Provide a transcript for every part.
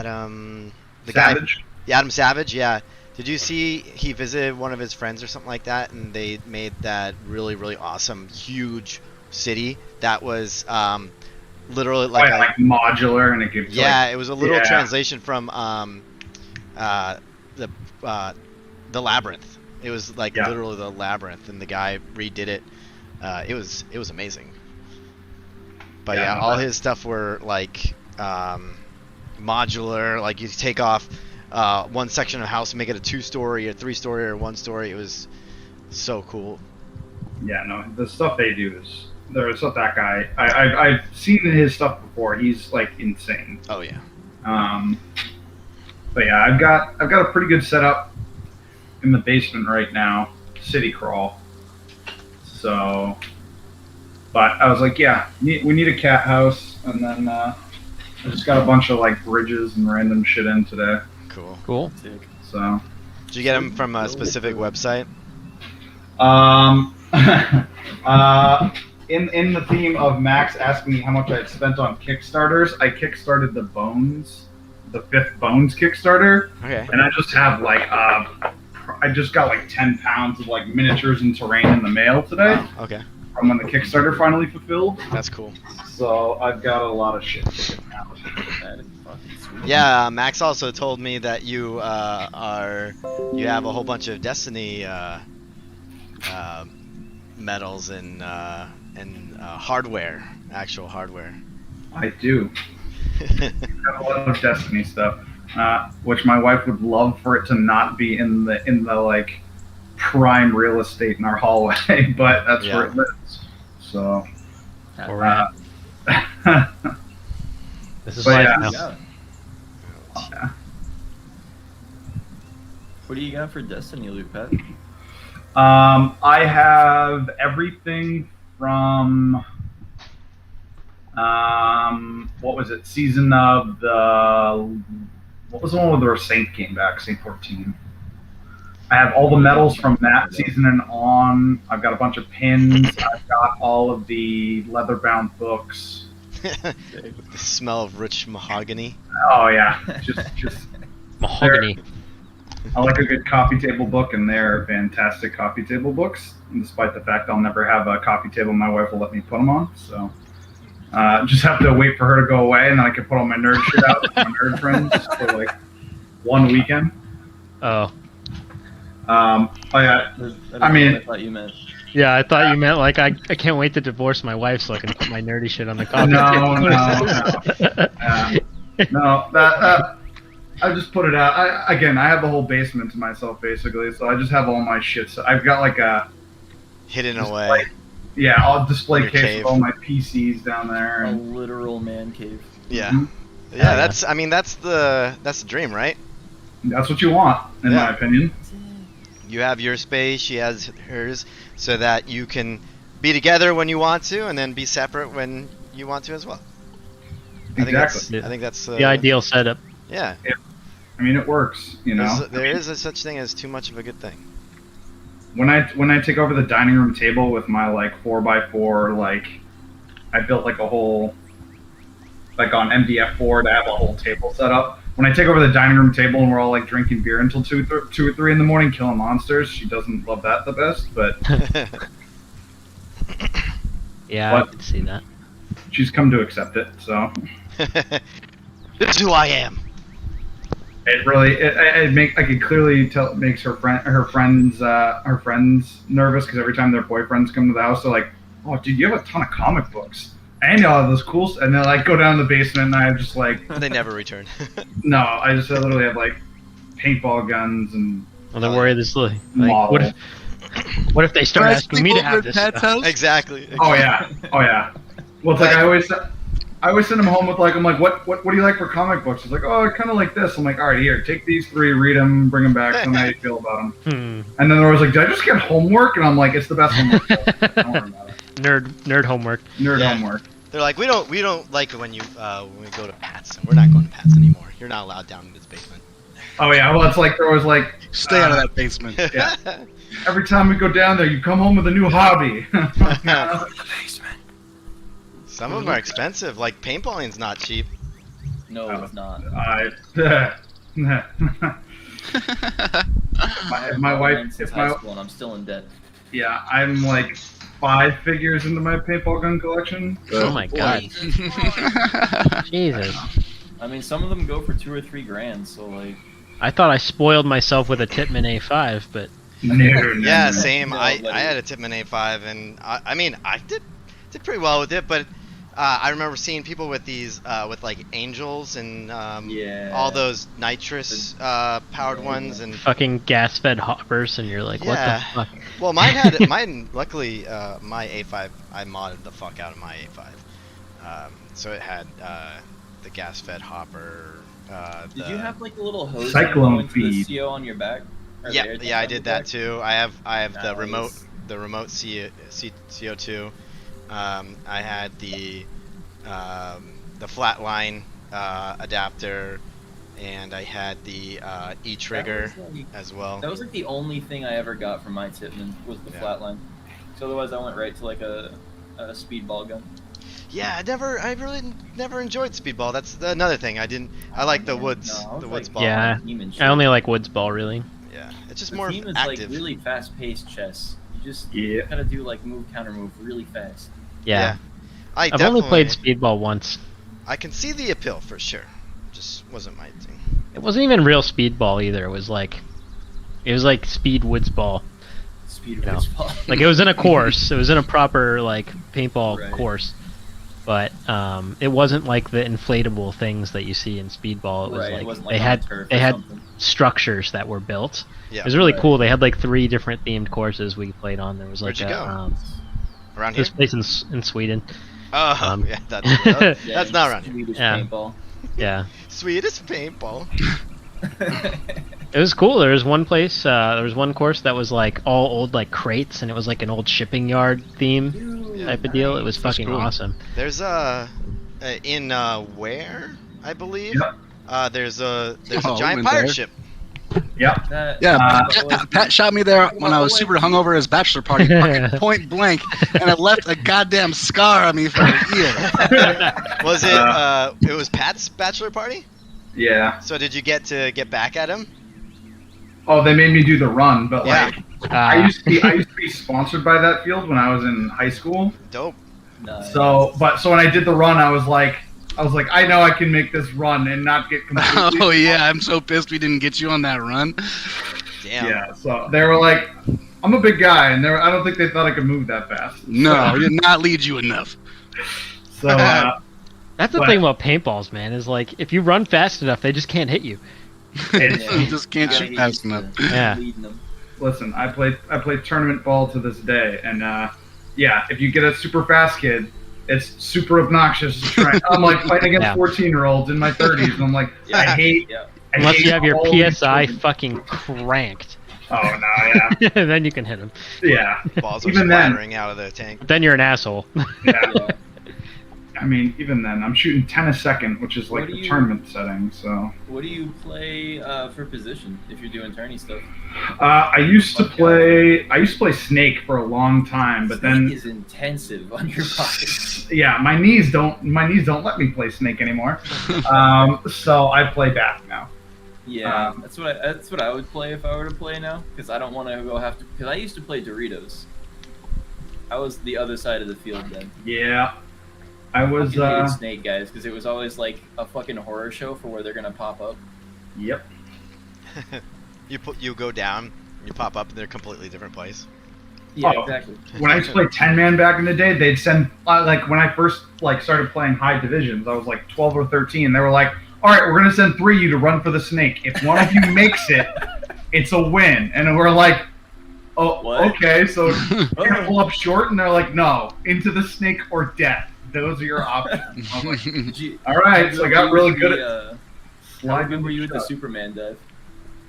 Savage? Adam Savage, yeah. Did you see he visited one of his friends or something like that, and they made that really, really awesome, huge city that was literally like modular, and it gives it was a little translation from the Labyrinth. It was like literally the Labyrinth, and the guy redid it. It was amazing. But all his stuff were like modular. Like you take off one section of a house and make it a 2-story, a 3-story, or 1-story. It was so cool. Yeah, no, the stuff they do is there's not that guy. I've seen his stuff before. He's like insane. Oh yeah. But yeah, I've got a pretty good setup in the basement right now. City crawl. So, but I was like, we need a cat house, and then I just got a bunch of like bridges and random shit in today. Cool. So, did you get them from a specific website? In the theme of Max asking me how much I had spent on Kickstarters, I kickstarted the 5th Bones Kickstarter. Okay. And I just have like I just got like 10 pounds of like miniatures and terrain in the mail today. Wow. Okay. From when the Kickstarter finally fulfilled. That's cool. So I've got a lot of shit to get now. Yeah, Max also told me that you have a whole bunch of Destiny medals and hardware, actual hardware. I do. I have a lot of Destiny stuff, which my wife would love for it to not be in the like prime real estate in our hallway, but that's where it lives. So, this is life now. Yeah. What do you got for Destiny loot, Pat? I have everything from what was it? Season of what was the one where the Saint came back? Saint 14. I have all the medals from that season and on. I've got a bunch of pins. I've got all of the leather-bound books. The smell of rich mahogany. Oh yeah, just mahogany. I like a good coffee table book, and they're fantastic coffee table books. And despite the fact I'll never have a coffee table, my wife will let me put them on. So just have to wait for her to go away, and then I can put all my nerd shit out with my nerd friends for like one weekend. Oh. Yeah. I thought you meant. Yeah, I thought you meant like I can't wait to divorce my wife so I can put my nerdy shit on the coffee table. No. That I just put it out. I have the whole basement to myself basically, so I just have all my shit. So I've got like a hidden away. Yeah, I'll display case with all my PCs down there. A literal man cave. Yeah. Mm-hmm. Yeah, that's the dream, right? That's what you want, in my opinion. You have your space, she has hers, so that you can be together when you want to, and then be separate when you want to as well. Exactly. I think that's the ideal setup. Yeah. I mean, it works, you know. There is a such thing as too much of a good thing. When I take over the dining room table with my like 4x4, like I built like a whole like on MDF4 to have a whole table set up. When I take over the dining room table and we're all like drinking beer until 2 or 3 in the morning, killing monsters, she doesn't love that the best, but yeah, I can see that. She's come to accept it, so. This is who I am. It really, I could clearly tell it makes her friends nervous because every time their boyfriends come to the house, they're like, "Oh, dude, you have a ton of comic books." And y'all have this cool and then like go down the basement and I have just like they never return. No, I literally have like paintball guns and they're worried this like what if they start asking me to have this stuff? Exactly. Oh yeah. Well, it's like I always send them home with like I'm like what do you like for comic books? It's like, oh, I kind of like this. I'm like, all right, here, take these 3, read them, bring them back, tell me how you feel about them. And then there was like, did I just get homework? And I'm like, it's the best homework. Don't worry about it. Nerd homework. Homework. They're like, we don't like it when we go to Pat's. We're not going to Pat's anymore. You're not allowed down in this basement. Oh yeah, well it's like there was like stay out of that basement. Yeah. Every time we go down there, you come home with a new hobby. Some of them are expensive. Like paintballing's not cheap. No, it's not. My wife, since if high my school, and I'm still in debt. yeah, I'm like 5 figures into my paintball gun collection. Oh my god. Jesus. I mean, some of them go for $2 or $3 grand. So like. I thought I spoiled myself with a Titman A5, but Yeah, same. No, I but had a Titman A5, and I mean, I did pretty well with it, but I remember seeing people with these, with like angels and all those nitrous powered ones, and fucking gas-fed hoppers, and you're like, what the fuck? Well, mine. Luckily, my A5, I modded the fuck out of my A5, so it had the gas-fed hopper. Did you have like a little hose Cyclone going to the feed. CO on your back? Or the air tank Yeah, I on your did that back? too. I have the Nice. remote CO2. I had the flatline adapter, and I had the E-trigger That was, like, as well. That was like the only thing I ever got from my Titman was the flatline. So otherwise, I went right to like a speedball gun. Yeah, I really never enjoyed Speedball. That's another thing. I like the woods, No, I was the woods like, ball. Yeah, team and shit. I only like Woods Ball, really. Yeah, it's just The more team is active. like really fast-paced chess. You just Yeah. gotta do like move counter move really fast. Yeah. I've I've only played Speedball once. I can see the appeal for sure. Just wasn't my thing. It wasn't even real Speedball either. It was like Speed Woods Ball. Speed You know, baseball. Like it was in a course. It was in a proper like paintball Right. course. But it wasn't like the inflatable things that you see in Speedball. It was Right, it like wasn't they like had on turf they or had something. structures that were built. Yeah. It was really Right. cool. They had like 3 different themed courses we played on. There was like Where'd you go? Around here? this place in Sweden. Oh, yeah, that's Yeah, that's not around here. Swedish Yeah. paintball. Yeah. Sweetest paintball. It was cool. There was one place, there was one course that was like all old like crates, and it was like an old shipping yard theme Dude, type of deal. It was That's fucking cool. awesome. There's in where I believe Yep. there's a Oh, we giant went pirate there. ship. Yep. That, Yeah, that was- Pat shot me there when I was super hungover at his bachelor party, fucking point blank, and it left a goddamn scar on me for a year. Was it? It was Pat's bachelor party. Yeah. So did you get to get back at him? Oh, they made me do the run, but Yeah. like I used to be sponsored by that field when I was in high school. Dope. Nice. So when I did the run, I was like, I know I can make this run and not get completely. Oh yeah, I'm so pissed we didn't get you on that run. Damn. Yeah. So they were like, I'm a big guy, and I don't think they thought I could move that fast. No, we did not lead you enough. So That's the But- thing about paintballs, man. Is like if you run fast enough, they just can't hit you. it's, You just can't Yeah, shoot he fast used enough. to Yeah. leading them. listen, I played tournament ball to this day, and yeah, if you get a super fast kid, it's super obnoxious. To try. I'm like fighting against Yeah. 14-year-olds in my 30s, and I'm like, I hate. Yeah. I Unless hate you have your all these PSI children. fucking cranked, Oh no, yeah, then you can hit them. yeah. Balls are Even then- splattering out of the tank. But then you're an asshole. Yeah. Yeah. I mean, even then, I'm shooting 10 a second, which is like What do the you- tournament setting. So What do you play for position if you're doing tourney stuff? I used to play Snake for a long time, but Snake then is intensive on your body. yeah, my knees don't let me play Snake anymore. So I play back now. Yeah, that's what I would play if I were to play now, because I don't want to because I used to play Doritos. I was the other side of the field then. Yeah, I was. I hated Snake guys because it was always like a fucking horror show for where they're gonna pop up. Yep. You go down, you pop up, and they're a completely different place. Yeah, Oh. exactly. When I used to play 10-man back in the day, they'd send like when I first started playing high divisions, I was like 12 or 13. They were like, "All right, we're gonna send 3 of you to run for the Snake. If one of you makes it, it's a win." And we're like, "Oh, What? okay." So you're gonna pull up short, and they're like, "No, into the Snake or death. Those are your options." I was like, Did you, all right, so I got really good at How sliding. good were you with the shot. Superman dive?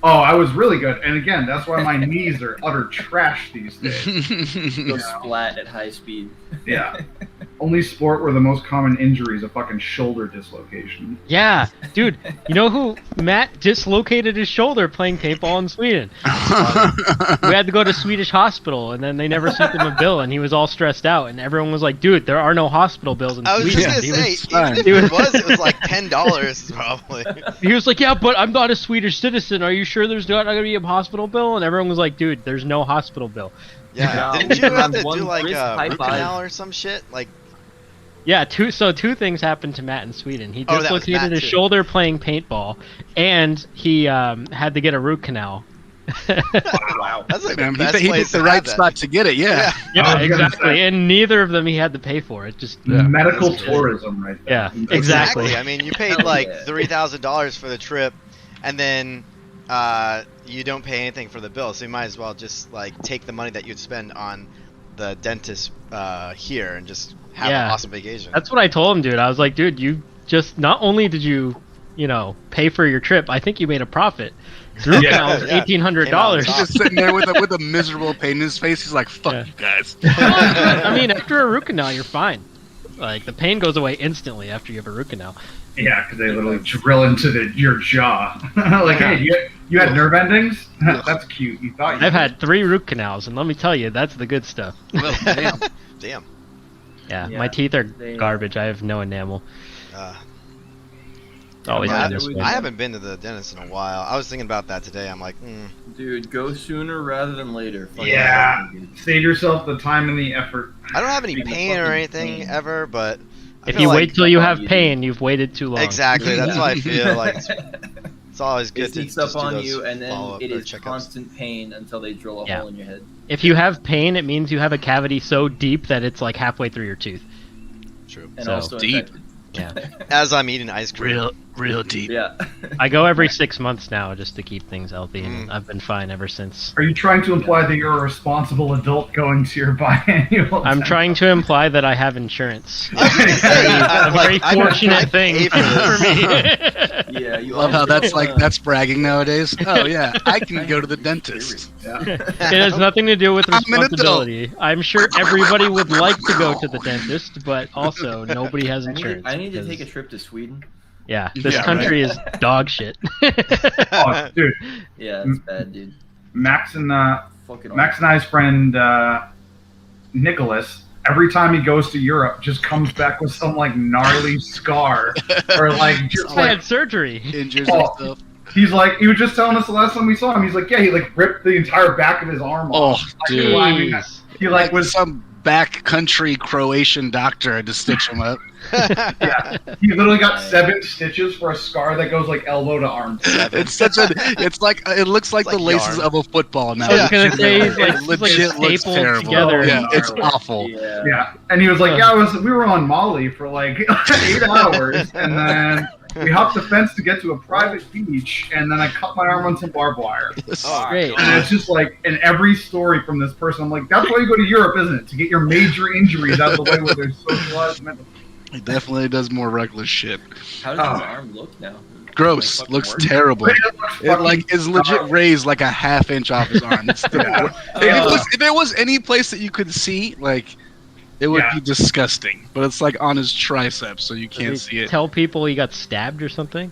Oh, I was really good, and again, that's why my knees are utter trash these days. Go splat at high speed. Yeah. Only sport where the most common injury is a fucking shoulder dislocation. Yeah, dude. You know who Matt dislocated his shoulder playing paintball in Sweden? We had to go to Swedish hospital, and then they never sent him a bill, and he was all stressed out, and everyone was like, "Dude, there are no hospital bills in I was Sweden." just gonna He say, was- even if it was like $10 probably. He was like, "Yeah, but I'm not a Swedish citizen. Are you sure there's not gonna be a hospital bill?" And everyone was like, "Dude, there's no hospital bill." Yeah, Yeah. didn't you have to One do like wrist a high root five. canal or some shit? Like, Yeah, two things happened to Matt in Sweden. He Oh, that was dislocated Matt, his too. shoulder playing paintball, and he had to get a root canal. Wow. that's like Man, the best he place picked the to right have that. spot to get it. Yeah. Yeah, I was gonna exactly. say- And neither of them he had to pay for it. Just Medical That's- tourism right there. Yeah, exactly. I mean, you paid Hell like yeah. $3,000 for the trip, and then you don't pay anything for the bill, so you might as well just like take the money that you'd spend on the dentist here and just have an Yeah. awesome vacation. That's what I told him, dude. I was like, dude, you just not only did you, pay for your trip, I think you made a profit. His root Yeah, canal was yeah. $1,800. He's just sitting there with a miserable pain in his face. He's like, "Fuck Yeah. you guys." I mean, after a root canal, you're fine. Like the pain goes away instantly after you have a root canal. Yeah, because they literally drill into your jaw. Like, hey, you had nerve endings? That's cute. You thought you I've had 3 root canals, and let me tell you, that's the good stuff. Well, damn. Damn. Yeah, Yeah, my teeth are they- garbage. I have no enamel. Uh, It's always Yeah, been this way. I haven't been to the dentist in a while. I was thinking about that today. I'm like, Dude, go sooner rather than later. Fucking Yeah. dude. Save yourself the time and the effort. I don't have any Being the pain or fucking anything pain. ever, but I If feel you like- wait till you have you pain, you've waited too long. Exactly. That's why I feel like it's always It good to sneaks just up do on those you, and then follow-up it or is checkups. constant pain until they drill a Yeah. hole in your head. If you have pain, it means you have a cavity so deep that it's like halfway through your tooth. True. And So also deep. infected. Yeah. As I'm eating ice cream. Real deep. Yeah. I go every 6 months now just to keep things healthy, and Mm. I've been fine ever since. Are you trying to imply that you're a responsible adult going to your biannual? I'm trying to imply that I have insurance. I was gonna say, a very I fortunate thing pay for this. for me. Yeah, you Love how also, that's bragging nowadays. Oh yeah, I can go to the dentist. Yeah. It has nothing to do with I'm an adult. responsibility. I'm sure everybody would like to go to the dentist, but also nobody has insurance. I need to because- take a trip to Sweden. Yeah, this Yeah, country is dog shit. Oh, dude, Yeah, it's bad, dude. Max and Fucking Max and I's friend Nicholas, every time he goes to Europe, just comes back with some like gnarly scar or like just I like had surgery. Injures Oh. himself. he's like he was just telling us the last time we saw him. He's like, yeah, he like ripped the entire back of his arm off. Oh, Like, dude. I mean, he like With was some backcountry Croatian doctor to stitch him up. yeah. He literally got 7 stitches for a scar that goes like elbow to arm. It's such a. It's like it looks like It's the like laces yarn. of a football now. I was gonna say, It he's like legit looks stapled terrible. together. Yeah, it's awful. Yeah. Yeah, and he was like, "Yeah, we were on Molly for like 8 hours, and then we hopped the fence to get to a private beach, and then I cut my arm on some barbed wire." Oh, Great. And it's just like in every story from this person, I'm like, "That's why you go to Europe, isn't it? To get your major injuries out of the way with their socialized mental." He definitely does more reckless shit. How does his Oh. arm look now? Gross. Like, fucking Looks work? terrible. It looks It fucking- like is legit raised like a half-inch off his arm. It's the Yeah. if it was any place that you could see, like it would Yeah. be disgusting. But it's like on his triceps, so you Did can't he see it. Tell people he got stabbed or something.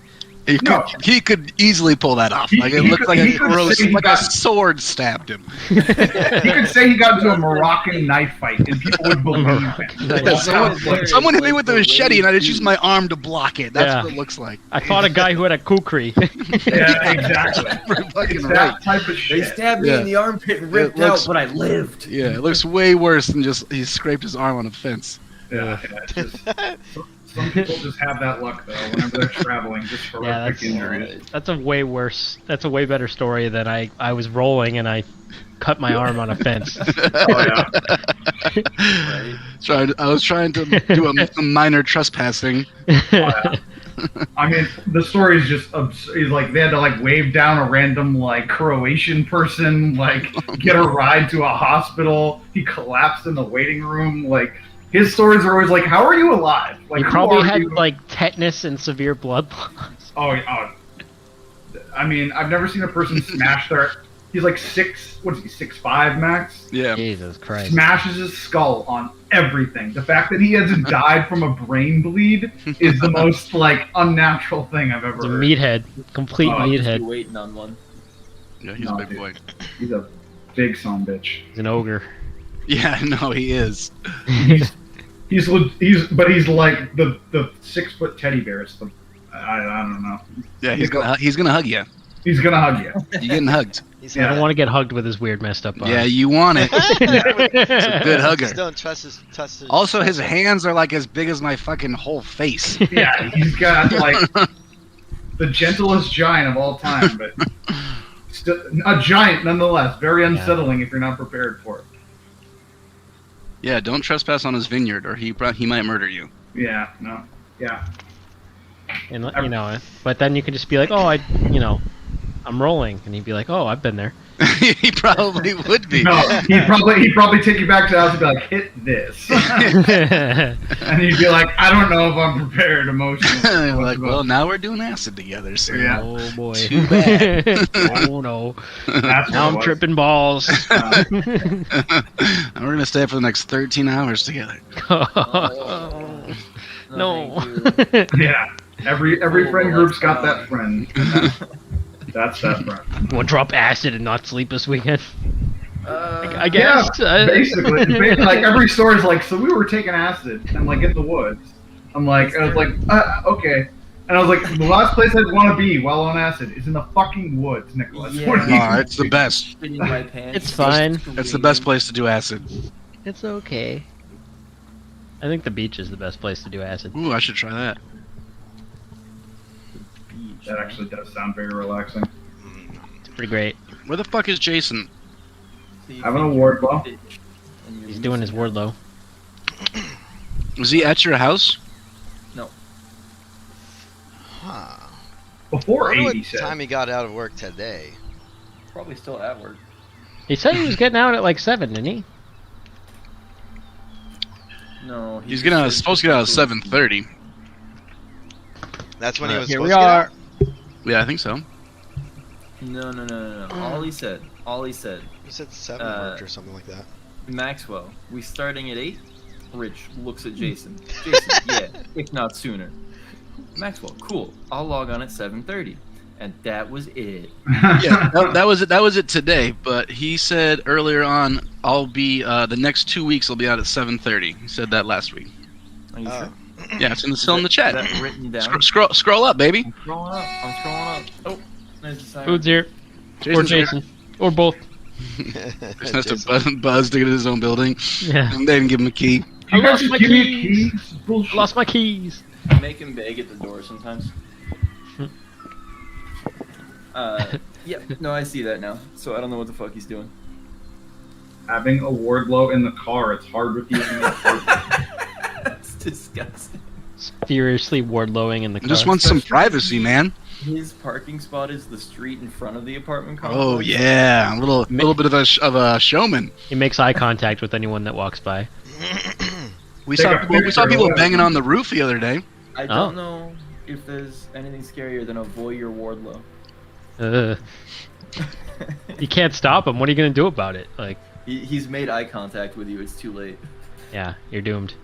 No. He could easily pull that off. Like it He looked could- like he a could gross, say he like a got- sword stabbed him. You could say he got into a Moroccan knife fight, and people would believe it. Yeah, Someone hit me with a machete, and I just used my arm to block it. That's Yeah. what it looks like. I fought a guy who had a kukri. Yeah, exactly. You're fucking It's right. that type of They shit. stabbed me Yeah. in the armpit and ripped It looks- out, but I lived. Yeah, it looks way worse than just he scraped his arm on a fence. Yeah, it's just, some people just have that luck though. Whenever they're traveling, just horrific Yeah, that's- injuries. That's a way worse. That's a way better story than I was rolling and I cut my arm on a fence. Oh yeah. Right? I was trying to do a minor trespassing. I mean, the story is just is like they had to like wave down a random like Croatian person, like get a ride to a hospital. He collapsed in the waiting room. Like his stories are always like, "How are you alive?" Like He who probably are had you? like tetanus and severe blood loss. Oh, I mean, I've never seen a person smash their. He's like 6'5" max. Yeah. Jesus Christ. Smashes his skull on everything. The fact that he hasn't died from a brain bleed is the most like unnatural thing I've ever It's a heard. meathead. Complete You're meathead. waiting on one. Yeah, he's No, a big dude. boy. He's a big son bitch. He's an ogre. Yeah, no, he is. He's like the 6-foot teddy bear. It's the, I don't know. Yeah, he's gonna hug you. He's gonna hug you. You're getting hugged. He's I don't want to get hugged with his weird messed up Yeah, arms. you want it. It's a good hugger. Just don't trust his. Also, his hands are like as big as my fucking whole face. Yeah, he's got like the gentlest giant of all time, but still a giant nonetheless. Very unsettling if you're not prepared for it. Yeah, don't trespass on his vineyard, or he might murder you. Yeah, no, yeah. And you know, but then you can just be like, oh, I'm rolling, and he'd be like, oh, I've been there. He probably would be. No, he'd probably take you back to the house and be like, hit this, and you'd be like, I don't know if I'm prepared emotionally. Like, well, now we're doing acid together, so Yeah. Oh boy. Too bad. Oh no. That's Now I'm what it was. tripping balls. And we're gonna stay for the next 13 hours together. Oh, No. thank you. Yeah, every friend group's got that friend. That's that friend. Want to drop acid and not sleep this weekend? I Yeah, guess. basically, like every story is like, so we were taking acid and like in the woods. I was like, okay. And I was like, the last place I'd want to be while on acid is in the fucking woods, Nicholas. Yeah. What are you Oh, it's the best. Spitting my pants. It's fine. It's the best place to do acid. It's okay. I think the beach is the best place to do acid. Ooh, I should try that. Beach, That actually does sound very relaxing. It's pretty great. Where the fuck is Jason? So you Have an think award, you're a Bob. bitch, and you're He's doing his missing word out. low. Was he at your house? Huh. Before I wonder 80 what said. time he got out of work today. Probably still at work. He said he was getting out at like 7, didn't he? No, He's just said supposed to get out at 7:30. That's when he was Here supposed we to get are. out? Yeah, I think so. No. All he said. You said 7 worked or something like that. Maxwell, we starting at 8? Rich looks at Jason. Jason, yeah, if not sooner. Maxwell, cool. I'll log on at 7:30. And that was it. Yeah, that was it. That was it today. But he said earlier on, I'll be the next 2 weeks. I'll be out at 7:30. He said that last week. Are you sure? Yeah, it's still in the chat. Is that written down? Scroll up, baby. I'm scrolling up. Oh, there's the siren. Food's here. Or Jason's here. Jason. Or both. Jason has to buzz to get in his own building. Yeah. And they didn't give him a key. I You guys lost just my give me keys. keys? Bullshit. Lost my keys. Make him beg at the door sometimes. Yeah, no, I see that now. So I don't know what the fuck he's doing. Having a Wardlow in the car, it's hard with you. That's disgusting. Furiously wardlowing in the I car. just want some privacy, man. His parking spot is the street in front of the apartment complex. Oh yeah, a little bit of a showman. He makes eye contact with anyone that walks by. We Take saw a picture, people whatever. banging on the roof the other day. I don't know if there's anything scarier than a voyeur Wardlow. You can't stop him. What are you gonna do about it? Like, He's made eye contact with you. It's too late. yeah, you're doomed.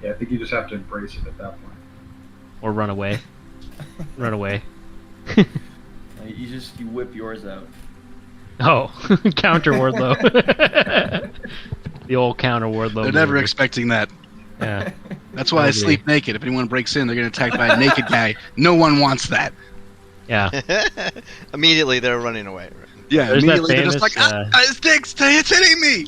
Yeah, I think you just have to embrace it at that point. Or run away. Run away. You whip yours out. Oh, counter Wardlow. The old counter Wardlow. They're never move. expecting that. Yeah. That's why I Nobody. sleep naked. If anyone breaks in, they're getting attacked by a naked guy. No one wants that. Yeah. Immediately they're running away. Yeah, There's that immediately they're just like, famous, it sticks, it's hitting me.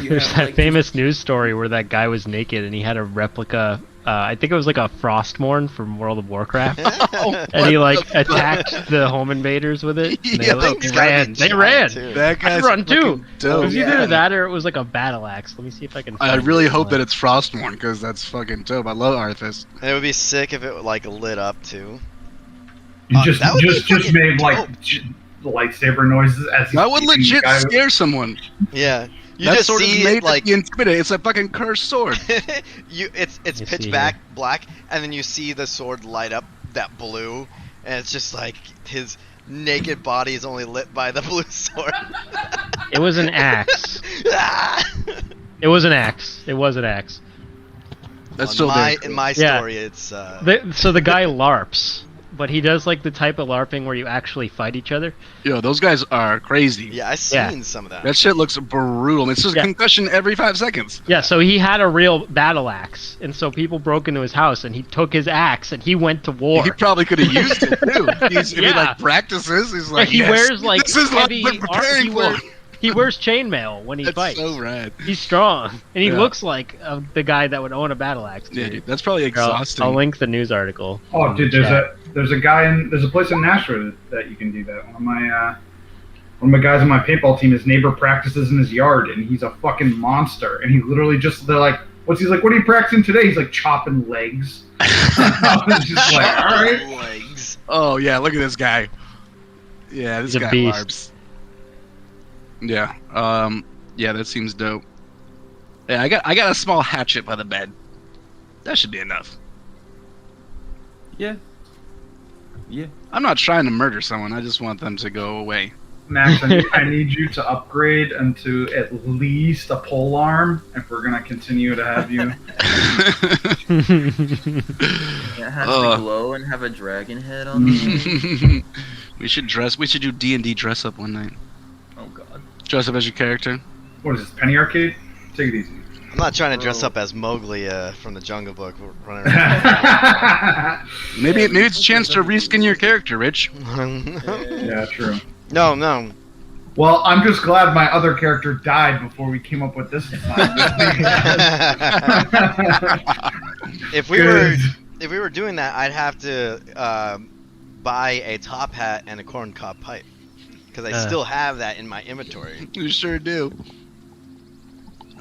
You There's have, that like, famous news story where that guy was naked and he had a replica. I think it was like a Frostmourne from World of Warcraft, and he like attacked the home invaders with it. And they, Yeah, like, Thing's gotta ran. be They giant, ran. too. That guy's run too. fucking It dope. was yeah. either that or it was like a battle axe. Let me see if I can. I find really it. hope that it's Frostmourne because that's fucking dope. I love Arthas. And it would be sick if it like lit up too. You that would be just fucking made like dope. lightsaber noises as he's That would keeping the legit guy- scare someone. Yeah. You That just sword see is made it like to be intimidating. It's a fucking cursed sword. it's You pitch see black, and then you see the sword light up that blue, and it's just like his naked body is only lit by the blue sword. It was an axe. Ah! It was an axe. It was an axe. That's still there. In my Yeah. story, it's So the guy LARPs, but he does like the type of LARPing where you actually fight each other. Yo, those guys are crazy. yeah, I've seen some of that. That shit looks brutal. It's just a concussion every 5 seconds. Yeah, so he had a real battle axe, and so people broke into his house, and he took his axe, and he went to war. He probably could have used it too. If he Yeah. like practices, he's like, he yes, wears like this is what heavy. I've been preparing for. He wears chainmail when he That's fights. so rad. He's strong, and he Yeah. looks like the guy that would own a battle axe. Yeah, dude, that's probably exhausting. I'll link the news article. Oh, in dude, the chat. there's a place in Nashville that you can do that. One of my guys on my paintball team, his neighbor practices in his yard, and he's a fucking monster. And he literally they're like, what are you practicing today? He's like chopping legs. It's just like, all right. Legs. Oh yeah, look at this guy. Yeah, this He's a guy beast. LARPs. Yeah. Yeah, that seems dope. Yeah, I got a small hatchet by the bed. That should be enough. Yeah. Yeah. I'm not trying to murder someone. I just want them to go away. Max, I need you to upgrade into at least a pole arm if we're gonna continue to have you. It has to glow and have a dragon head on it. We should do D&D dress up one night. Oh god. Dress up as your character. What is this, Penny Arcade? Take it easy. I'm not trying to dress up as Mowgli from the Jungle Book, running around. Maybe it's a chance to reskin your character, Rich. Yeah, true. No. Well, I'm just glad my other character died before we came up with this design. If we were doing that, I'd have to buy a top hat and a corncob pipe, because I still have that in my inventory. You sure do.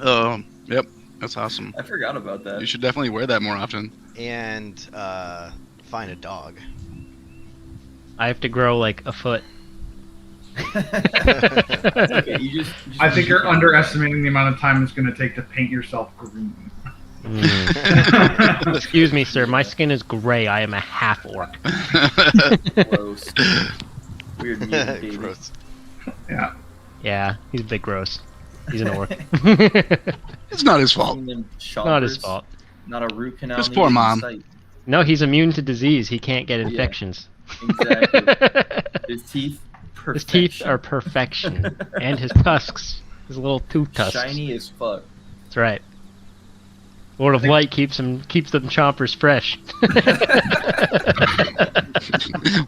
Oh, yep, that's awesome. I forgot about that. You should definitely wear that more often. And find a dog. I have to grow like a foot. Okay, you just I think you're underestimating the amount of time it's going to take to paint yourself green. Excuse me, sir. My skin is gray. I am a half orc. gross. Weird mutant baby. Gross. Yeah. Yeah, he's a bit gross. He's an orc. It's not his fault. Not his fault. Not a root canal. His poor needed in mom. sight. No, he's immune to disease. He can't get infections. Exactly. His teeth. His teeth are perfection, and his tusks, his little tooth tusks. Shiny as fuck. That's right. Lord of Light keeps them chompers fresh.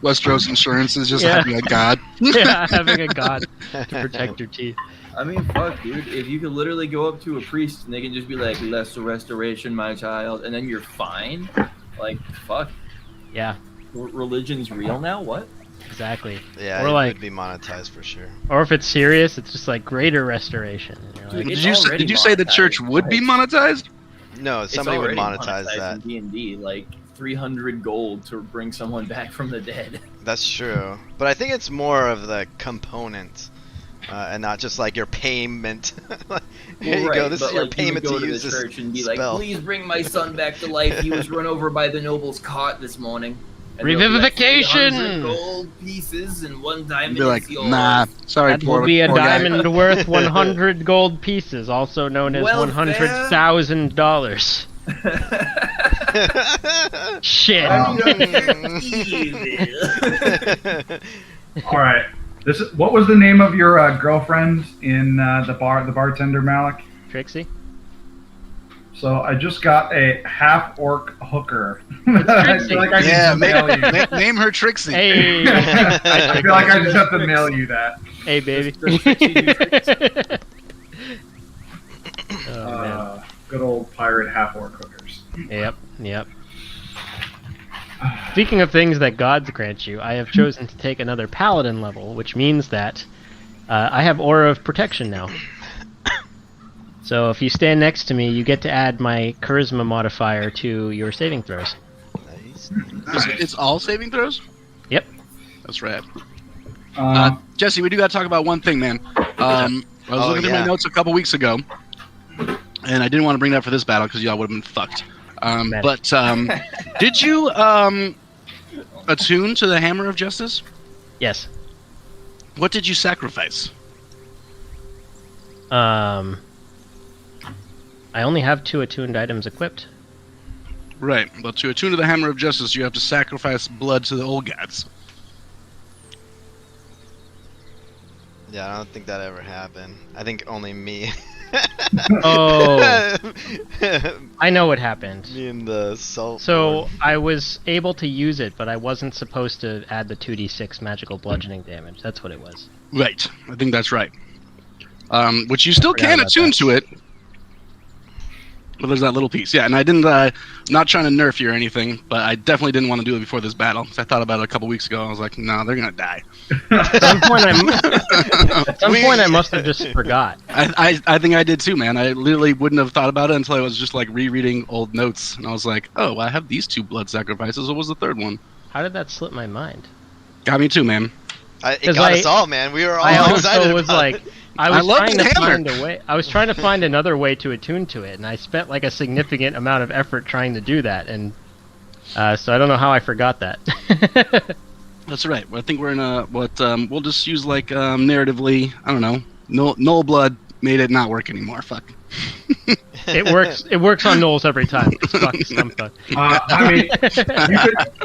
Westeros Insurance is just Yeah. having a god. Yeah, having a god to protect your teeth. I mean, fuck, dude. If you could literally go up to a priest and they can just be like, "Lesser restoration, my child," and then you're fine. Like, fuck. Yeah, Religion's real now? What? exactly. Yeah, Or it like- would be monetized for sure. Or if it's serious, it's just like greater restoration. And you're Dude, like, it's Did you say the monetized, church would be monetized? No, It's somebody would already monetize that. in D&D, like 300 gold to bring someone back from the dead. That's true. But I think it's more of the component, and not just like your payment. Here you go. This is your payment you would to go use the this church and be spell. like, "Please bring my son back to life. He was run over by the noble's cart this morning." And they'll be like, Revivification! 300 gold pieces and one diamond Be like, is yours. nah, sorry, that poor will be a poor guy. diamond worth 100 gold pieces, also known as Welfare? $100,000. Shit. All right. What was the name of your girlfriend in the bartender, Malik? Trixie? So I just got a half-orc hooker. I Trixie. feel like I Yeah, can mail you. name her Trixie. Hey. I feel like I just have to mail you that. Hey, baby. Does Trixie do tricks? Oh, man. Good old pirate half-orc hookers. Yep. Speaking of things that gods grant you, I have chosen to take another paladin level, which means that I have Aura of Protection now. So if you stand next to me, you get to add my Charisma modifier to your saving throws. Nice. It's all saving throws? Yep. That's rad. Um, Jesse, we do got to talk about one thing, man. I was Oh, looking through yeah. my notes a couple weeks ago, and I didn't want to bring it up for this battle because y'all would have been fucked. But did you attuned to the Hammer of Justice? Yes. What did you sacrifice? I only have 2 attuned items equipped. Right, but to attune to the Hammer of Justice, you have to sacrifice blood to the old gods. Yeah, I don't think that ever happened. I think only me. Oh. I know what happened. Me and the salt. So I was able to use it, but I wasn't supposed to add the 2d6 magical bludgeoning damage. That's what it was. Right, I think that's right. Which you still Forgot can about attune that. to it. But there's that little piece. Yeah, and I didn't, not trying to nerf you or anything, but I definitely didn't want to do it before this battle. 'Cause I thought about it a couple weeks ago. I was like, no, they're going to die. At some point, I must have just forgot. I think I did too, man. I literally wouldn't have thought about it until I was just like rereading old notes. And I was like, oh, well, I have these 2 blood sacrifices. What was the third one? How did that slip my mind? Got me too, man. It 'Cause got us all, man. We were all I excited also was about like, it. I was love trying the to hammer. find a way. I was trying to find another way to attune to it, and I spent like a significant amount of effort trying to do that, and so I don't know how I forgot that. That's right. I think we're in a we'll just use like narratively. I don't know. Null blood made it not work anymore. Fuck. It works. It works on Knowles every time. Fuck, fuck. I mean,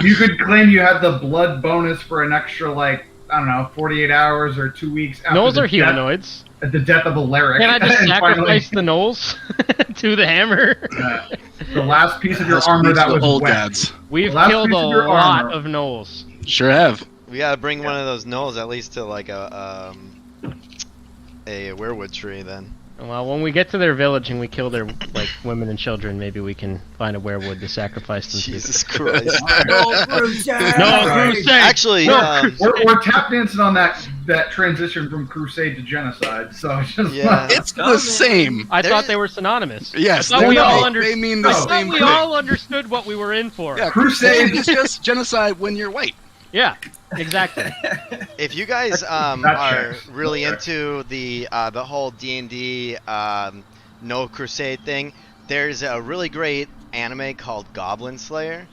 you could claim you had the blood bonus for an extra, like, I don't know, 48 hours or 2 weeks after Knowles the are humanoids. the death of Alaric. Can I just And sacrifice the Knowles to the hammer? the last piece of your That's armor what that the was old wet. gods. We've Last killed a piece of your lot armor. of Knowles. Sure have. We gotta bring one of those gnolls at least to like a werewood tree then. Well, when we get to their village and we kill their like women and children, maybe we can find a werewood to sacrifice them Jesus Christ. No, Crusade! No, Crusade! Actually, We're tap dancing on that transition from crusade to genocide. So it's just Yeah. It's the same. I There- thought they were synonymous. Yes, I thought we all they mean the I I thought same we thing. all understood what we were in for. Yeah, Crusade- crusade is just genocide when you're white. Yeah, exactly. if you guys That are checks. really That checks. into the whole D&D no crusade thing, there's a really great anime called Goblin Slayer.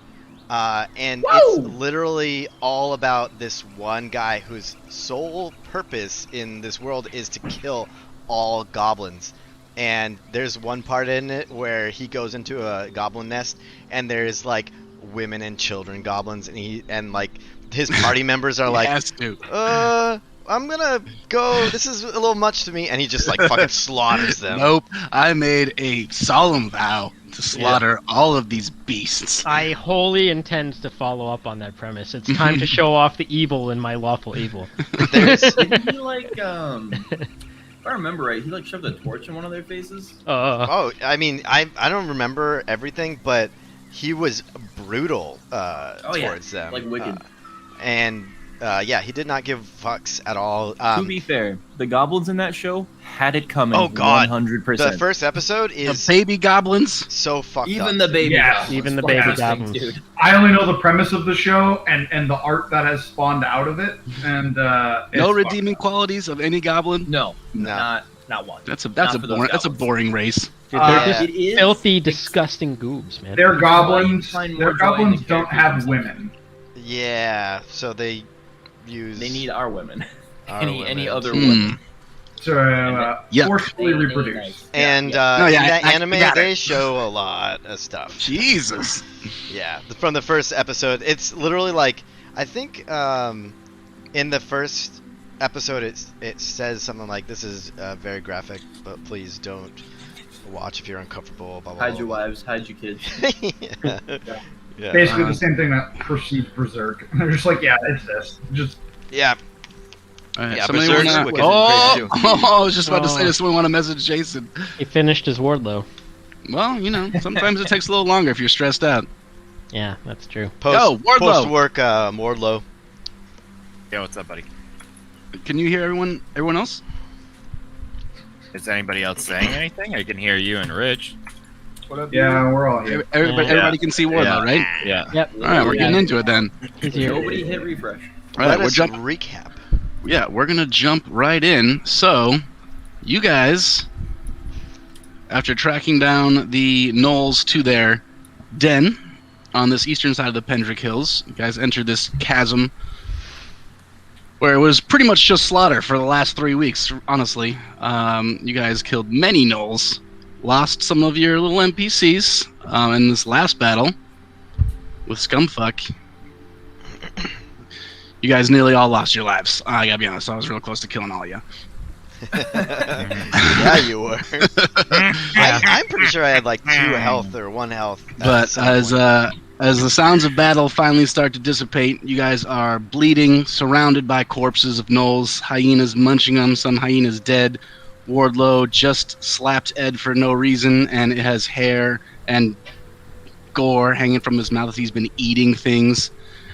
And it's literally all about this one guy whose sole purpose in this world is to kill all goblins. And there's one part in it where he goes into a goblin nest and there's like women and children goblins, and like his party members are like, Has to. I'm gonna go, this is a little much to me, and he just like fucking slaughters them. Nope. I made a solemn vow to slaughter all of these beasts. I wholly intend to follow up on that premise. It's time to show off the evil in my lawful evil. Didn't he like if I remember right, he like shoved a torch in one of their faces? Oh, I mean, I don't remember everything, but he was brutal towards them. Like wicked. Yeah, he did not give fucks at all. To be fair, the goblins in that show had it coming. Oh, God. 100%. The first episode The is baby goblins. so fucked Even up. the baby Yeah. goblins. Even the Fuck baby those things, goblins. dude. I only know the premise of the show and the art that has spawned out of it, and No it's redeeming qualities of any goblin. No, No. not one. That's a Not for those goblins. boring race. Dude, Uh, they're just It is filthy, disgusting goobs, man. Their goblins. Find Their more joy in goblins the don't have characters women. Yeah, so they use. They need our women. our Any women. other Hmm. women. To Yeah. forcibly They- they reproduce. nice. And No, yeah, in that I anime, got it. they show a lot of stuff. Jesus. Yeah, from the first episode, it's literally like, I think in the first episode it says something like, this is very graphic, but please don't watch if you're uncomfortable. Blah, blah, Hide your blah, wives, hide your kids. blah. yeah. Basically the same thing that precedes Berserk. They're just like, yeah, it's this. Just Yeah. All right, Yeah, somebody Berserk's wanna... wicked and crazy, too. I was just about to say Oh. this. Someone want to message Jason. He finished his Wardlow. Well, you know, sometimes it takes a little longer if you're stressed out. Yeah, that's true. Wardlow. Post-work Wardlow. Yo, what's up, buddy? Can you hear everyone else? Is anybody else saying anything? I can hear you and Rich. What up, yeah, we're all here. Everybody can see Wardlow, Yeah. right? Yeah. Yep. All right, we're getting into it then. He's here. Nobody hit refresh. All right, Let we're us jump. recap. Yeah, we're gonna jump right in. So, you guys, after tracking down the gnolls to their den, on this eastern side of the Pendrick Hills. You guys entered this chasm where it was pretty much just slaughter for the last 3 weeks, honestly. You guys killed many gnolls, lost some of your little NPCs in this last battle with Scumfuck. You guys nearly all lost your lives. I gotta be honest, I was real close to killing all of you. Yeah, you were. I'm pretty sure I had like 2 health or 1 health. But as the sounds of battle finally start to dissipate, you guys are bleeding, surrounded by corpses of gnolls, hyenas munching them, some hyenas dead. Wardlow just slapped Ed for no reason, and it has hair and gore hanging from his mouth. He's been eating things.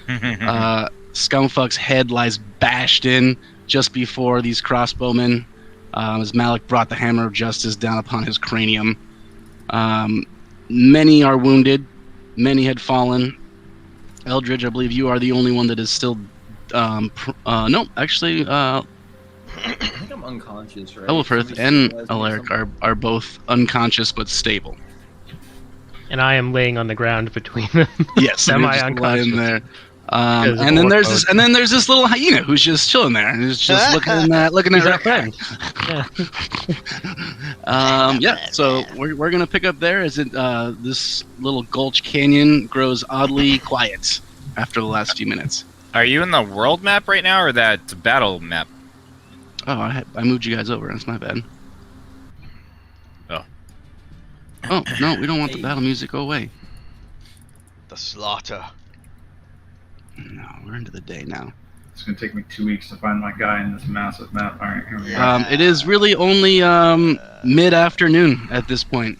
Scumfuck's head lies bashed in just before these crossbowmen, as Malik brought the hammer of justice down upon his cranium. Many are wounded. Many had fallen. Eldridge, I believe you are the only one that is still... no, actually... I think I'm unconscious, right? Elifirth and Alaric are both unconscious but stable. And I am laying on the ground between them. Yes, you're just Semi-unconscious. lying there. And then there's this little hyena who's just chilling there and is just looking at He's our our friend. Yeah. So we're gonna pick up there as it this little gulch canyon grows oddly quiet after the last few minutes. Are you in the world map right now, or that battle map? Oh, I moved you guys over. That's my bad. Oh no, we don't want the battle music. Go away. The slaughter. No, we're into the day now. It's gonna take me 2 weeks to find my guy in this massive map. All right, here we go. It is really only mid-afternoon at this point.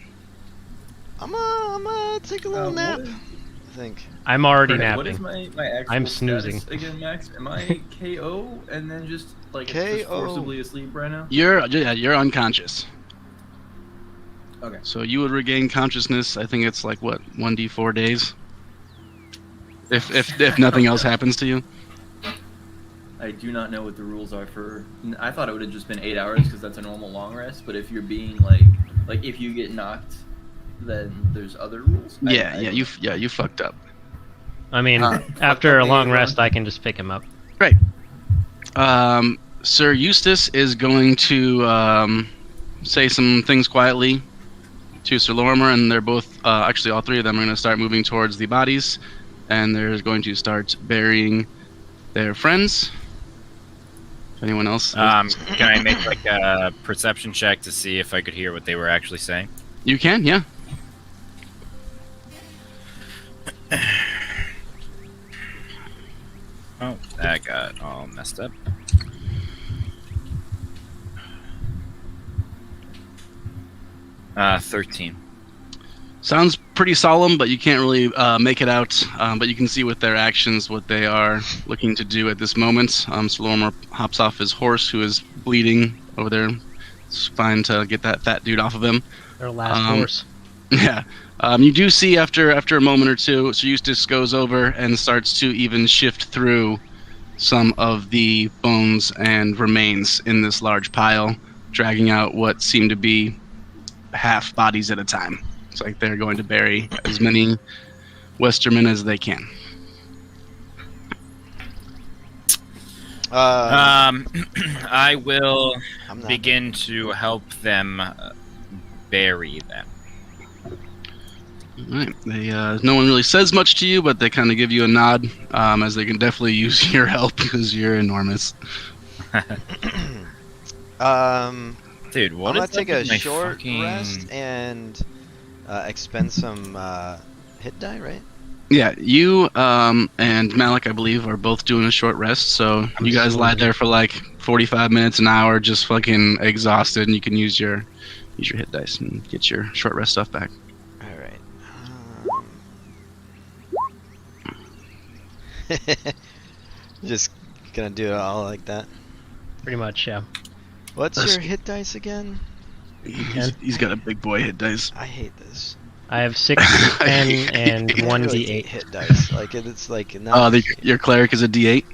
I'm gonna take a little nap. I think. I'm already Okay, what napping. is my actual I'm snoozing. status again, Max? Am I KO and then just like just KO. forcibly asleep right now? You're unconscious. Okay. So you would regain consciousness. I think it's like what 1d4 days. If nothing else happens to you. I do not know what the rules are for. I thought it would have just been 8 hours because that's a normal long rest. But if you're being like if you get knocked, then there's other rules. You fucked up. I mean, after a long rest, I can just pick him up. Right. Sir Eustace is going to say some things quietly to Sir Lorimer, and they're both, actually all 3 of them are going to start moving towards the bodies, and they're going to start burying their friends. If anyone else... Can I make like a perception check to see if I could hear what they were actually saying? You can, yeah. Oh, that got all messed up. Uh, 13. Sounds pretty solemn, but you can't really make it out. But you can see with their actions what they are looking to do at this moment. Sir Lorimer hops off his horse, who is bleeding over there. It's fine to get that fat dude off of him. Their last horse. Yeah. You do see after a moment or two, Sir Eustace goes over and starts to even shift through some of the bones and remains in this large pile, dragging out what seem to be half bodies at a time. It's like they're going to bury as many Westermen as they can. I will I'm not. begin to help them bury them. All right. They, no one really says much to you, but they kind of give you a nod, as they can definitely use your help because you're enormous. Dude, what I'm gonna is take up a with my short fucking... rest and expend some hit die, right? Yeah, you and Malik, I believe, are both doing a short rest, so you guys lie there for like 45 minutes, an hour, just fucking exhausted, and you can use your hit dice and get your short rest stuff back. All right. Just gonna do it all like that. Pretty much, yeah. What's your hit dice again? He's got a big boy hit dice. I hate this. I have 6, 10, and I 1 really d8. hate hit dice. Like it's like not. Oh, your cleric is a d8?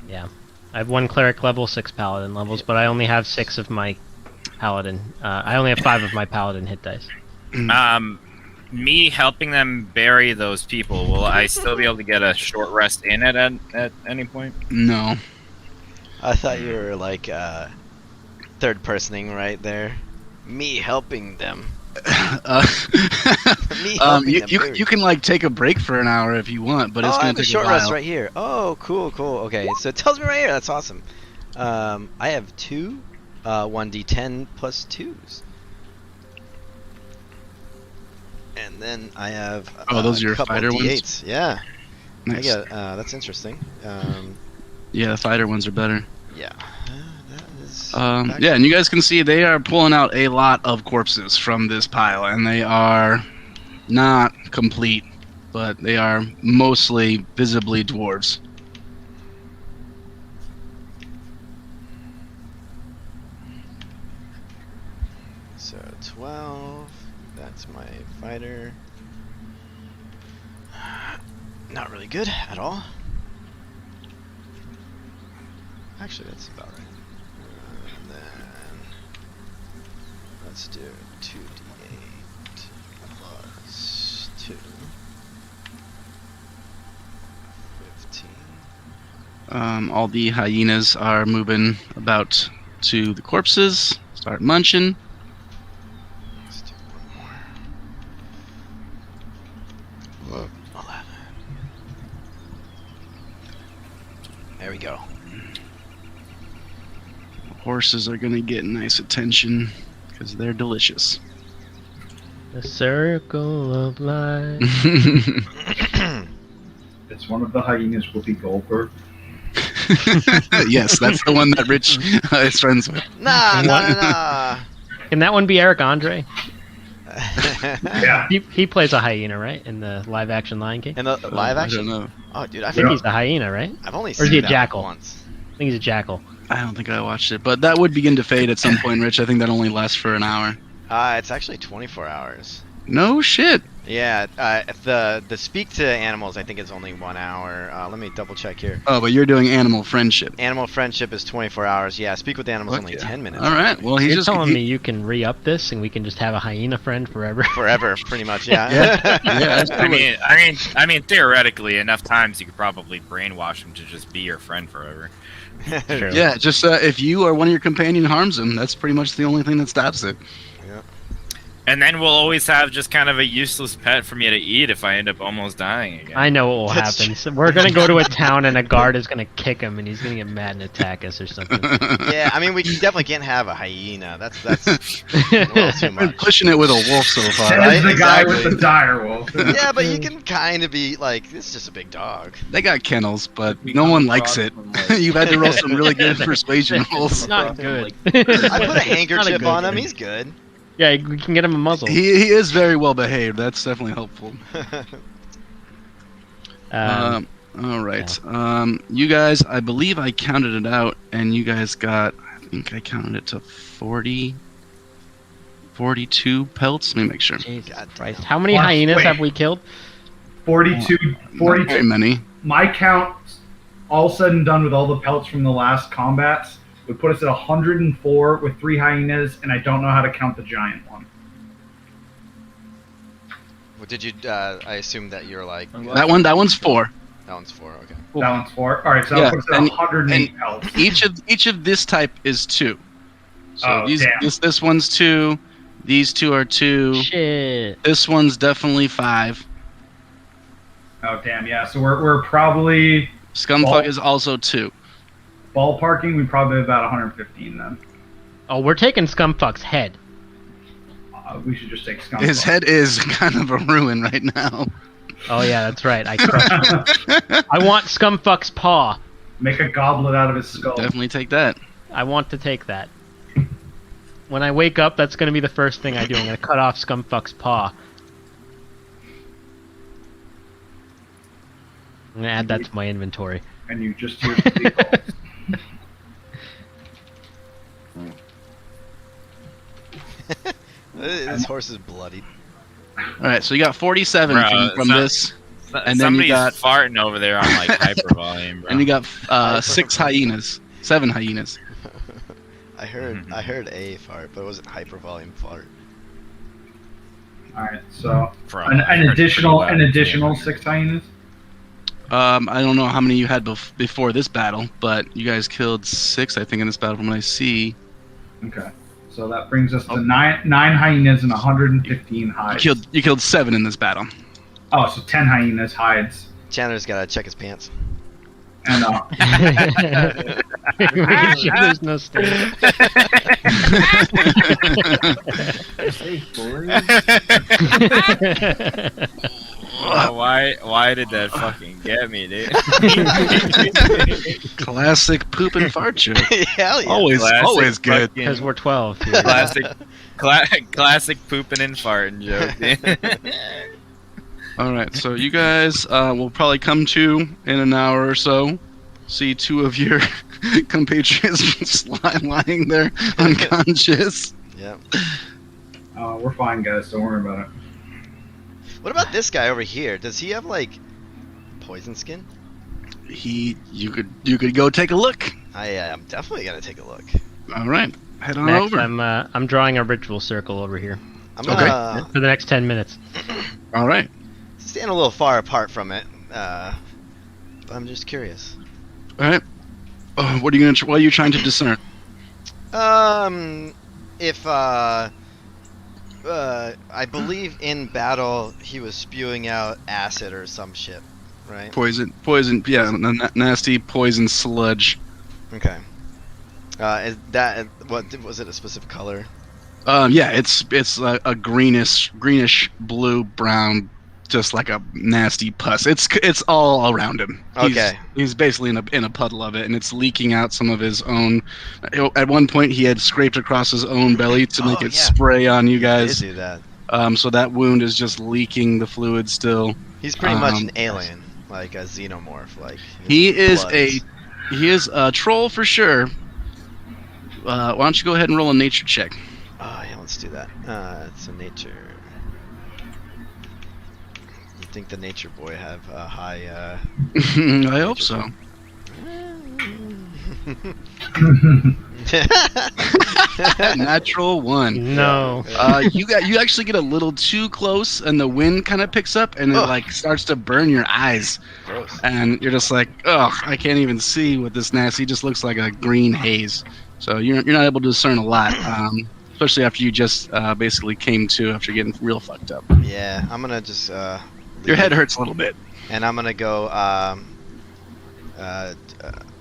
Yeah. I have 1 cleric level, 6 paladin levels, but I only have 6 of my paladin. I only have 5 of my paladin hit dice. me helping them bury those people, will I still be able to get a short rest in at any point? No. I thought you were like third personing right there. Me helping them. Me helping them. You can like take a break for an hour if you want, but it's I gonna have take a short a while. rest right here. Oh, cool. Okay, so it tells me right here. That's awesome. I have 2 1d10 plus 2s. And then I have those are your couple fighter D8s. ones? Yeah. Nice. I get, that's interesting. Yeah, the fighter ones are better. Yeah. That is Yeah, and you guys can see they are pulling out a lot of corpses from this pile, and they are not complete, but they are mostly visibly dwarves. So 12. That's my fighter. Not really good at all. Actually, that's about right. And then let's do 2d8 plus 2. 15. All the hyenas are moving about to the corpses, start munching. Let's do one more. Whoa. 11. There we go. Horses are gonna get nice attention because they're delicious. The circle of life. It's one of the hyenas, Whoopi Goldberg. Yes, that's the one that Rich is friends with. Nah. Can that one be Eric Andre? Yeah. He plays a hyena, right? In the live action Lion King? In the live I action? don't know. Oh, dude, I think he's the hyena, right? I've only Or is seen he a that jackal? once. I think he's a jackal. I don't think I watched it, but that would begin to fade at some point, Rich. I think that only lasts for an hour. It's actually 24 hours. No shit. Yeah, the speak to animals I think is only 1 hour. Let me double check here. Oh, but you're doing animal friendship. Animal friendship is 24 hours. Yeah, speak with animals only Okay. 10 minutes. All right. Well, he's You're just telling me you can re-up this and we can just have a hyena friend forever? Forever, pretty much. Yeah. Yeah. I mean, theoretically, enough times you could probably brainwash him to just be your friend forever. True. Yeah, just if you or one of your companion harms him, that's pretty much the only thing that stops it. And then we'll always have just kind of a useless pet for me to eat if I end up almost dying again. I know what will That's happen. So we're gonna go to a town and a guard is gonna kick him and he's gonna get mad and attack us or something. Yeah, I mean, we definitely can't have a hyena. That's a little too We're much. pushing it with a wolf so far. That Right? is the guy Exactly. with the dire wolf. Yeah, but you can kind of be like, this is just a big dog. They got kennels, but no one likes it. You've had to roll some really good persuasion rolls. It's not good. I put a Not a handkerchief good on him. thing. He's good. Yeah, we can get him a muzzle. He is very well behaved. That's definitely helpful. All right. You guys, I believe I counted it out, and you guys got, I think I counted it to 42 pelts. Let me make sure. Jesus God Christ. damn. How many Wait. hyenas have we killed? 42. Not very many. My count, all said and done with all the pelts from the last combats, would put us at 104 with 3 hyenas, and I don't know how to count the giant one. Well, did you? I assume that you're like. That one's 4. That one's 4. Okay. That one's 4. All right, so Yeah, that puts us at and- 108 pelts. Each of this type is 2. So Oh, damn. this one's 2. These 2 are 2. Shit. This one's definitely 5. Oh, damn, yeah. So we're probably Scumfuck Well- is also 2. ballparking. We probably have about 115 then. Oh, we're taking Scumfuck's head. We should just take Skunk. His head is kind of a ruin right now. Oh yeah, that's right. I crushed him. I want Scumfuck's paw. Make a goblet out of his skull. Definitely take that. I want to take that. When I wake up, that's going to be the first thing I do. I'm going to cut off Scumfuck's paw. I'm going to add that to my inventory. And you just hear Speedball. This horse is bloodied. All right, so you got 47 Bro, from this, and then you Somebody's got farting over there on like hyper volume, bro. and you got 6 hyenas, 7 hyenas. I heard a fart, but it wasn't hyper volume fart. All right, so From an additional Yeah. 6 hyenas. I don't know how many you had before this battle, but you guys killed 6, I think, in this battle from what I see. Okay, so that brings us to nine hyenas and 115 hides. You killed 7 in this battle. Oh, so 10 hyenas hides. Chandler's gotta check his pants. And Making sure there's no stain. Hey, boys. Why did that fucking get me, dude? Classic poop and fart joke. Hell yeah. Always Classic good. fucking Because we're 12. Here. classic pooping and farting joke, dude. All right, so you guys will probably come to in an hour or so. See 2 of your compatriots lying there unconscious. Yep. we're fine, guys. Don't worry about it. What about this guy over here? Does he have like poison skin? You could go take a look. I'm definitely gonna take a look. All right, head on Next, over. I'm drawing a ritual circle over here I'm gonna for the next 10 minutes. All right. stand a little far apart from it. But I'm just curious. All right. What are you trying to discern? If I believe in battle he was spewing out acid or some shit, right? Poison. Yeah, nasty poison sludge. Okay. Is that what was it? A specific color? Yeah, it's a greenish blue brown, just like a nasty pus. It's all around him. Okay. He's basically in a puddle of it, and it's leaking out some of his own. At one point, he had scraped across his own belly to make it spray on you He guys. did do that. So that wound is just leaking the fluid still. He's pretty much an alien, like a xenomorph. Like He is bloods. a troll for sure. Why don't you go ahead and roll a nature check? Oh yeah, let's do that. It's a nature. You think the nature boy have a high? I hope so. Natural 1. No. You actually get a little too close, and the wind kind of picks up, and it like starts to burn your eyes, Gross. and you're just like, ugh, I can't even see what this nasty. It just looks like a green haze. So you're not able to discern a lot, especially after you just basically came to after getting real fucked up. Yeah, I'm gonna just. Your head hurts a little bit. And I'm gonna go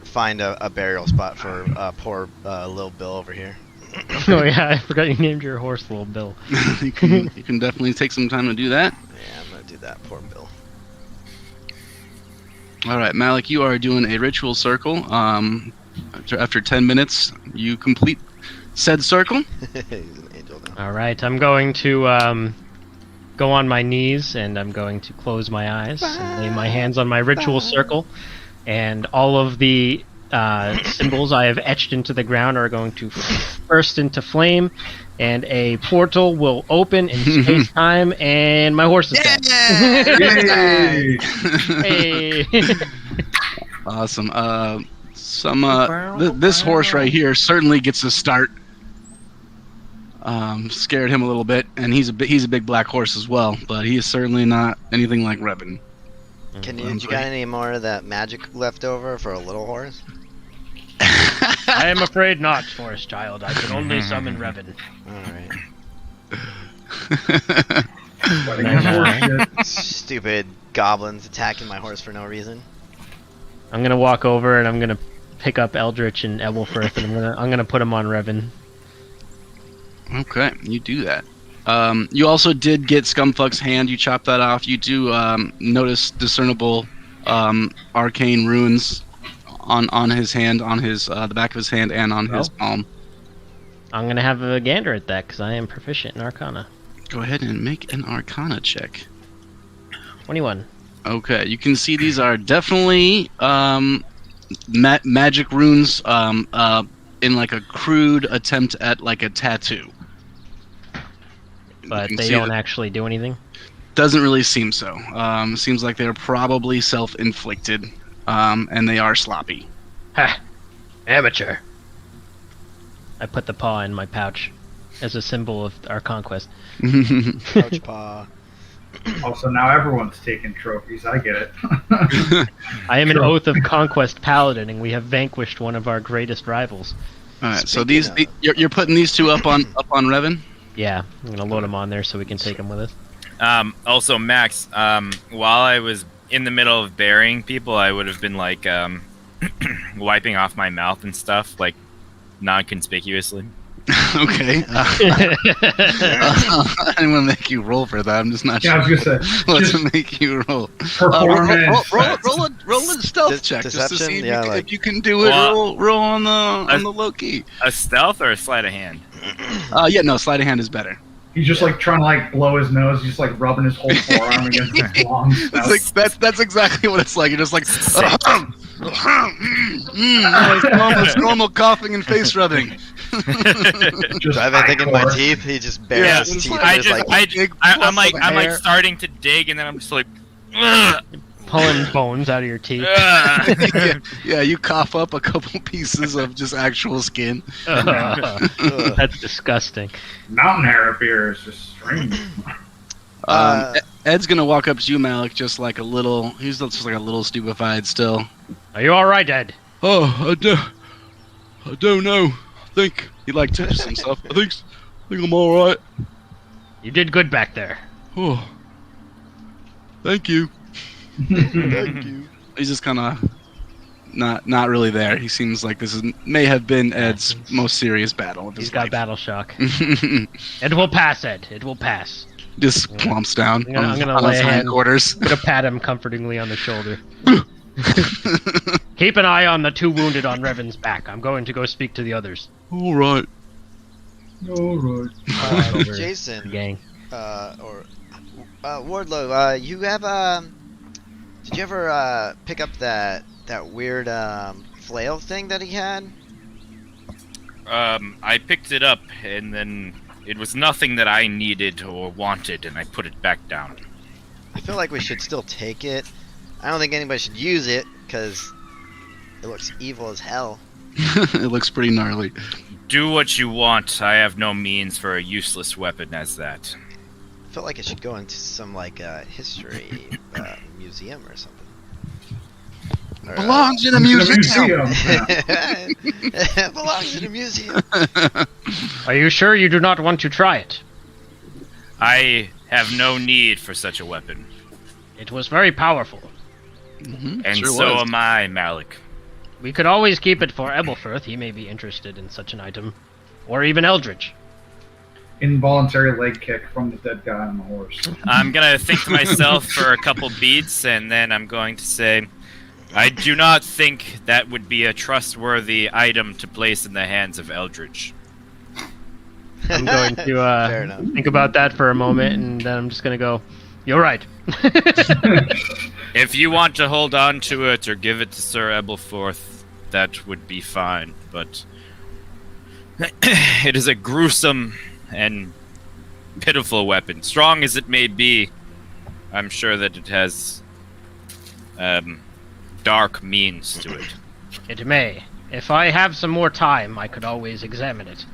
find a burial spot for poor Lil Bill over here. Oh yeah, I forgot you named your horse Little Bill. you can definitely take some time to do that. Yeah, I'm gonna do that. Poor Bill. All right, Malik, you are doing a ritual circle. After 10 minutes, you complete said circle. He's an angel now. All right, I'm going to go on my knees, and I'm going to close my eyes and lay my hands on my ritual circle, and all of the symbols I have etched into the ground are going to burst into flame, and a portal will open in space-time, and my horse is dead. Yay! Hey. Awesome. This horse right here certainly gets a start. Scared him a little bit, and he's a big black horse as well, but he is certainly not anything like Revan. You got any more of that magic left over for a little horse? I am afraid not, Forest Child. I can only summon Revan. Alright. Stupid goblins attacking my horse for no reason. I'm gonna walk over and I'm gonna pick up Eldritch and Ebelfirth, and I'm gonna put him on Revan. Okay, you do that. You also did get Scumfuck's hand. You chop that off. You do notice discernible arcane runes on his hand, on his the back of his hand, and on his palm. I'm gonna have a gander at that because I am proficient in Arcana. Go ahead and make an Arcana check. 21. Okay, you can see these are definitely magic runes in like a crude attempt at like a tattoo. But they don't actually do anything? Doesn't really seem so. Seems like they're probably self-inflicted, and they are sloppy. Ha! Amateur. I put the paw in my pouch. as a symbol of our conquest. Ouch paw. Also, now everyone's taking trophies. I get it. I am an oath of conquest paladin, and we have vanquished one of our greatest rivals. All right, so Speaking you're putting these two up on Revan. Yeah, I'm gonna load them on there so we can take them with us. Also, Max, while I was in the middle of burying people, I would have been like wiping off my mouth and stuff, like non-conspicuously. Okay. I didn't want to make you roll for that. I'm just not Yeah, I sure was gonna say, what just to make you roll. performance. Roll a stealth check just to Deception? see Yeah, if you can do it. Well, roll on the low key. A stealth or a sleight of hand? Yeah, no, sleight of hand is better. He's just like trying to like blow his nose. He's just like rubbing his whole forearm against his long snout. It's like that's exactly what it's like. You're just like it's normal coughing and face rubbing. Just I think in my hardcore. teeth, he just bares Yeah, his it's teeth. like- and is I'm like starting to dig, and then I'm just like, ugh, Pulling bones out of your teeth. ugh. yeah, you cough up a couple pieces of just actual skin. That's disgusting. Mountain hair up here is just strange. Ed's gonna walk up to you, Malik, just like a little. He's just like a little stupefied still. Are you all right, Ed? Oh, I don't know. I think he like tips and stuff. I think I'm all right. You did good back there. Oh, thank you. Thank you. He's just kind of not really there. He seems like may have been Ed's most serious battle of his He's got life. battle shock. It will pass, Ed. It will pass. Just plumps down I'm gonna on lay his a hand. hindquarters. I'm gonna pat him comfortingly on the shoulder. Keep an eye on the 2 wounded on Revan's back. I'm going to go speak to the others. All right. All right. Jason, Gang. Wardlow, you have did you ever pick up that weird flail thing that he had? I picked it up, and then it was nothing that I needed or wanted, and I put it back down. I feel like we should still take it. I don't think anybody should use it because it looks evil as hell. It looks pretty gnarly. Do what you want. I have no means for a useless weapon as that. I feel like it should go into some like history museum or something. Or, Belongs in a museum. it belongs in a museum. Are you sure you do not want to try it? I have no need for such a weapon. It was very powerful. And Sure so was. am I, Malik. We could always keep it for Ebelfirth. He may be interested in such an item. Or even Eldritch. Involuntary leg kick from the dead guy on the horse. I'm gonna think to myself for a couple beats, and then I'm going to say, I do not think that would be a trustworthy item to place in the hands of Eldritch. I'm going Fair to enough. think about that for a moment, and then I'm just going to go, you're right. If you want to hold on to it or give it to Sir Ebelforth, that would be fine, but it is a gruesome and pitiful weapon. Strong as it may be, I'm sure that it has dark means to it. It may. If I have some more time, I could always examine it.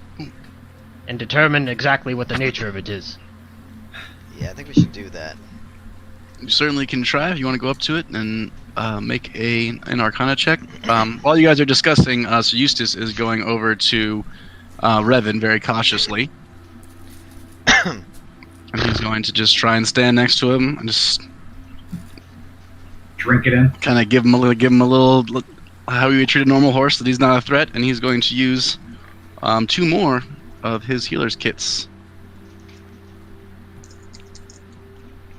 And determine exactly what the nature of it is. Yeah, I think we should do that. You certainly can try if you want to go up to it and make an Arcana check. While you guys are discussing, so Eustace is going over to Revan very cautiously. And he's going to just try and stand next to him and just Drink it in. kind of give him a little how he would treat a normal horse, that he's not a threat, and he's going to use 2 more of his healer's kits.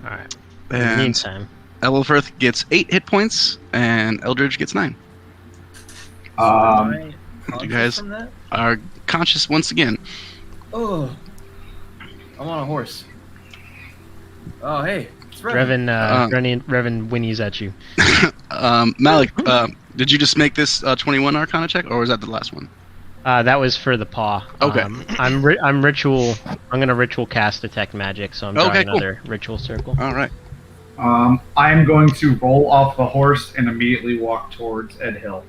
Alright. In the And meantime. Elwulfirth gets 8 hit points, and Eldridge gets 9. You guys From that? are conscious once again. Oh, I'm on a horse. Oh, hey, it's Revan. Revan whinnies at you. Malik, did you just make this 21 Arcana check, or was that the last one? That was for the paw. Okay. I'm ritual. I'm gonna ritual cast detect magic, so I'm drawing Okay, cool. another ritual circle. All right. I'm going to roll off the horse and immediately walk towards Ed Hill.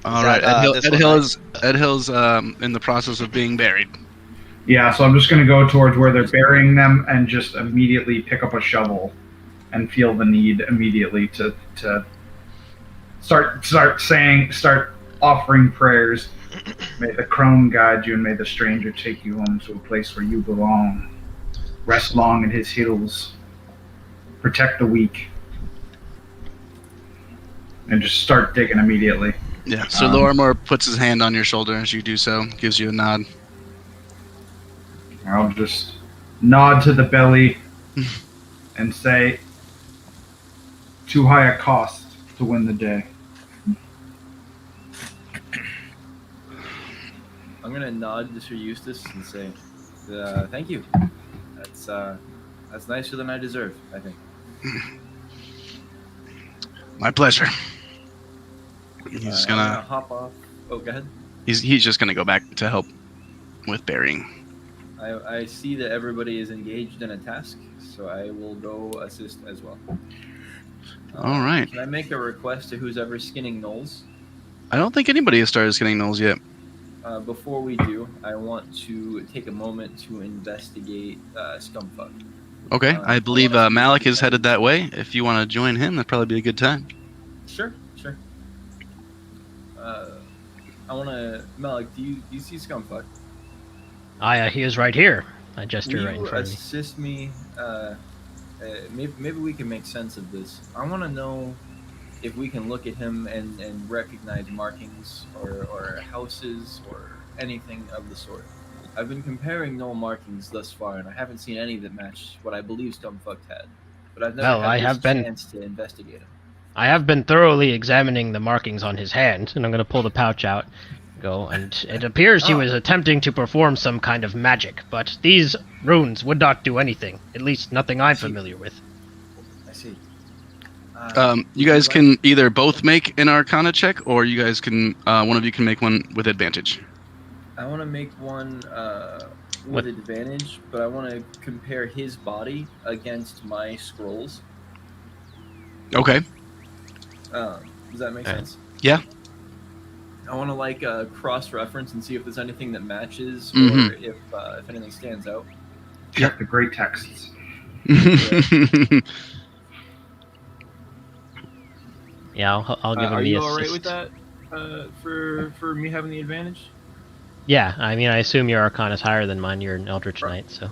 All that, right. this Ed one, Hill's in the process of being buried. Yeah, so I'm just going to go towards where they're burying them and just immediately pick up a shovel and feel the need immediately to start offering prayers. May the crone guide you and may the stranger take you home to a place where you belong. Rest long in his hills. Protect the weak. And just start digging immediately. Yeah. So Lorimer puts his hand on your shoulder as you do so, gives you a nod. I'll just nod to the belly and say, too high a cost to win the day. I'm gonna nod to Sir Eustace and say, "Thank you. That's nicer than I deserve, I think." My pleasure. He's I'm gonna hop off. Oh, go ahead. He's just gonna go back to help with burying. I see that everybody is engaged in a task, so I will go assist as well. All right. Can I make a request to who's ever skinning gnolls? I don't think anybody has started skinning gnolls yet. Before we do, I want to take a moment to investigate Scumfuck. Okay, I believe Malik is headed that way. If you want to join him, that'd probably be a good time. Sure. I want to... Malik, do you see Scumfuck? He is right here. I gesture Will right in you front of me. assist me? Maybe we can make sense of this. I want to know if we can look at him and recognize markings or houses or anything of the sort. I've been comparing gnoll markings thus far, and I haven't seen any that match what I believe Scumfuck had. But I've never had this chance to investigate him. I have been thoroughly examining the markings on his hand, and I'm going to pull the pouch out. And it appears he was attempting to perform some kind of magic, but these runes would not do anything. At least nothing I'm familiar with. I see. You guys can either both make an Arcana check, or you guys can one of you can make one with advantage. I want to make one with advantage, but I want to compare his body against my scrolls. Okay. Does that make sense? Yeah. I want to cross-reference and see if there's anything that matches, or if anything stands out. Check the great texts. Yeah, I'll give him are the you assist. all right with that? For me having the advantage? Yeah, I mean, I assume your Arcana is higher than mine. You're an Eldritch Knight, so.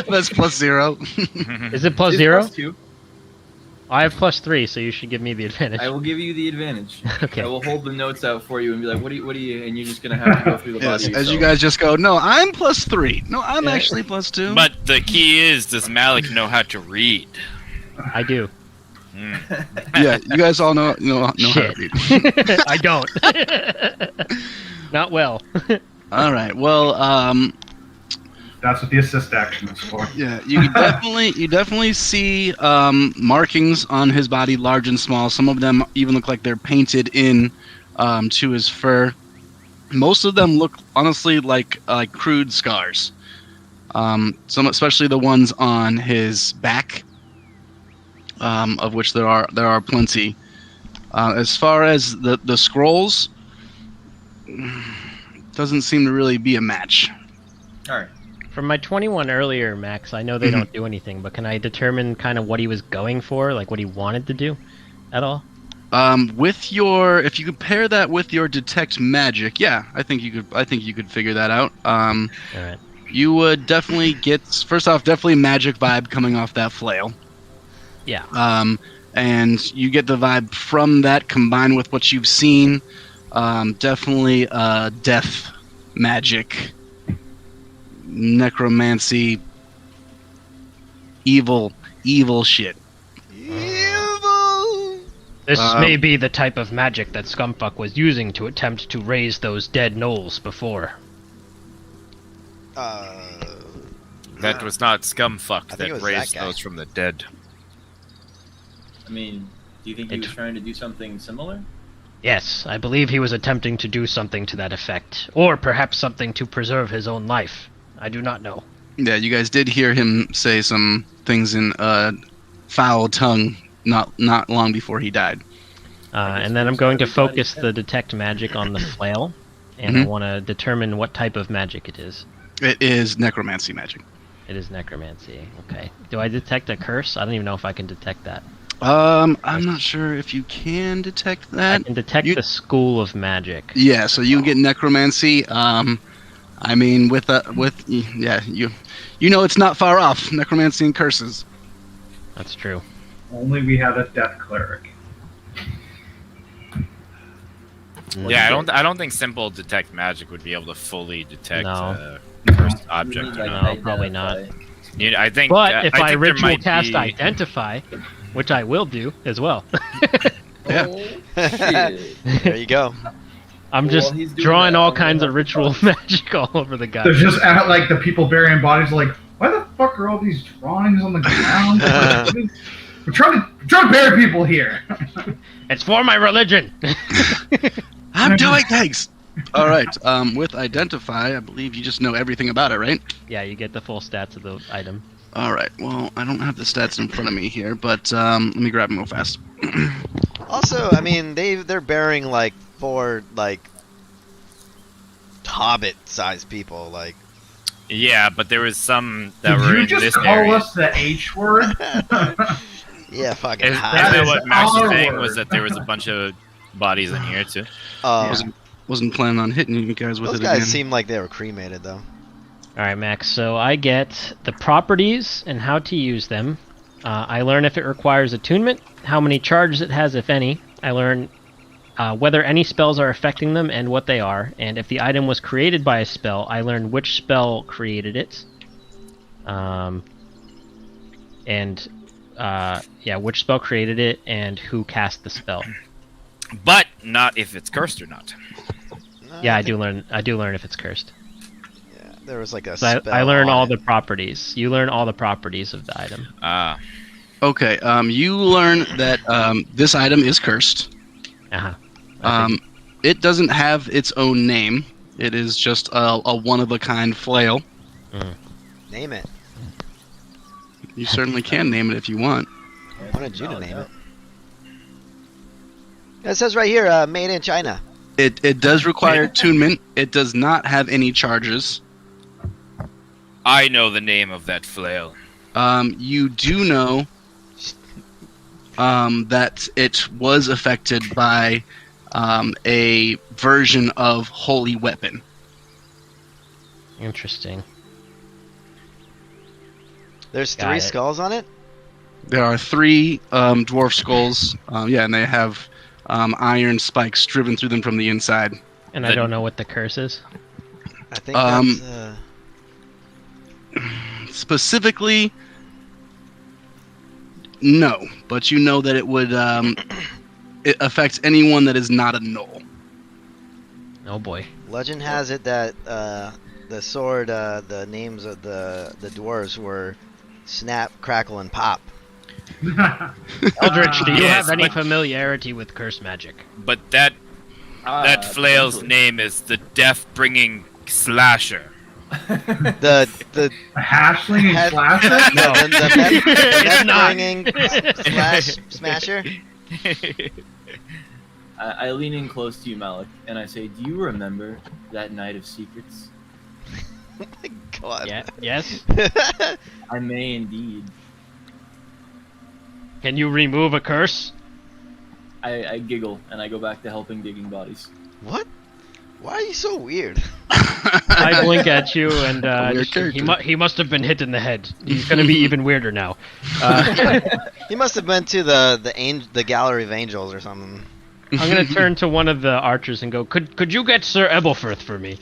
That's plus 0. Is it plus 0? Plus 2. I have plus 3, so you should give me the advantage. I will give you the advantage. Okay. I will hold the notes out for you and be like, what do you, and you're just going to have to go through the body. Yes, as you guys just go, no, I'm plus 3. No, I'm actually plus 2. But the key is, does Malik know how to read? I do. Yeah, you guys all know how to read. I don't. Not well. All right. Well, That's what the assist action is for. yeah, you definitely see markings on his body, large and small. Some of them even look like they're painted in to his fur. Most of them look honestly like crude scars. Some, especially the ones on his back, of which there are plenty. As far as the scrolls, doesn't seem to really be a match. All right. From my 21 earlier, Max, I know they don't do anything, but can I determine kind of what he was going for, like what he wanted to do at all? If you compare that with your detect magic, yeah, I think you could figure that out. All right. You would definitely get, first off, definitely magic vibe coming off that flail. Yeah. And you get the vibe from that combined with what you've seen. Definitely death magic, necromancy, evil shit. Evil. This may be the type of magic that Scumfuck was using to attempt to raise those dead gnolls before. That was not Scumfuck I think it that was raised that guy. those from the dead. I mean, do you think he was trying to do something similar? Yes, I believe he was attempting to do something to that effect, or perhaps something to preserve his own life. I do not know. Yeah, you guys did hear him say some things in foul tongue not long before he died. And then I'm going to focus the detect magic on the flail, and I want to determine what type of magic it is. It is necromancy magic. It is necromancy. Okay. Do I detect a curse? I don't even know if I can detect that. I'm not sure if you can detect that. I can detect the school of magic. Yeah, so you get necromancy. I mean, you know it's not far off. Necromancy and curses. That's true. Only we had a death cleric. Yeah, I don't think simple detect magic would be able to fully detect No. cursed object. No, probably not. I think. But if I think there ritual might cast be... identify, which I will do as well. Yeah. Shit. There you go. I'm Well, just he's doing drawing that, all I'm kinds gonna of ritual magic all over the guy. They're just at, like the people burying bodies. Like, why the fuck are all these drawings on the ground? we're trying to bury people here. It's for my religion. I'm doing things. All right. With identify, I believe you just know everything about it, right? Yeah, you get the full stats of the item. All right. Well, I don't have the stats in front of me here, but let me grab them real fast. Also, I mean, they're bearing like 4 like hobbit-sized people. Like, Yeah, but there was some that Did were you in just this call area. us the H word? yeah, fucking Isn't high. that is what Max was our saying? word. Was that there was a bunch of bodies in here too? Wasn't planning on hitting you guys with Those it guys again. seem like they were cremated, though. All right, Max. So I get the properties and how to use them. I learn if it requires attunement, how many charges it has, if any. I learn whether any spells are affecting them and what they are. And if the item was created by a spell, I learn which spell created it. Which spell created it and who cast the spell. But not if it's cursed or not. Yeah, I do learn if it's cursed. Yeah, there was like a So spell. I learn on all it. the properties. You learn all the properties of the item. Okay. You learn that this item is cursed. Uh-huh. It doesn't have its own name. It is just a one-of-a-kind flail. Name it. You certainly can name it if you want. I wanted you to name it. It says right here, made in China. It does require attunement. It does not have any charges. I know the name of that flail. You do know that it was affected by a version of holy weapon. Interesting. There's Got 3 it. skulls on it? There are 3 dwarf skulls. And they have iron spikes driven through them from the inside. And I don't know what the curse is. I think that's... Specifically, no. But you know that it would it affects anyone that is not a gnoll. Oh boy. Legend has it that the sword, the names of the dwarves were Snap, Crackle, and Pop. Eldritch, do you Yes, have any but- familiarity with curse magic? But that flail's potentially. name is the Death-Bringing Slasher. The A hashling and Head- slasher? the It's not. meth-bringing smasher. I lean in close to you, Malik, and I say, "Do you remember that night of secrets?" God. Yeah. Yes. I may indeed. Can you remove a curse? I giggle and I go back to helping digging bodies. What? Why are you so weird? I blink at you, and Weird he character. he must have been hit in the head. He's gonna be even weirder now. He must have been to the gallery of angels or something. I'm gonna turn to one of the archers and go, Could you get Sir Ebelfirth for me?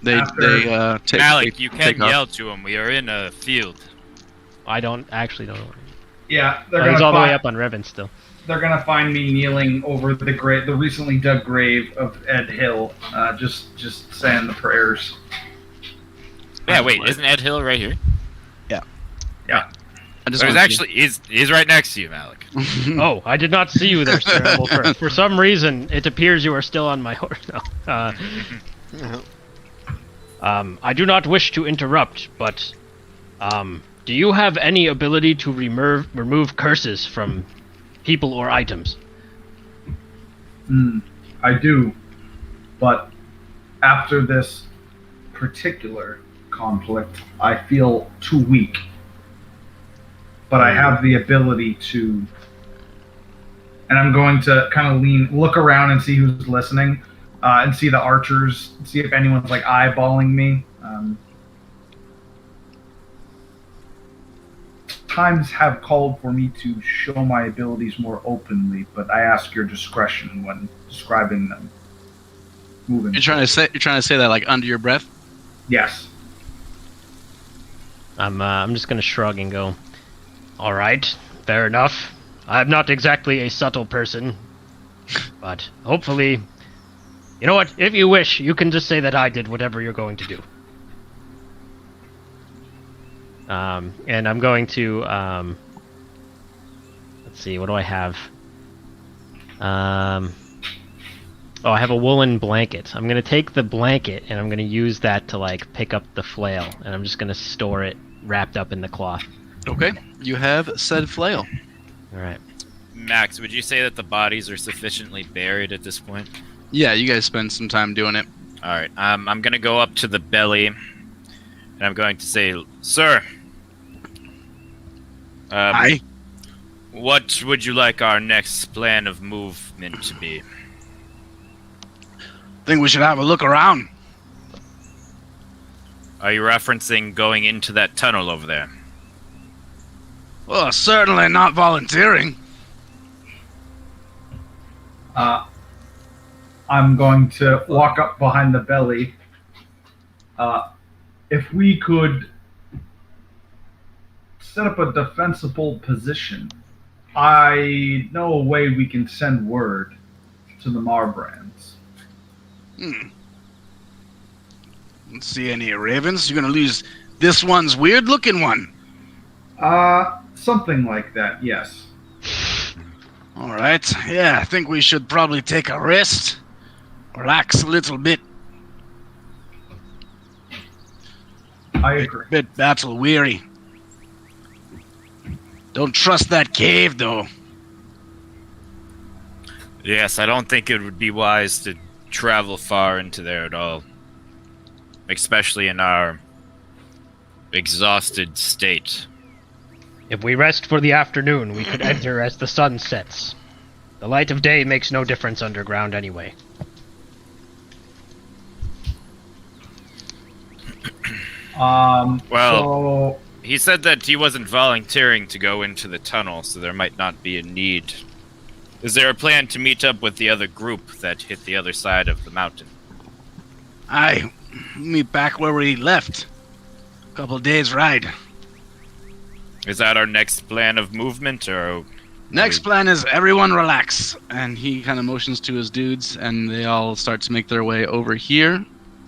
They take Malik, you take can off. yell to him. We are in a field. I don't know. Yeah, they're Oh, gonna he's all the way find, up on Revan still. they're gonna find me kneeling over the recently dug grave of Ed Hill, just saying the prayers. Yeah, wait, isn't Ed Hill right here? I just So he's wanted actually he's right next to you, Malik. to- Oh, I did not see you there, Sir Ebelfirth. For some reason, it appears you are still on my horse now. I do not wish to interrupt, but do you have any ability to remove curses from people or items. I do, but after this particular conflict, I feel too weak. But I have the ability to, and I'm going to kind of look around and see who's listening, and see the archers, see if anyone's like eyeballing me. Times have called for me to show my abilities more openly, but I ask your discretion when describing them. Moving. You're trying to say that like under your breath? Yes. I'm just gonna shrug and go, all right, fair enough. I'm not exactly a subtle person, but hopefully, you know what? If you wish, you can just say that I did whatever you're going to do. And I'm going to, let's see, what do I have? Oh, I have a woolen blanket. I'm going to take the blanket and I'm going to use that to, like, pick up the flail. And I'm just going to store it wrapped up in the cloth. Okay, you have said flail. Alright. Max, would you say that the bodies are sufficiently buried at this point? Yeah, you guys spend some time doing it. Alright, I'm gonna go up to the belly, and I'm going to say, Sir, Hi. what would you like our next plan of movement to be? Think we should have a look around. Are you referencing going into that tunnel over there? Well, certainly not volunteering. I'm going to walk up behind the belly. If we could set up a defensible position, I know a way we can send word to the Marbrands. Don't see any ravens. You're gonna lose this one's weird-looking one. Something like that, yes. All right. Yeah, I think we should probably take a rest. Relax a little bit. I agree. Bit battle weary. Don't trust that cave, though. Yes, I don't think it would be wise to travel far into there at all. Especially in our exhausted state. If we rest for the afternoon, we could enter as the sun sets. The light of day makes no difference underground anyway. Well, So he said that he wasn't volunteering to go into the tunnel, so there might not be a need. Is there a plan to meet up with the other group that hit the other side of the mountain? Aye, meet back where we left. Couple days' ride. Is that our next plan of movement, or... Next plan is everyone relax. And he kind of motions to his dudes, and they all start to make their way over here,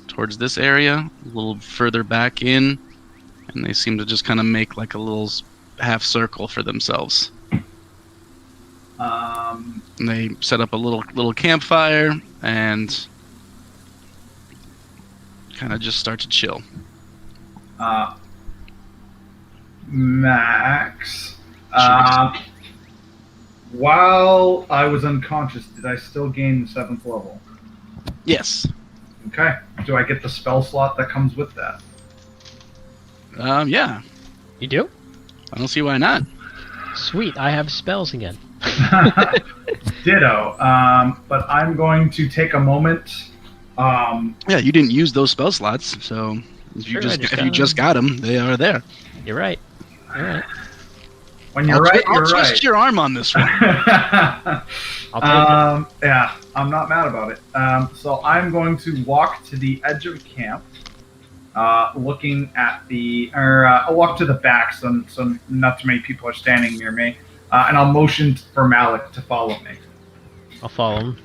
towards this area, a little further back in. And they seem to just kind of make like a little half circle for themselves. And they set up a little campfire, and kind of just start to chill. Max, while I was unconscious, did I still gain the 7th level? Yes. Okay. Do I get the spell slot that comes with that? Yeah. You do? I don't see why not. Sweet, I have spells again. Ditto. But I'm going to take a moment. Yeah, you didn't use those spell slots, so if you just got them, they are there. You're right. You're right. When you're right, I'll you're twist right. your arm on this one. I'll take it. Yeah, I'm not mad about it. So I'm going to walk to the edge of camp, looking at I'll walk to the back so not too many people are standing near me, and I'll motion for Malik to follow me. I'll follow him.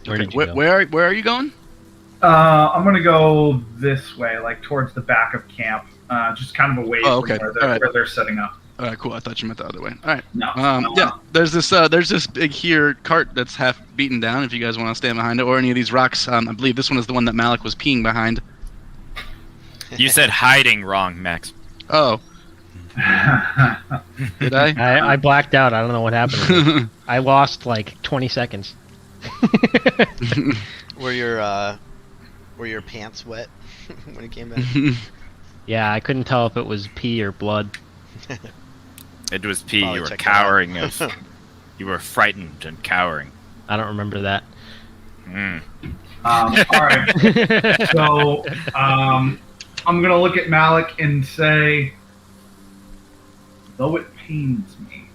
Where did you go? Where are you going? I'm gonna go this way, like towards the back of camp, just kind of away from where they're setting up. All right, cool. I thought you meant the other way. All right. No. Yeah. There's this big here cart that's half beaten down. If you guys want to stand behind it, or any of these rocks, I believe this one is the one that Malik was peeing behind. You said hiding wrong, Max. Oh. Did I? I blacked out. I don't know what happened. I lost like 20 seconds. Were your pants wet when you came back? Yeah, I couldn't tell if it was pee or blood. It was pee. Probably You were check it cowering. out. You were frightened and cowering. I don't remember that. Mm. All right. So I'm gonna look at Malik and say, though it pains me,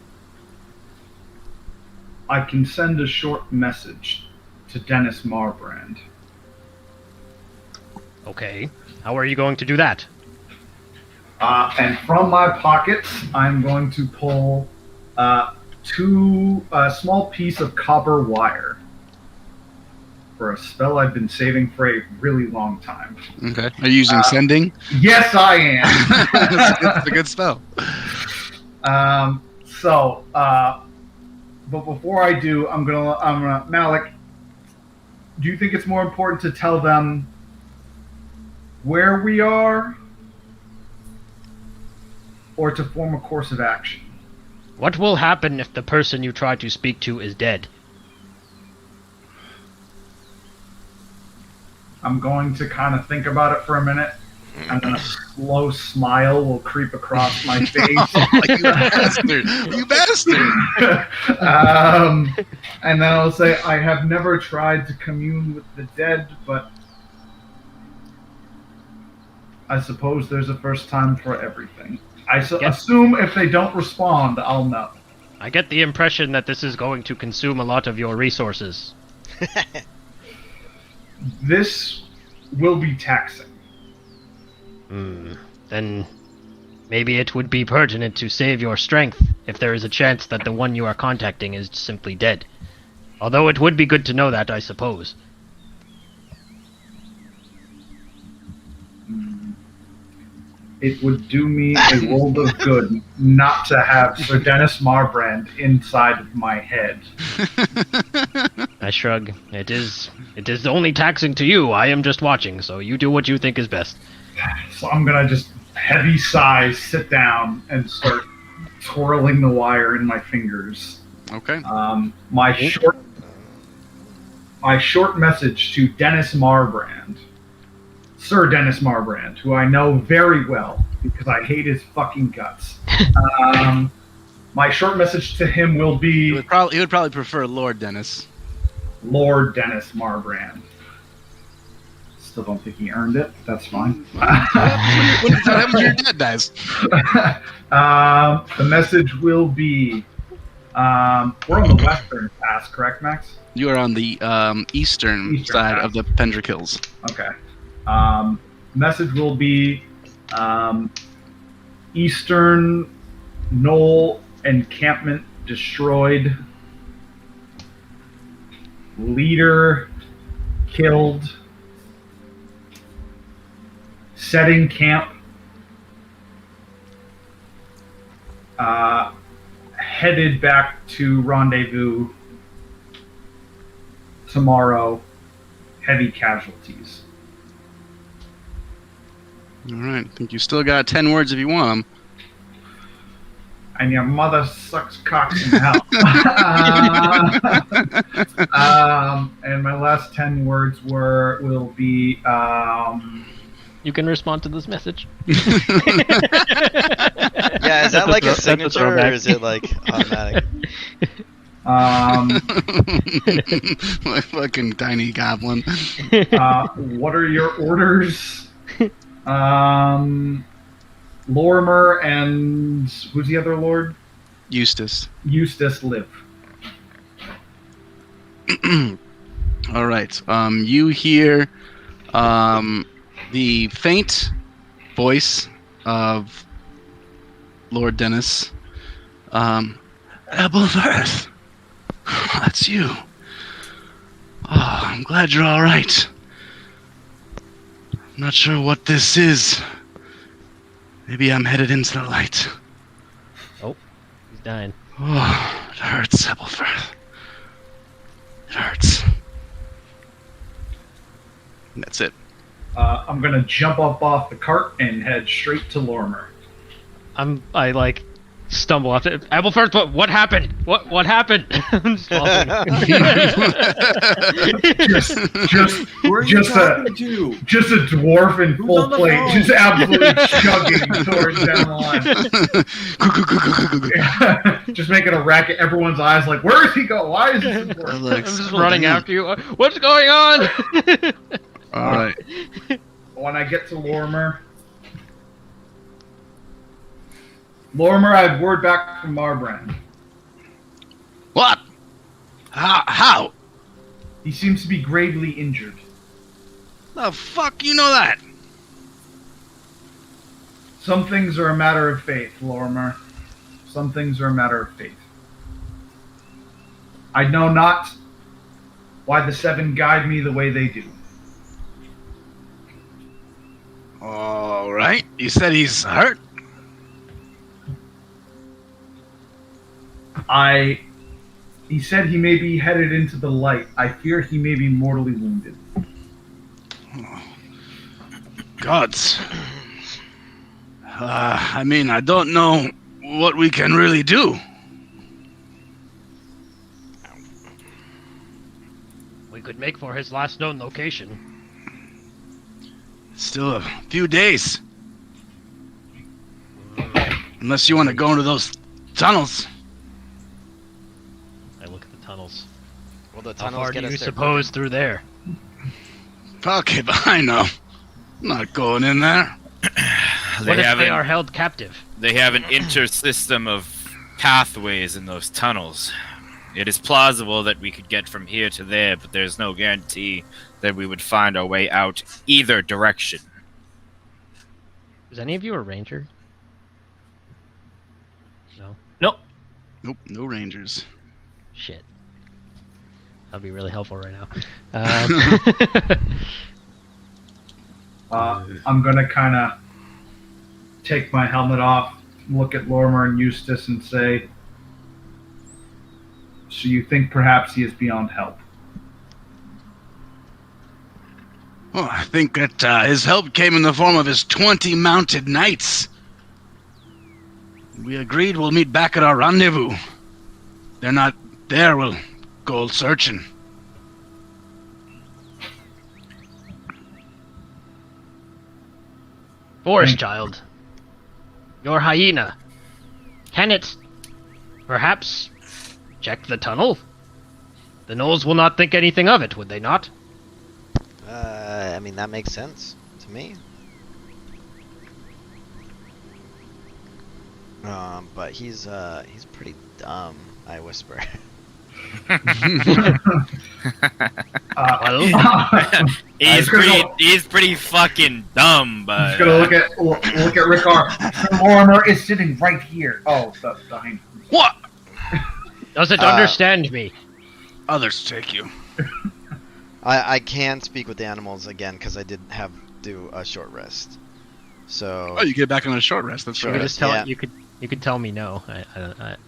I can send a short message to Dennis Marbrand. Okay. How are you going to do that? And from my pockets, I'm going to pull a small piece of copper wire for a spell I've been saving for a really long time. Okay. Are you using sending? Yes, I am. It's a good spell. But before I do, I'm gonna Malik. Do you think it's more important to tell them where we are, or to form a course of action? What will happen if the person you try to speak to is dead? I'm going to kind of think about it for a minute, and then a slow smile will creep across my face. You bastard! You bastard! And then I'll say, I have never tried to commune with the dead, but I suppose there's a first time for everything. I assume if they don't respond, I'll know. I get the impression that this is going to consume a lot of your resources. This will be taxing. Then maybe it would be pertinent to save your strength if there is a chance that the one you are contacting is simply dead. Although it would be good to know that, I suppose. It would do me a world of good not to have Sir Dennis Marbrand inside of my head. I shrug. It is only taxing to you. I am just watching, so you do what you think is best. So I'm gonna just heavy sigh, sit down, and start twirling the wire in my fingers. Okay. My short message to Dennis Marbrand, Sir Dennis Marbrand, who I know very well because I hate his fucking guts. My short message to him will be: He would probably prefer Lord Dennis. Lord Dennis Marbrand. Still don't think he earned it. That's fine. What happens when your dad dies? The message will be: we're on the western pass, correct, Max? You are on the eastern side pass of the Pendricles. Okay. Message will be Eastern Knoll encampment destroyed. Leader killed. Setting camp. Headed back to rendezvous tomorrow. Heavy casualties. All right. I think you still got 10 words if you want them. And your mother sucks cocks in hell. And my last 10 words will be. You can respond to this message. Yeah, is that like a That's a signature or throwback. is it like automatic? My fucking tiny goblin. What are your orders? Lorimer and who's the other lord? Eustace. Eustace live. All right. You hear the faint voice of Lord Dennis. Ebelverth, that's you. Oh, I'm glad you're all right. I'm not sure what this is. Maybe I'm headed into the light. Oh, he's dying. Oh, it hurts, Ebelverth. It hurts. And that's it. I'm gonna jump up off the cart and head straight to Lorimer. I like stumble after Applefirst. What happened? What happened? I'm just following. just a dwarf in full plate, just absolutely chugging towards down the line. Just making a racket. Everyone's eyes like, where is he going? Why is this important? I'm just running after you. What's going on? All right. When I get to Lorimer, I have word back from Marbrand. What? How? He seems to be gravely injured. The fuck you know that? Some things are a matter of faith, Lorimer. Some things are a matter of faith. I know not why the Seven guide me the way they do. All right. You said he's hurt? He said he may be headed into the light. I fear he may be mortally wounded. Gods. I mean, I don't know what we can really do. We could make for his last known location. Still a few days. Unless you want to go into those tunnels. I look at the tunnels. Well, the How tunnels far get do us you there suppose through there? Okay, but I know. I'm not going in there. What if they are held captive? They have an intersystem of pathways in those tunnels. It is plausible that we could get from here to there, but there's no guarantee that we would find our way out either direction. Is any of you a ranger? No. Nope, no rangers. Shit. That'd be really helpful right now. I'm gonna kind of take my helmet off, look at Lorimer and Eustace, and say, "So you think perhaps he is beyond help?" Oh, I think that his help came in the form of his 20 mounted knights. We agreed we'll meet back at our rendezvous. They're not there, we'll go searching. Forest child. Your hyena. Can it perhaps check the tunnel? The gnolls will not think anything of it, would they not? I mean, that makes sense to me. But he's pretty dumb, I whisper. He's pretty fucking dumb, but I'm just gonna look at Rickard. Lorimer is sitting right here. Oh, the Hyena. What? Does it understand me? Others take you. I can speak with the animals again because I did have do a short rest. So. Oh, you get back on a short rest. That's You right. could just tell Yeah. you could tell me no.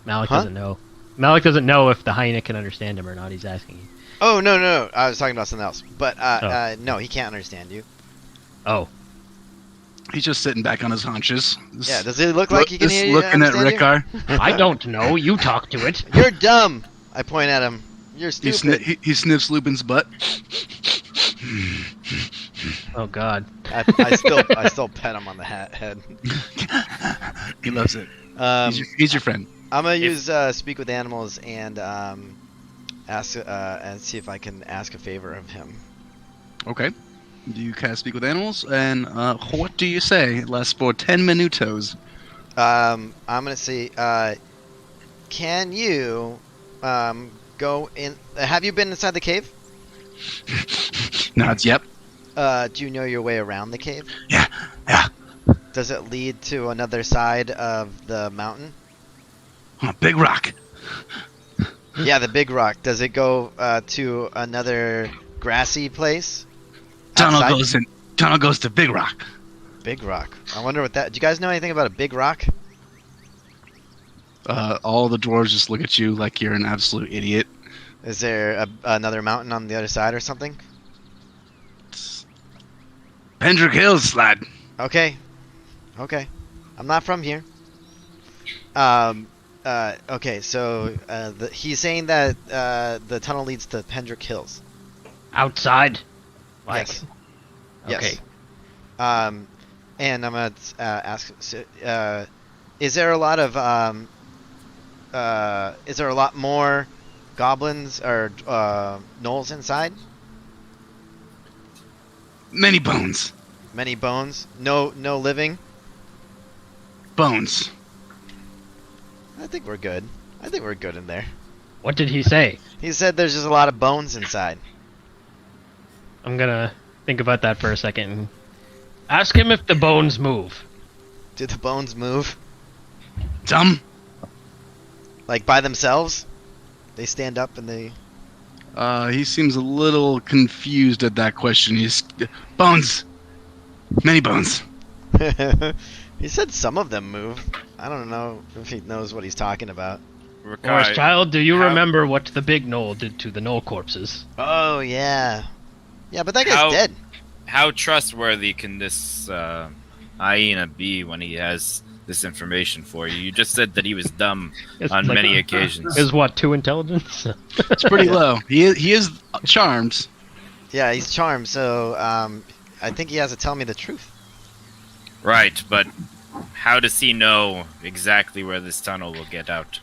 Malik Huh? doesn't know. Malik doesn't know if the hyena can understand him or not. He's asking you. Oh no! I was talking about something else. But Oh. no, he can't understand you. Oh, He's just sitting back on his haunches. Yeah. Does it look like he can Just hear you? looking at understand you? Rickard. I don't know. You talk to it. You're dumb. I point at him. You're He, stupid. he sniffs Lupin's butt. Oh God. I still pet him on the head. He loves it. He's your friend. I'm gonna use speak with animals and ask and see if I can ask a favor of him. Okay. You cast Speak with Animals, and what do you say? It lasts for 10 minutos. I'm gonna say, can you go in? Have you been inside the cave? Nods, yep. Do you know your way around the cave? Yeah. Does it lead to another side of the mountain? Oh, big rock. Yeah, the big rock. Does it go to another grassy place? Tunnel Outside? goes to Big Rock. Big rock. I wonder what that. Do you guys know anything about a big rock? All the dwarves just look at you like you're an absolute idiot. Is there another mountain on the other side or something? Pendrick Hills, lad. Okay. I'm not from here. Okay, so he's saying that the tunnel leads to Pendrick Hills. Outside. Yes. Okay. And I'm gonna ask: is there a lot of is there a lot more goblins or gnolls inside? Many bones. Many bones. No living. Bones. I think we're good. I think we're good in there. What did he say? He said there's just a lot of bones inside. I'm gonna think about that for a second. Ask him if the bones move. Do the bones move? Dumb. Like by themselves? They stand up and they... He seems a little confused at that question. He's bones. Many bones. He said some of them move. I don't know if he knows what he's talking about. Forest Child, do you how- remember what the big gnoll did to the gnoll corpses? Oh, yeah. Yeah, but that guy's How- dead. How trustworthy can this hyena be when he has this information for you? You just said that he was dumb It's on like- many occasions. Is what, 2 intelligence? It's pretty low. He is charmed. Yeah, he's charmed, so I think he has to tell me the truth. Right, but how does he know exactly where this tunnel will get out?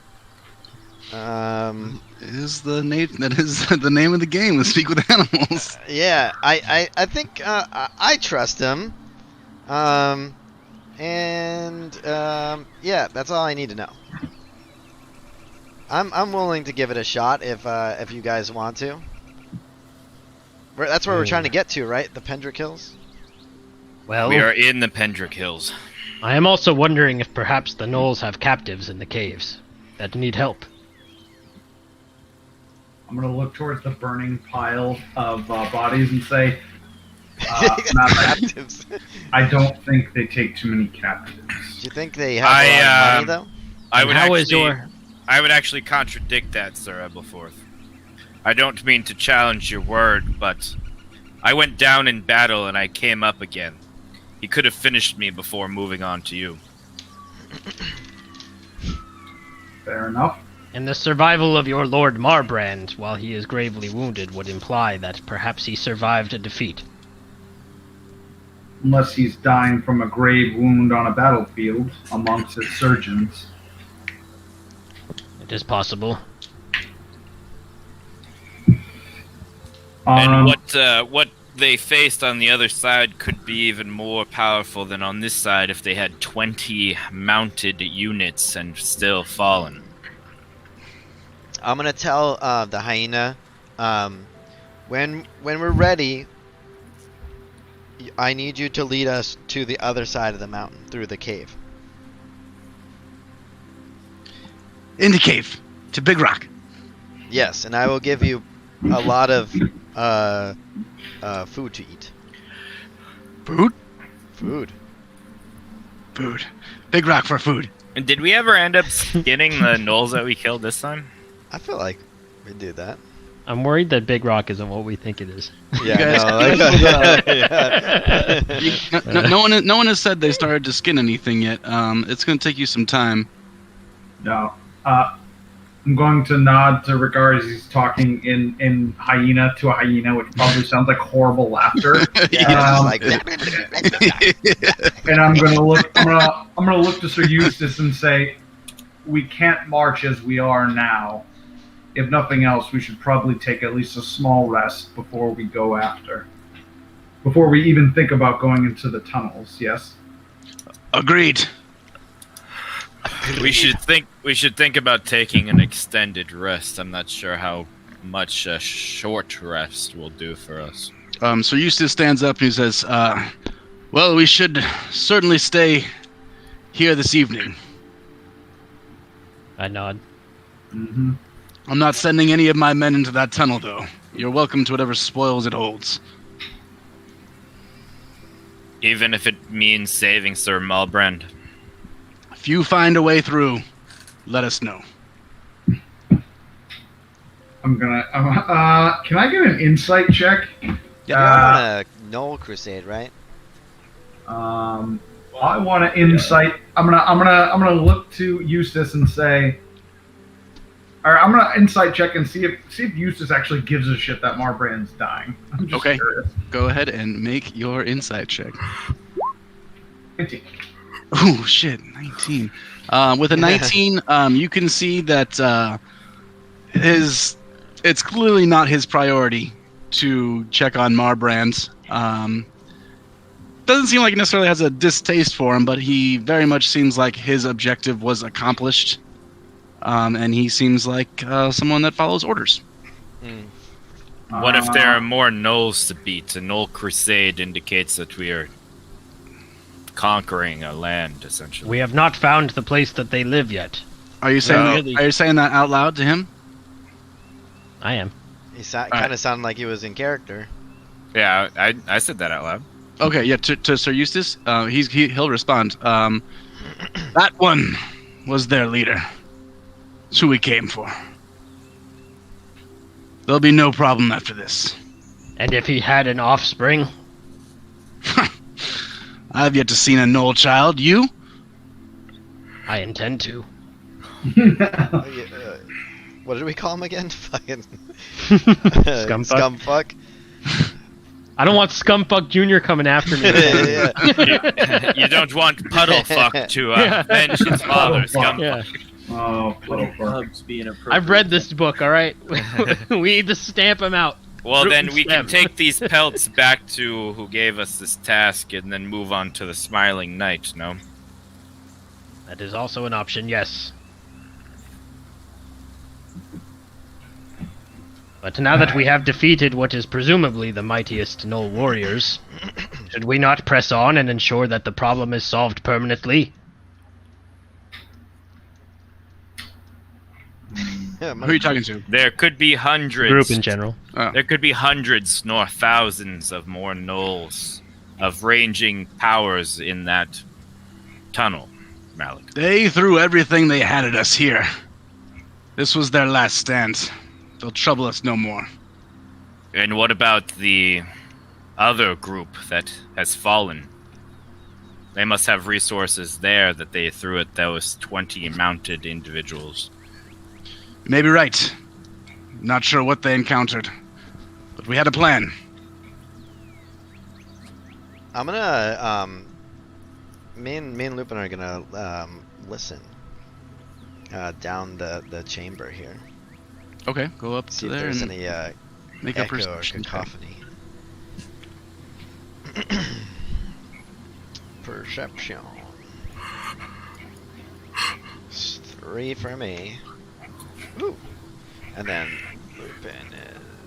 Is the name that is the name of the game? To speak with animals. Yeah, I think I trust him. Yeah, that's all I need to know. I'm willing to give it a shot if you guys want to. That's where we're trying to get to, right? The Pendrick Hills? Well, We are in the Pendrick Hills. I am also wondering if perhaps the gnolls have captives in the caves that need help. I'm gonna look towards the burning pile of bodies and say, Malik, Captives. Do I don't think they take too many captives. you think they have a lot of money, though? I And would how actually, is your... I would actually contradict that, Sir Ebelforth. I don't mean to challenge your word, but I went down in battle and I came up again. He could have finished me before moving on to you. Fair enough. And the survival of your Lord Marbrand while he is gravely wounded would imply that perhaps he survived a defeat. Unless he's dying from a grave wound on a battlefield amongst his surgeons. It is possible. And what they faced on the other side could be even more powerful than on this side if they had 20 mounted units and still fallen. I'm gonna tell the hyena, when we're ready, I need you to lead us to the other side of the mountain through the cave. In the cave. To Big Rock. Yes, and I will give you a lot of food to eat. Food? Food. Food. Big Rock for food. And did we ever end up skinning the gnolls that we killed this time? I feel like we do that. I'm worried that Big Rock isn't what we think it is. Yeah, guys- No one has said they started to skin anything yet. It's going to take you some time. No. I'm going to nod to Ricard as he's talking in hyena to a hyena, which probably sounds like horrible laughter. like And I'm gonna look. I'm gonna look to Sir Eustace and say, "We can't march as we are now. If nothing else, we should probably take at least a small rest before we go after. Before we even think about going into the tunnels." Yes. Agreed. We should think about taking an extended rest. I'm not sure how much a short rest will do for us. So Eustace stands up and he says, well, we should certainly stay here this evening. I nod. Mm-hmm. I'm not sending any of my men into that tunnel, though. You're welcome to whatever spoils it holds. Even if it means saving Sir Malbrand. If you find a way through, let us know. I'm gonna. Can I get an insight check? You're on a Knoll Crusade, right? I want to insight. I'm gonna look to Eustace and say, all right, I'm gonna insight check and see if Eustace actually gives a shit that Marbrand's dying. I'm just Okay. curious. Go ahead and make your insight check. 19. Oh shit, 19. With a 19, you can see that it's clearly not his priority to check on Marbrand. Doesn't seem like he necessarily has a distaste for him, but he very much seems like his objective was accomplished. And he seems like someone that follows orders. What if there are more gnolls to beat? A gnoll crusade indicates that we are conquering a land, essentially. We have not found the place that they live yet. Are you saying No. Are you saying that out loud to him? I am. He kind of sounded like he was in character. Yeah, I said that out loud. Okay, yeah. To Sir Eustace, he'll respond. That one was their leader. It's who we came for. There'll be no problem after this. And if he had an offspring? I've yet to see a gnoll child. You? I intend to. What did we call him again? Fucking Scumfuck. Scumfuck. I don't want Scumfuck Jr. coming after me. Yeah. You don't want Puddlefuck to avenge his father, Scumfuck. Yeah. Oh, Little Puddlefuck. bugs being appropriate. I've read this book, alright? We need to stamp him out. Well, Root then and we can stamp. take these pelts back to who gave us this task and then move on to the Smiling Knight, no? That is also an option, yes. But now that we have defeated what is presumably the mightiest Gnoll warriors, should we not press on and ensure that the problem is solved permanently? Who are you talking to? There could be hundreds. Group in general. There could be hundreds nor thousands of more gnolls of ranging powers in that tunnel, Malik. They threw everything they had at us here. This was their last stand. They'll trouble us no more. And what about the other group that has fallen? They must have resources there that they threw at those 20 mounted individuals. You may be right. Not sure what they encountered, but we had a plan. I'm gonna me and Lupin are gonna listen down the chamber here. Okay, go up See to if there there's and any make a echo or perception check. cacophony. Perception. It's 3 for me. Ooh. And then Lupin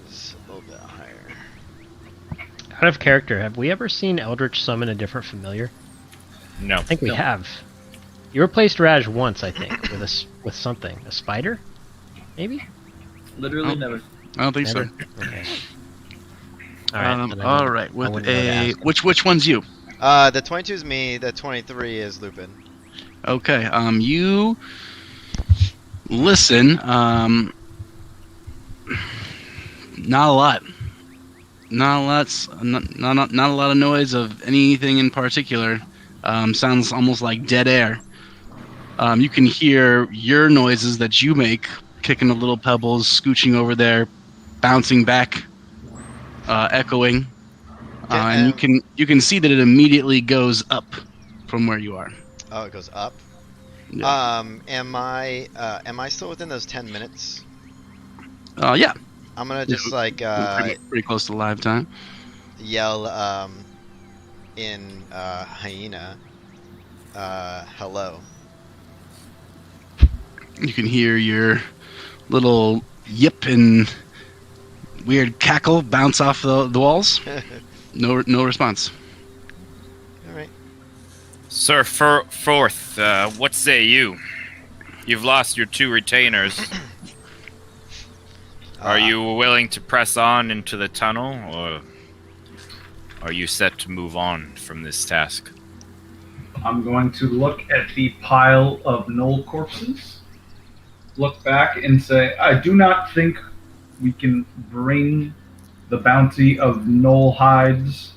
is a little bit higher. Out of character, have we ever seen Eldritch summon a different familiar? No. I think we have. You replaced Raj once, I think, with something. A spider? Maybe? Literally Oh. never. I don't think Never? so. Okay. Alright. then I All wouldn't- right, I with wouldn't know to a ask. which one's you? The 22 is me, the 23 is Lupin. Okay, you listen. Not a lot. Not a lot of noise of anything in particular. Sounds almost like dead air. You can hear your noises that you make, kicking the little pebbles, scooching over there, bouncing back, echoing. And you can see that it immediately goes up from where you are. Oh, it goes up. Yeah. Am I still within those 10 minutes? Yeah. I'm gonna just Pretty close to live time. yell in Hyena, hello. You can hear your little yip and weird cackle bounce off the walls. No response. All right. Sir Forth, what say you? You've lost your 2 retainers. Are you willing to press on into the tunnel, or are you set to move on from this task? I'm going to look at the pile of gnoll corpses, look back and say, I do not think we can bring the bounty of gnoll hides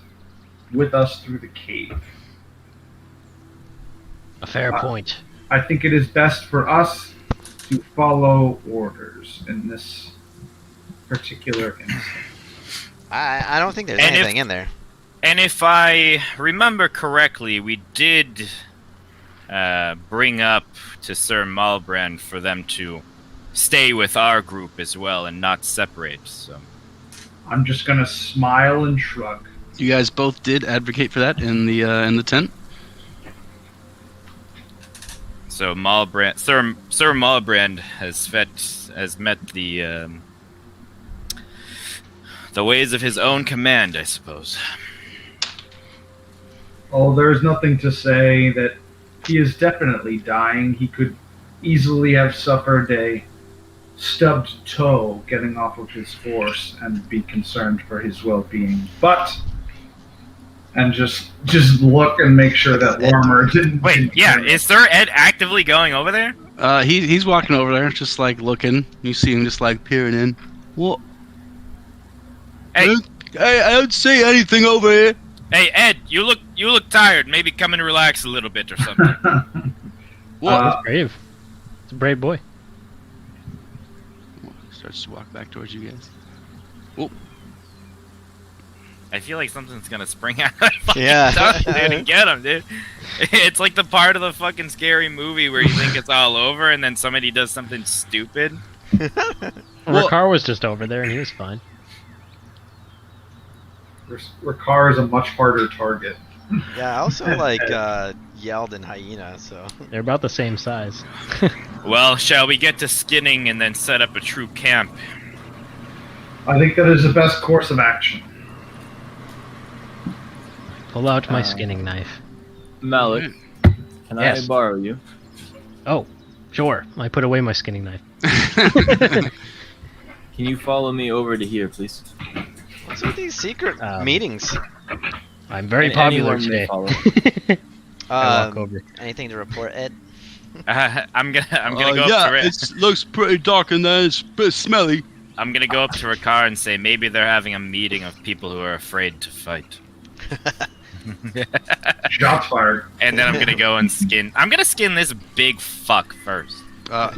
with us through the cave. A fair point. I think it is best for us to follow orders in this particular instance. I don't think there's And anything in there. And if I remember correctly, we did bring up to Sir Malbrand for them to stay with our group as well and not separate. So I'm just gonna smile and shrug. You guys both did advocate for that in the tent. So Malbrand, Sir Malbrand has met the ways of his own command, I suppose. Oh, there's nothing to say that he is definitely dying. He could easily have suffered a stubbed toe getting off of his horse and be concerned for his well-being. And just look and make sure that Lorimer didn't... Wait, yeah, is Sir Ed actively going over there? He's walking over there, just like looking. You see him just like peering in. What? Hey, I don't see anything over here. Hey, Ed, you look tired. Maybe come and relax a little bit or something. What? That's brave. It's a brave boy. Starts to walk back towards you guys. I feel like something's gonna spring out of that fucking Yeah. tunnel, dude, and get him, dude. It's like the part of the fucking scary movie where you think it's all over and then somebody does something stupid. Ricard was just over there and he was fine. Ricard is a much harder target. Yeah, I also yelled in Hyena, so. They're about the same size. Well, shall we get to skinning and then set up a true camp? I think that is the best course of action. Pull out my skinning knife. Malik, can Yes. I borrow you? Oh, sure. I put away my skinning knife. Can you follow me over to here, please? What's with these secret Um, meetings? I'm very And popular anyone may today. follow. I walk over. Anything to report, Ed? I'm gonna go up to it looks pretty dark in there. It's a bit smelly. I'm gonna go up to Ricard and say maybe they're having a meeting of people who are afraid to fight. Shots fired. And then I'm gonna go and skin. I'm gonna skin this big fuck first.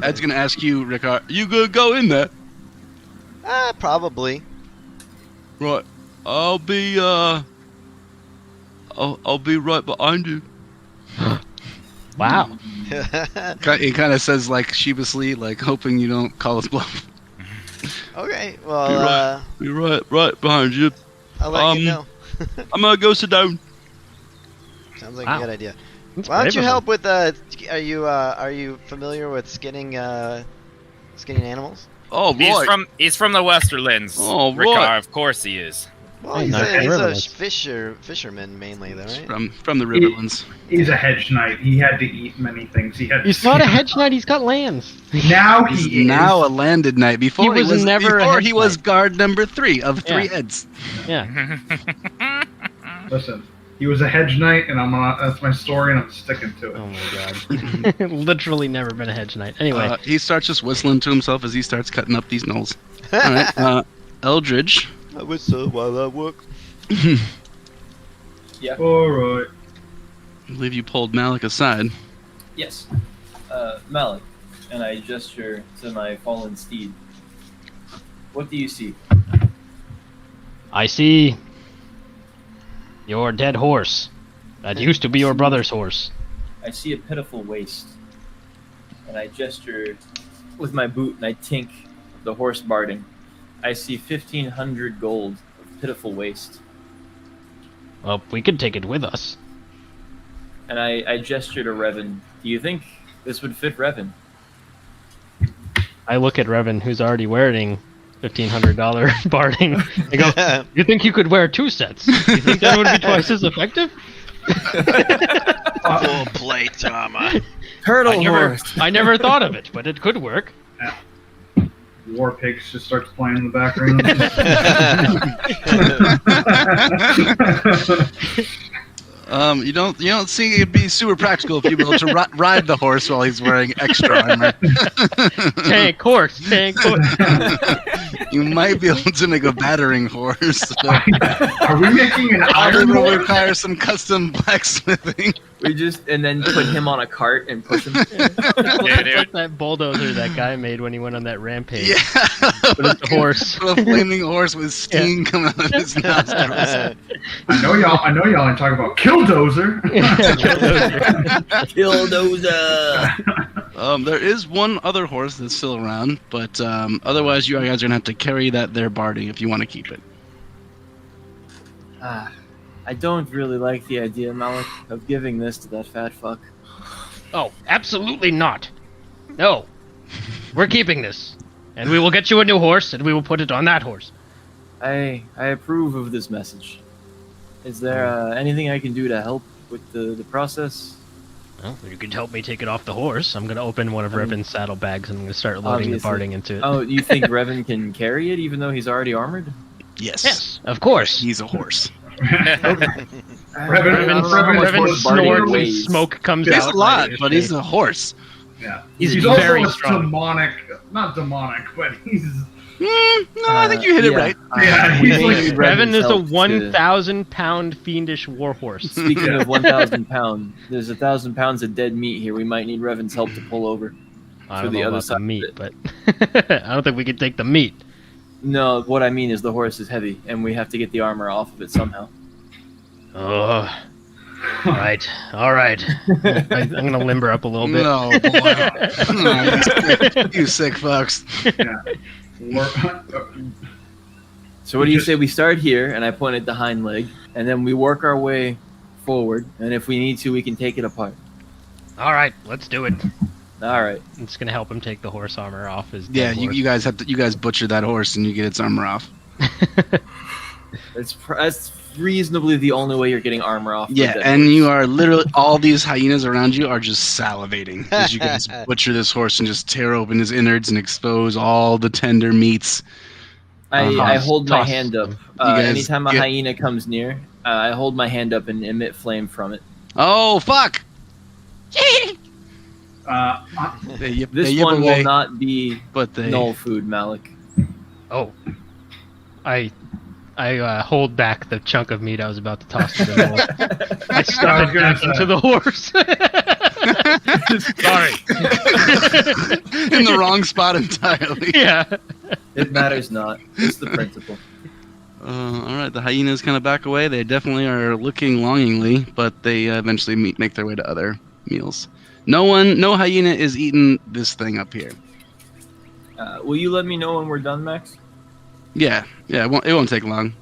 Ed's gonna ask you, Ricard, you gonna go in there? Probably. Right. I'll be right behind you. Wow. He kind of says like sheepishly, like hoping you don't call us bluff. Okay, well, Be right behind you. I'll let you know. I'm gonna go sit down. Sounds like Wow. a good idea. That's Why don't brave you of help with are you familiar with skinning animals? Oh, right. He's from the Westerlands. Oh, Ricard, right. of course he is. Well, Hey, he's nice a riverlands. fisherman mainly, though, right? From the Riverlands. He's a hedge knight. He had to eat many things. He's not a hedge knight, he's got lands. Now He's he is. now a landed knight. Before He was never a before head he was knight. guard number 3 of 3 Yeah. heads. Yeah. Listen, he was a hedge knight, and that's my story, and I'm sticking to it. Oh my god. Literally never been a hedge knight. Anyway. He starts just whistling to himself as he starts cutting up these knolls. All right, Eldridge. I whistle while I work. All right. I believe you pulled Malik aside. Yes. Malik, and I gesture to my fallen steed. What do you see? I see your dead horse. That used to be your brother's horse. I see a pitiful waste. And I gesture with my boot and I tink the horse barding. I see 1,500 gold of pitiful waste. Well, we could take it with us. And I gesture to Revan. Do you think this would fit Revan? I look at Revan, who's already wearing $1,500 barding. I go, you think you could wear 2 sets? You think that would be twice as effective? Full plate armor. Turtle horse! I never thought of it, but it could work. War Pigs just starts playing in the background. You don't see it'd be super practical if you were able to ride the horse while he's wearing extra armor. Tank horse. You might be able to make a battering horse. Are we making an Probably iron will horse? require some custom blacksmithing. We just and then put him on a cart and push him. dude. Like that bulldozer that guy made when he went on that rampage. Yeah. But it's a horse. A flaming horse with steam coming out of his nostrils. I know y'all ain't talking about Killdozer. Killdozer. There is one other horse that's still around, but otherwise you guys are gonna have to carry that there Barty if you want to keep it. I don't really like the idea, Malik, of giving this to that fat fuck. Oh, absolutely not. No. We're keeping this. And we will get you a new horse, and we will put it on that horse. I approve of this message. Is there anything I can do to help with the process? Well, you can help me take it off the horse. I'm going to open one of Revan's saddlebags, and I'm going to start loading the Obviously. Barding into it. Oh, you think Revan can carry it even though he's already armored? Yes, of course. He's a horse. Revan snorts and smoke comes It's out. a lot, but he's a horse. Yeah, He's also very a strong. demonic, not demonic, but he's No, I think you hit it right. Yeah, he's we like- need Revan Revan's is a help to- 1,000-pound fiendish warhorse. Speaking of 1,000 pound, there's 1,000 pounds of dead meat here. We might need Revan's help to pull over. I to don't the know other about side the of meat, it. but I don't think we can take the meat. No, what I mean is the horse is heavy, and we have to get the armor off of it somehow. Oh, right. All right. I'm going to limber up a little bit. No, boy. You sick fucks. So what do you say we start here, and I point at the hind leg, and then we work our way forward, and if we need to, we can take it apart. All right, let's do it. All right. It's going to help him take the horse armor off his Yeah, dead you horse. guys have to. You guys butcher that horse and you get its armor off. That's reasonably the only way you're getting armor off. Yeah, with that and horse. you are literally all these hyenas around you are just salivating as you guys butcher this horse and just tear open his innards and expose all the tender meats. I hold my toss hand up. them. guys Anytime a get- hyena comes near, I hold my hand up and emit flame from it. Oh fuck! They yip, This they yip one away, will not be but they. null food, Malik. Oh. I hold back the chunk of meat I was about to toss to the horse. I stuff it gonna back say. into the horse. Sorry. In the wrong spot entirely. Yeah. It matters not. It's the principle. All right, the hyenas kind of back away. They definitely are looking longingly, but they eventually make their way to other meals. No hyena is eating this thing up here. Will you let me know when we're done, Max? Yeah, it won't take long.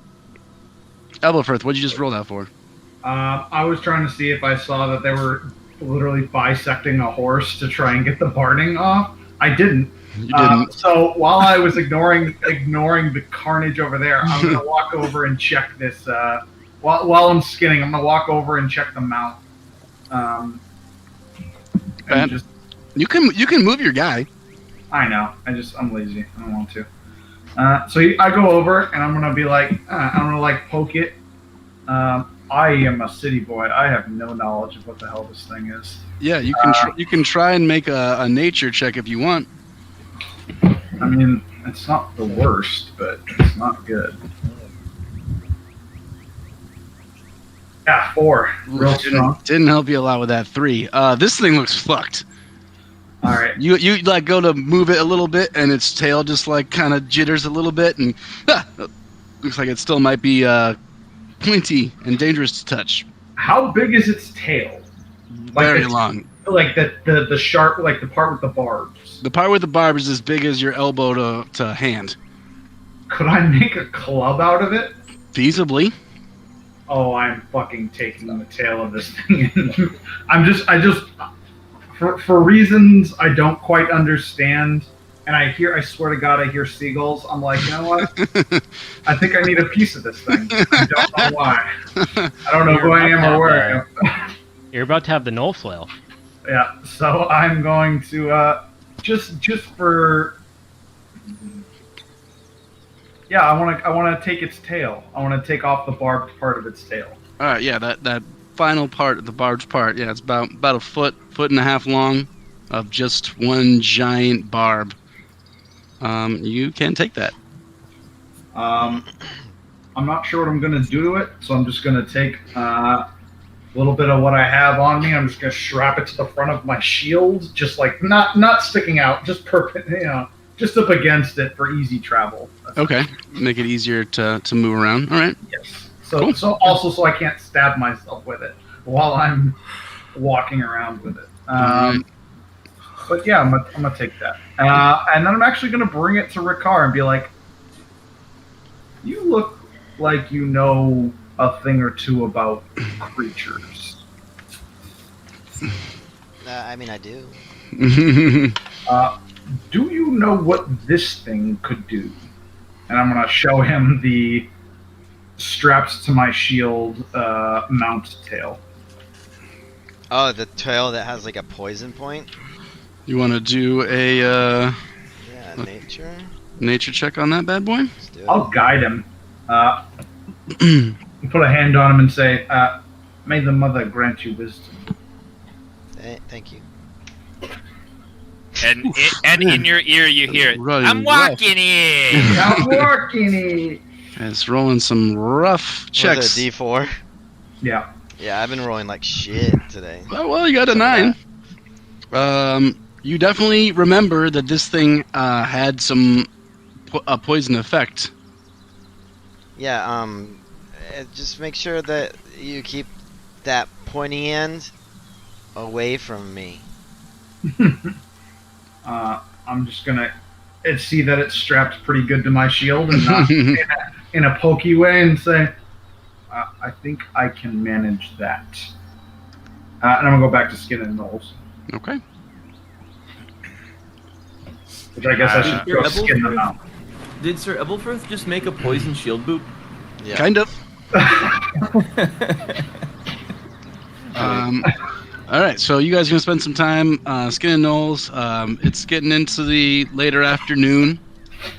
Elbowfirth, what'd you just roll that for? I was trying to see if I saw that they were literally bisecting a horse to try and get the barding off. I didn't. You didn't. So while I was ignoring the carnage over there, I'm gonna walk over and check this. While I'm skinning, I'm gonna walk over and check the mount. And Ben? just, You can move your guy. I know. I'm lazy. I don't want to. So I go over and I'm gonna be like, I'm gonna like poke it. I am a city boy. I have no knowledge of what the hell this thing is. Yeah, you can try and make a nature check if you want. I mean, it's not the worst, but it's not good. Yeah, 4. Real strong. Didn't help you a lot with that 3. This thing looks fucked. All right. You like go to move it a little bit, and its tail just like kind of jitters a little bit, and looks like it still might be pointy and dangerous to touch. How big is its tail? Very long. Like the sharp, like the part with the barbs. The part with the barb is as big as your elbow to hand. Could I make a club out of it? Feasibly. Oh, I'm fucking taking the tail of this thing. I just, for reasons I don't quite understand, and I swear to God, I hear seagulls. I'm like, you know what? I think I need a piece of this thing. I don't know why. I don't know who I am or where I am. You're about to have the null flail. Yeah, so I'm going to just for. Yeah, I want to take its tail. I want to take off the barbed part of its tail. All right, yeah, that final part, the barbed part, yeah, it's about a foot and a half long, of just one giant barb. You can take that. I'm not sure what I'm gonna do to it, so I'm just gonna take little bit of what I have on me. I'm just gonna strap it to the front of my shield, just like not sticking out, just just up against it for easy travel. Okay, make it easier to move around. All right. Yes. So so I can't stab myself with it while I'm walking around with it. But yeah, I'm gonna take that, and then I'm actually gonna bring it to Ricard and be like, "You look like you know a thing or two about creatures." I mean, I do. Do you know what this thing could do? And I'm gonna show him the straps to my shield mount tail. Oh, the tail that has like a poison point? You want to do a Yeah, nature check on that bad boy? Let's do it. I'll guide him. Put a hand on him and say, "May the mother grant you wisdom." Thank you. And in your ear you hear it. Running I'm walking in. I'm working it. It's rolling some rough checks. Was it a D4? Yeah. Yeah, I've been rolling like shit today. Oh, well, you got a 9. You definitely remember that this thing had a poison effect. Yeah, just make sure that you keep that pointy end away from me. I'm just gonna see that it's strapped pretty good to my shield and not in a pokey way and say, "I think I can manage that." And I'm gonna go back to skin and knolls, Okay. which I guess I should go skin them out. Did Sir Ebelfirth just make a poison shield boot? Yeah. Kind of. All right, so you guys are going to spend some time skinning knolls. It's getting into the later afternoon.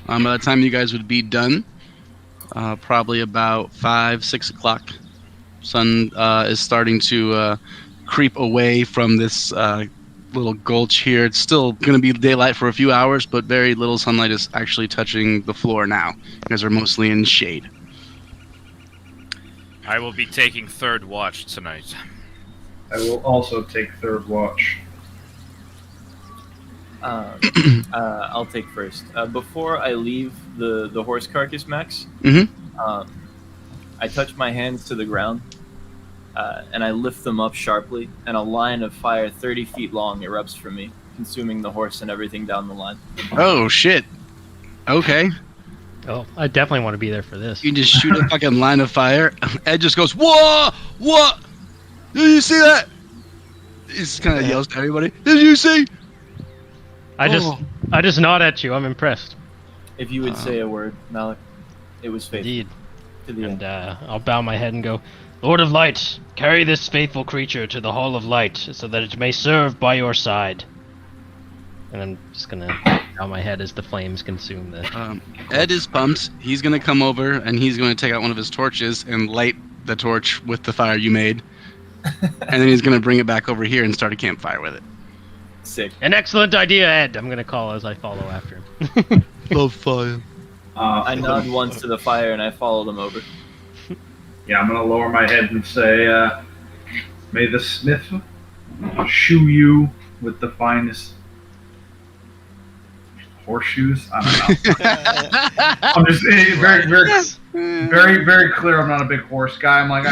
By the time you guys would be done, probably about 5, 6 o'clock. Sun is starting to creep away from this little gulch here. It's still going to be daylight for a few hours, but very little sunlight is actually touching the floor now. You guys are mostly in shade. I will be taking third watch tonight. I will also take third watch. I'll take first. Before I leave the horse carcass, Max, I touch my hands to the ground, and I lift them up sharply, and a line of fire 30 feet long erupts from me, consuming the horse and everything down the line. Oh, shit. Okay. Oh, I definitely want to be there for this. You just shoot a fucking line of fire. Ed just goes, "Whoa! What? Did you see that?" He just kind of yells to everybody. "Did you see?" I just nod at you. I'm impressed. If you would say a word, Malik, it was faithful. Indeed. To the And end. I'll bow my head and go, "Lord of Light, carry this faithful creature to the Hall of Light so that it may serve by your side." And I'm just gonna bow my head as the flames consume the... Ed is pumped. He's going to come over, and he's going to take out one of his torches and light the torch with the fire you made. And then he's going to bring it back over here and start a campfire with it. Sick. An excellent idea, Ed! I'm gonna call as I follow after him. Love fire. I nod once to the fire and I follow them over. Yeah, I'm gonna lower my head and say, "May the smith shoe you with the finest horseshoes." I don't know. I'm just very clear. I'm not a big horse guy. I'm like,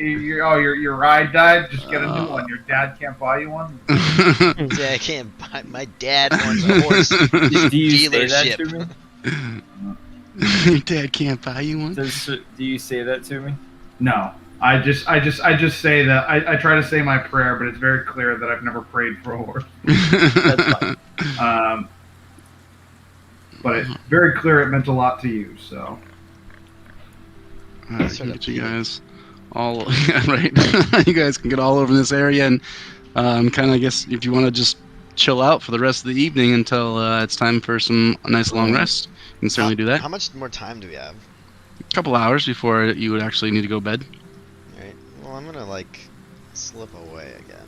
your ride died. Just get a new one. Your dad can't buy you one. Yeah, I can't buy. My dad wants a horse. Do you say that Dealership. to me? Your dad can't buy you one? Do you say that to me? No, I just say that I try to say my prayer, but it's very clear that I've never prayed for a horse. That's fine. But it's very clear it meant a lot to you. So I can get you guys all right. You guys can get all over this area and kind of, I guess, if you want to just chill out for the rest of the evening until it's time for some nice long rest, you can certainly do that. How much more time do we have? A couple hours before you would actually need to go to bed. Alright. Well, I'm gonna, like, slip away again.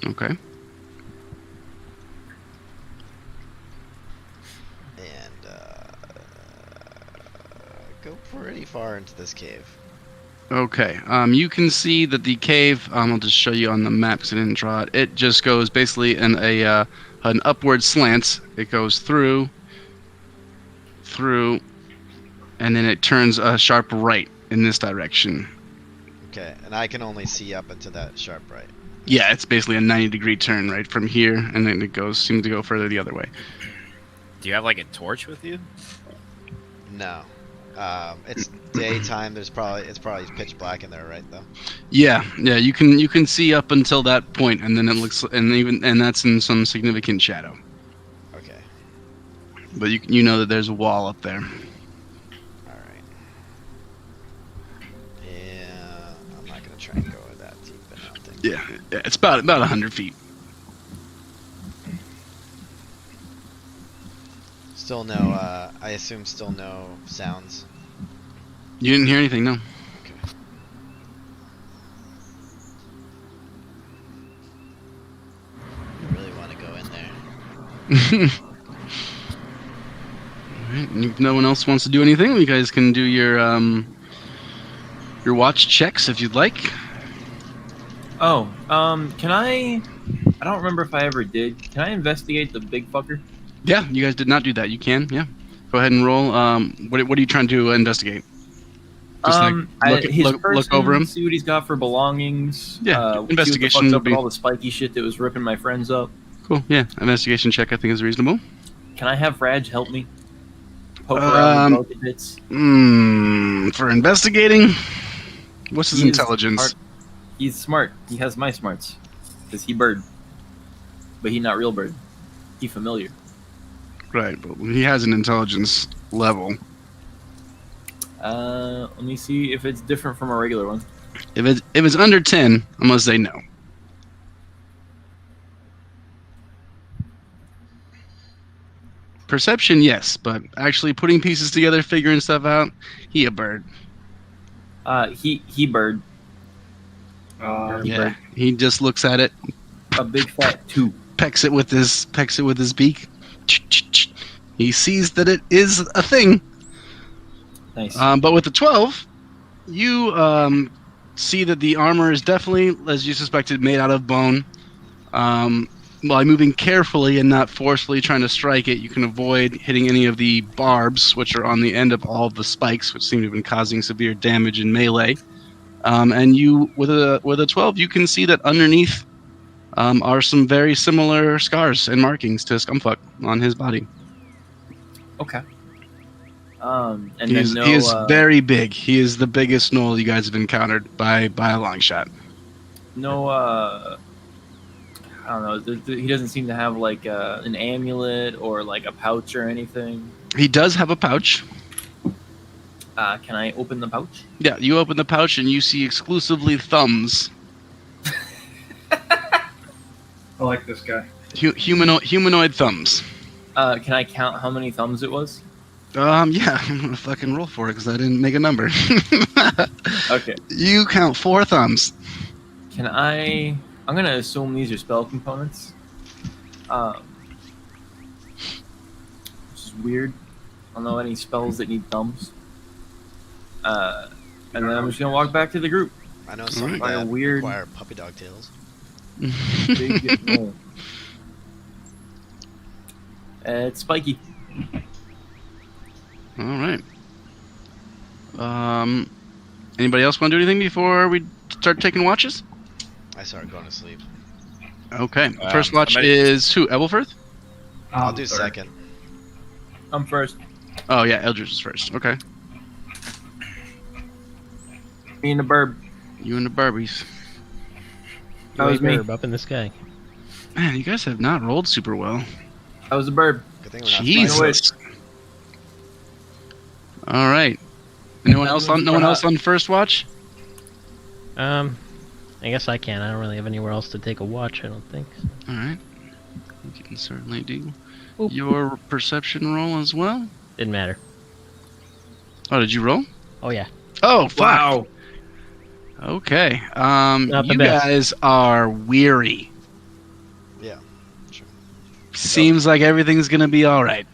Okay. And, go pretty far into this cave. Okay. You can see that the cave. I'll just show you on the map because I didn't draw it. It just goes basically in an upward slant. It goes through, and then it turns a sharp right in this direction. Okay, and I can only see up into that sharp right. Yeah, it's basically a 90-degree turn right from here, and then it seems to go further the other way. Do you have like a torch with you? No. It's daytime. It's probably pitch black in there, right? Though. Yeah. You can see up until that point, and then it looks, and that's in some significant shadow. Okay. But you know that there's a wall up there. All right. Yeah, I'm not gonna try and go that deep, but I don't think. Yeah, it's about 100 feet. Still no. I assume still no sounds. You didn't hear anything, no? Okay. I really want to go in there. Alright, and if no one else wants to do anything, you guys can do your watch checks if you'd like. Oh, can I don't remember if I ever did. Can I investigate the big fucker? Yeah, you guys did not do that. You can, yeah. Go ahead and roll. What are you trying to investigate? Just look over him. See what he's got for belongings. Yeah, investigation See what the fuck's would up be with all the spiky shit that was ripping my friends up. cool. Yeah, investigation check I think is reasonable. Can I have Raj help me? Poke around with both bits. For investigating, what's his intelligence? Smart. He's smart. He has my smarts. Cause he bird, but he not real bird. He familiar. Right, but he has an intelligence level. Let me see if it's different from a regular one. If it's under 10, I'm gonna say no. Perception, yes, but actually putting pieces together, figuring stuff out, he a bird. He bird. Yeah, he just looks at it, A big fat 2. pecks it with his beak. He sees that it is a thing. Nice. But with the 12, you see that the armor is definitely, as you suspected, made out of bone. By moving carefully and not forcefully trying to strike it, you can avoid hitting any of the barbs, which are on the end of all of the spikes, which seem to have been causing severe damage in melee. And you, with a 12, you can see that underneath are some very similar scars and markings to Scumfuck on his body. Okay. And he is very big. He is the biggest gnoll you guys have encountered by a long shot. No, I don't know. He doesn't seem to have like an amulet or like a pouch or anything. He does have a pouch. Can I open the pouch? Yeah, you open the pouch and you see exclusively thumbs. I like this guy. Humanoid thumbs. Can I count how many thumbs it was? Yeah, I'm gonna fucking roll for it because I didn't make a number. Okay. You count 4 thumbs. Can I? I'm gonna assume these are spell components. Which is weird. I don't know any spells that need thumbs. And then I'm just gonna walk back to the group. I know some Right. that Weird- require puppy dog tails. Big no. It's spiky. All right. Anybody else want to do anything before we start taking watches? I started going to sleep. Okay. First watch I'm is who? Ebelfirth? I'll do sorry. second. I'm first. Oh yeah, Eldridge is first. Okay. Me and the burb. You and the Barbies. That was me. Herb up in the sky. Man, you guys have not rolled super well. That was a burb. Good thing we're not Jesus. All right. No one else on first watch? I guess I can. I don't really have anywhere else to take a watch, I don't think. So. All right. You can certainly do Oop. your perception roll as well. Didn't matter. Oh, did you roll? Oh yeah. Oh, fuck. Wow. Okay. Not the You best. guys are weary. Yeah. Sure. Seems like everything's gonna be all right.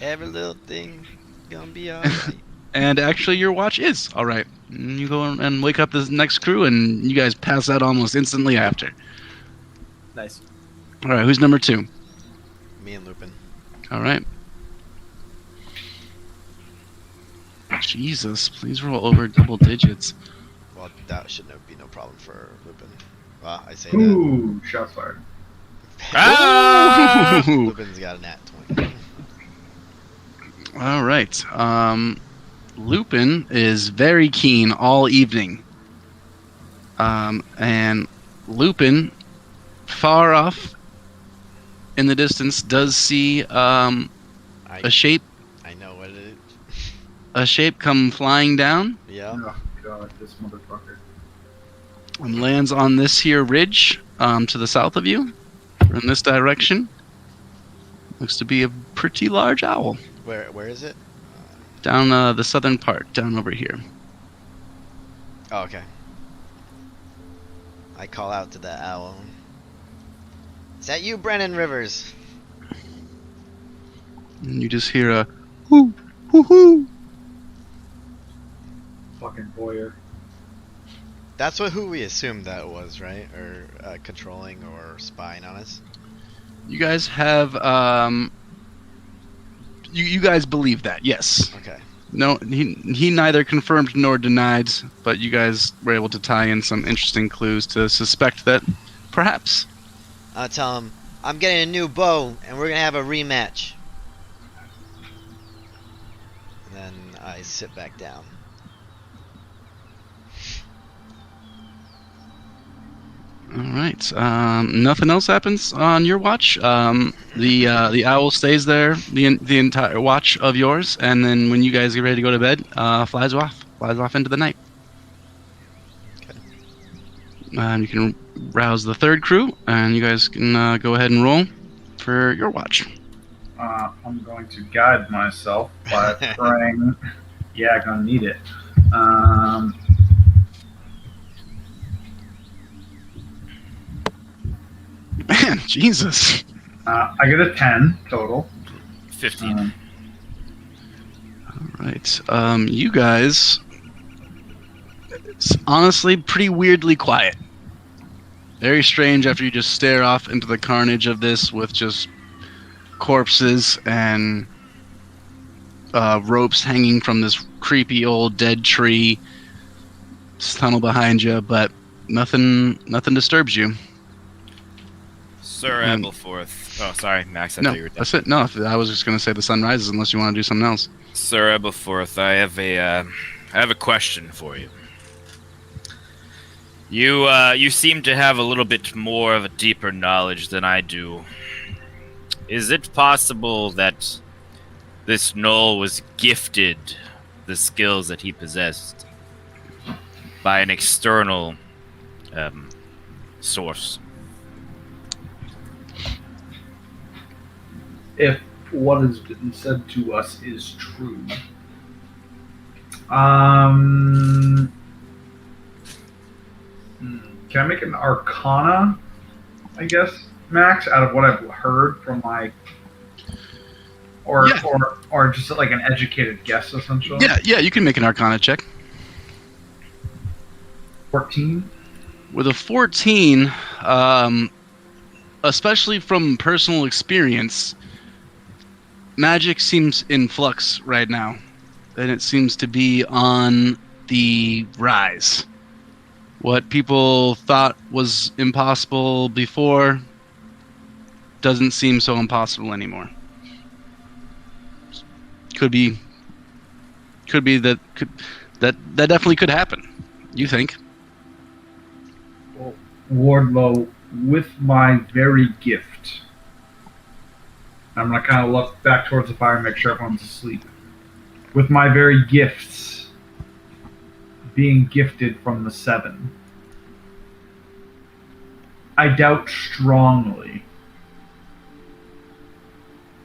Every little thing gonna be alright. And actually, your watch is all right. You go and wake up this next crew, and you guys pass out almost instantly after. Nice. All right, who's number 2? Me and Lupin. All right. Jesus, please roll over double digits. Well, that should be no problem for Lupin. Well, I say that. Ooh, shots fired. Ah! Lupin's got a nat 20. All right. Lupin is very keen all evening. And Lupin, far off in the distance, does see a shape. I know what it is. A shape come flying down Yeah. Oh god, this motherfucker. and lands on this here ridge to the south of you, in this direction. Looks to be a pretty large owl. Where is it? Down the southern part, down over here. Oh, okay. I call out to the owl. Is that you, Brennan Rivers? And you just hear a hoo, hoo, hoo. Fucking voyeur. That's who we assumed that was, right? Or controlling or spying on us. You guys have you guys believe that? Yes. Okay. No, he neither confirmed nor denied, but you guys were able to tie in some interesting clues to suspect that perhaps. I'll tell him I'm getting a new bow, and we're gonna have a rematch. And then I sit back down. All right. Nothing else happens on your watch. The owl stays there the entire watch of yours, and then when you guys get ready to go to bed, flies off into the night. Okay. You can rouse the third crew, and you guys can go ahead and roll for your watch. I'm going to guide myself by praying. Yeah, I'm gonna need it. Man, Jesus. I get a 10 total. 15. All right. You guys, it's honestly pretty weirdly quiet. Very strange after you just stare off into the carnage of this with just corpses and ropes hanging from this creepy old dead tree. This tunnel behind you, but nothing disturbs you. Sir Ebelforth. Oh, sorry, Max. I No, thought you were done. that's it. No, I was just going to say the sun rises unless you want to do something else. Sir Ebelforth, I have a question for you. You seem to have a little bit more of a deeper knowledge than I do. Is it possible that this Knoll was gifted the skills that he possessed by an external source? If what has been said to us is true. Can I make an Arcana, I guess, Max, out of what I've heard from my... Yeah. Or just like an educated guess, essentially? Yeah, you can make an Arcana check. 14? With a 14, especially from personal experience, magic seems in flux right now, and it seems to be on the rise. What people thought was impossible before doesn't seem so impossible anymore. Could be that definitely could happen. You think? Well, Wardlow, with my very gift, I'm going to kind of look back towards the fire and make sure everyone's asleep. With my very gifts being gifted from the Seven, I doubt strongly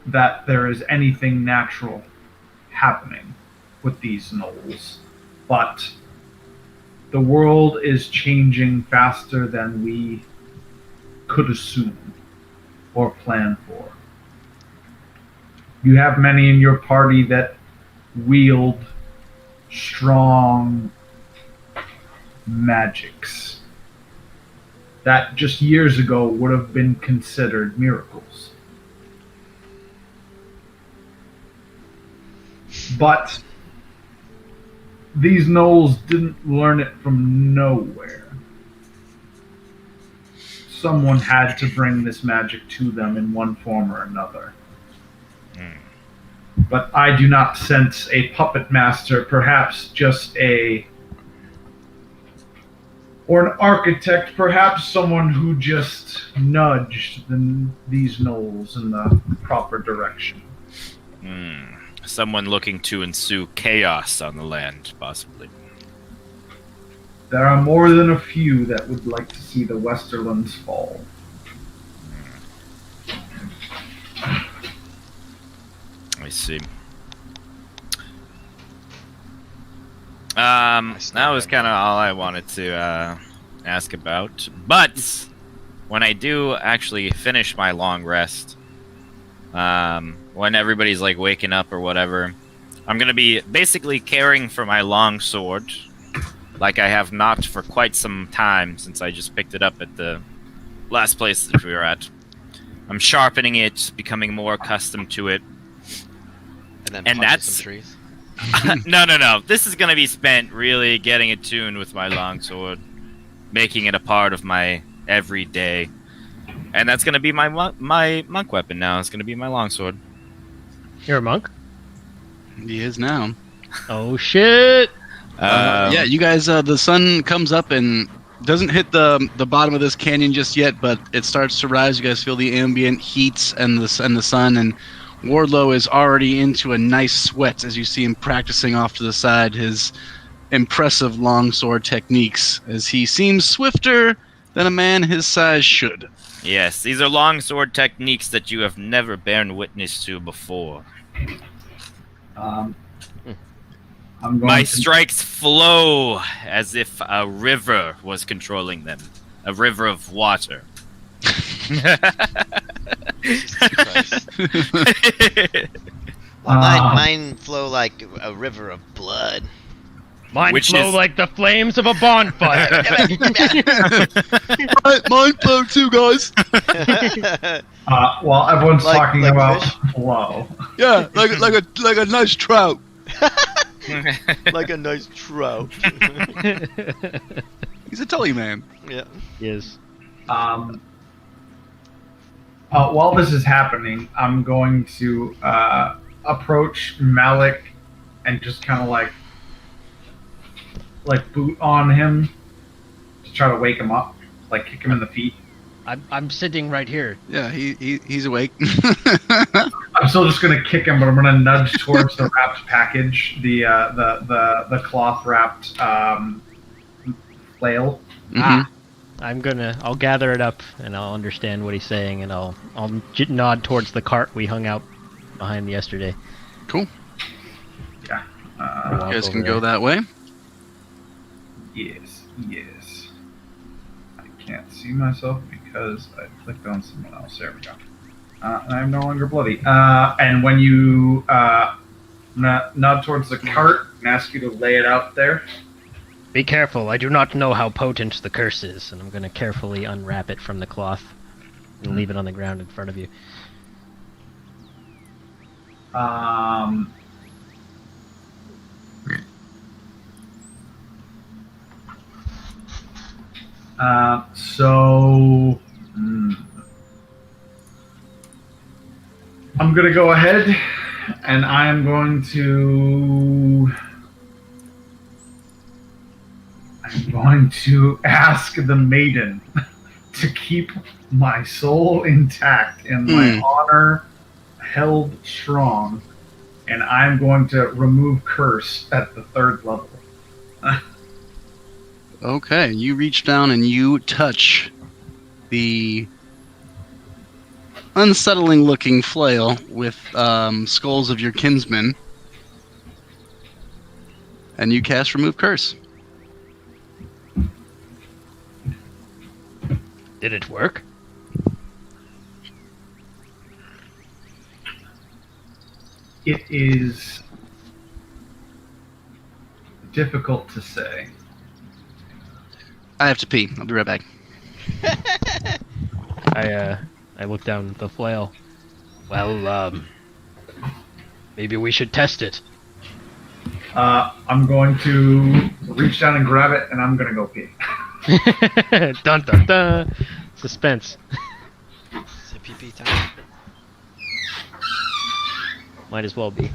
that there is anything natural happening with these gnolls. But the world is changing faster than we could assume or plan for. You have many in your party that wield strong magics that just years ago would have been considered miracles. But these gnolls didn't learn it from nowhere. Someone had to bring this magic to them in one form or another. But I do not sense a puppet master, perhaps just or an architect, perhaps someone who just nudged these gnolls in the proper direction. Someone looking to ensue chaos on the land, possibly. There are more than a few that would like to see the Westerlands fall. I see. That was kind of all I wanted to ask about. But when I do actually finish my long rest, when everybody's like waking up or whatever, I'm gonna be basically caring for my long sword, like I have not for quite some time since I just picked it up at the last place that we were at. I'm sharpening it, becoming more accustomed to it. And that's some trees. No. This is gonna be spent really getting attuned with my longsword, making it a part of my everyday, and that's gonna be my monk weapon now. It's gonna be my longsword. You're a monk? He is now. Oh shit! Yeah, you guys. The sun comes up and doesn't hit the bottom of this canyon just yet, but it starts to rise. You guys feel the ambient heats and the sun, and Wardlow is already into a nice sweat as you see him practicing off to the side his impressive longsword techniques, as he seems swifter than a man his size should. Yes, these are longsword techniques that you have never borne witness to before. My strikes flow as if a river was controlling them. A river of water. Mine flow like a river of blood. Mine flow like the flames of a bonfire. Right, mine flow too, guys. Well, everyone's talking like about fish? flow. Yeah, like a nice trout. Like a nice trout. He's a tully man. Yeah. Yes. While this is happening, I'm going to approach Malik and just kind of like boot on him to try to wake him up, like kick him in the feet. I'm sitting right here. Yeah, he's awake. I'm still just gonna kick him, but I'm gonna nudge towards the wrapped package, the cloth wrapped flail. Mm-hmm. I'll gather it up and I'll understand what he's saying, and I'll nod towards the cart we hung out behind yesterday. Cool. Yeah. You guys can go that way. Yes. I can't see myself because I clicked on someone else. There we go. I'm no longer bloody. And when you nod towards the cart and ask you to lay it out there. Be careful, I do not know how potent the curse is, and I'm going to carefully unwrap it from the cloth and leave it on the ground in front of you. I'm going to go ahead and I'm going to ask the maiden to keep my soul intact and my honor held strong, and I'm going to remove curse at the 3rd level. Okay, you reach down and you touch the unsettling looking flail with skulls of your kinsmen, and you cast remove curse. Did it work? It is difficult to say. I have to pee. I'll be right back. I look down at the flail. Well, maybe we should test it. I'm going to reach down and grab it, and I'm going to go pee. Dun dun dun. Suspense. Is it pee time? Might as well be.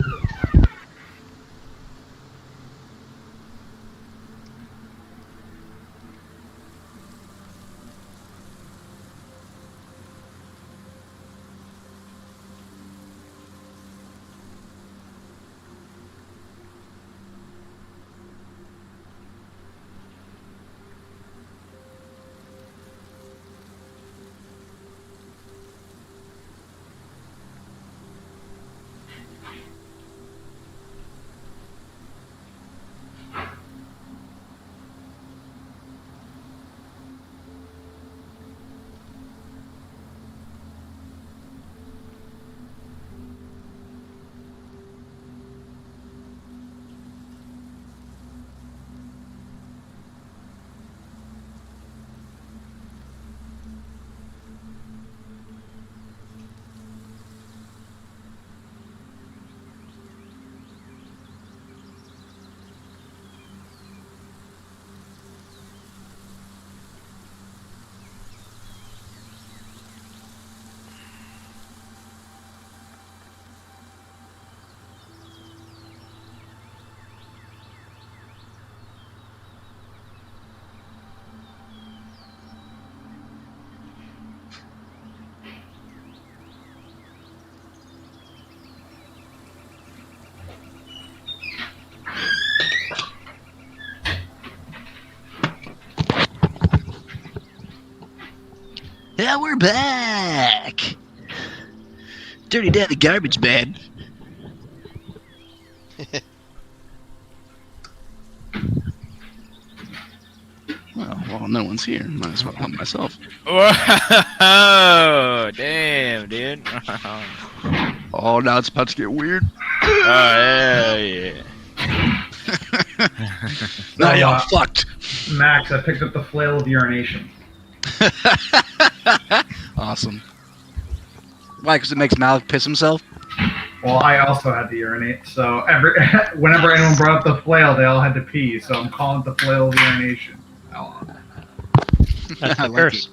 Yeah, we're back. Dirty down the garbage man. Well, no one's here. Might as well help myself. Whoa, damn, dude. Oh, now it's about to get weird. Oh, yeah. Now y'all fucked. Max, I picked up the flail of urination. Awesome. Why? Because it makes Malik piss himself? Well, I also had to urinate, so whenever anyone brought up the flail, they all had to pee, so I'm calling it the flail of urination. Oh. That's I the like curse. it.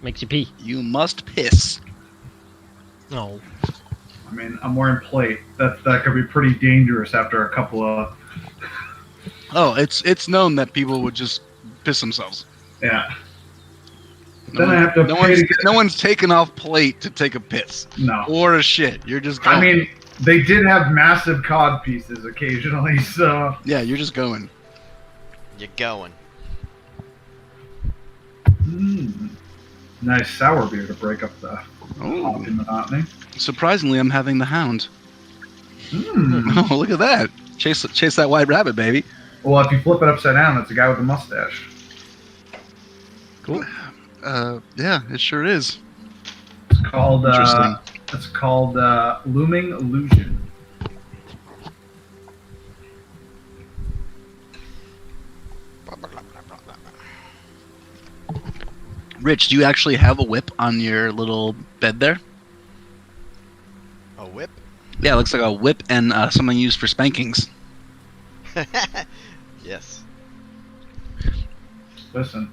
Makes you pee. You must piss. No. I mean, I'm wearing plate. That could be pretty dangerous after a couple of... Oh, it's known that people would just piss themselves. Yeah. No Then I have to pay to get... No one's taken off plate to take a piss. No. Or a shit. You're just going. I mean, they did have massive cod pieces occasionally, so... Yeah, you're just going. You're going. Nice sour beer to break up the hoppy monotony. Surprisingly, I'm having the hound. Mm. Oh, look at that. Chase that white rabbit, baby. Well, if you flip it upside down, it's a guy with a mustache. Cool. Yeah, it sure is. It's called Interesting. Looming Illusion. Rich, do you actually have a whip on your little bed there? A whip? Yeah, it looks like a whip and something used for spankings. Yes. Listen.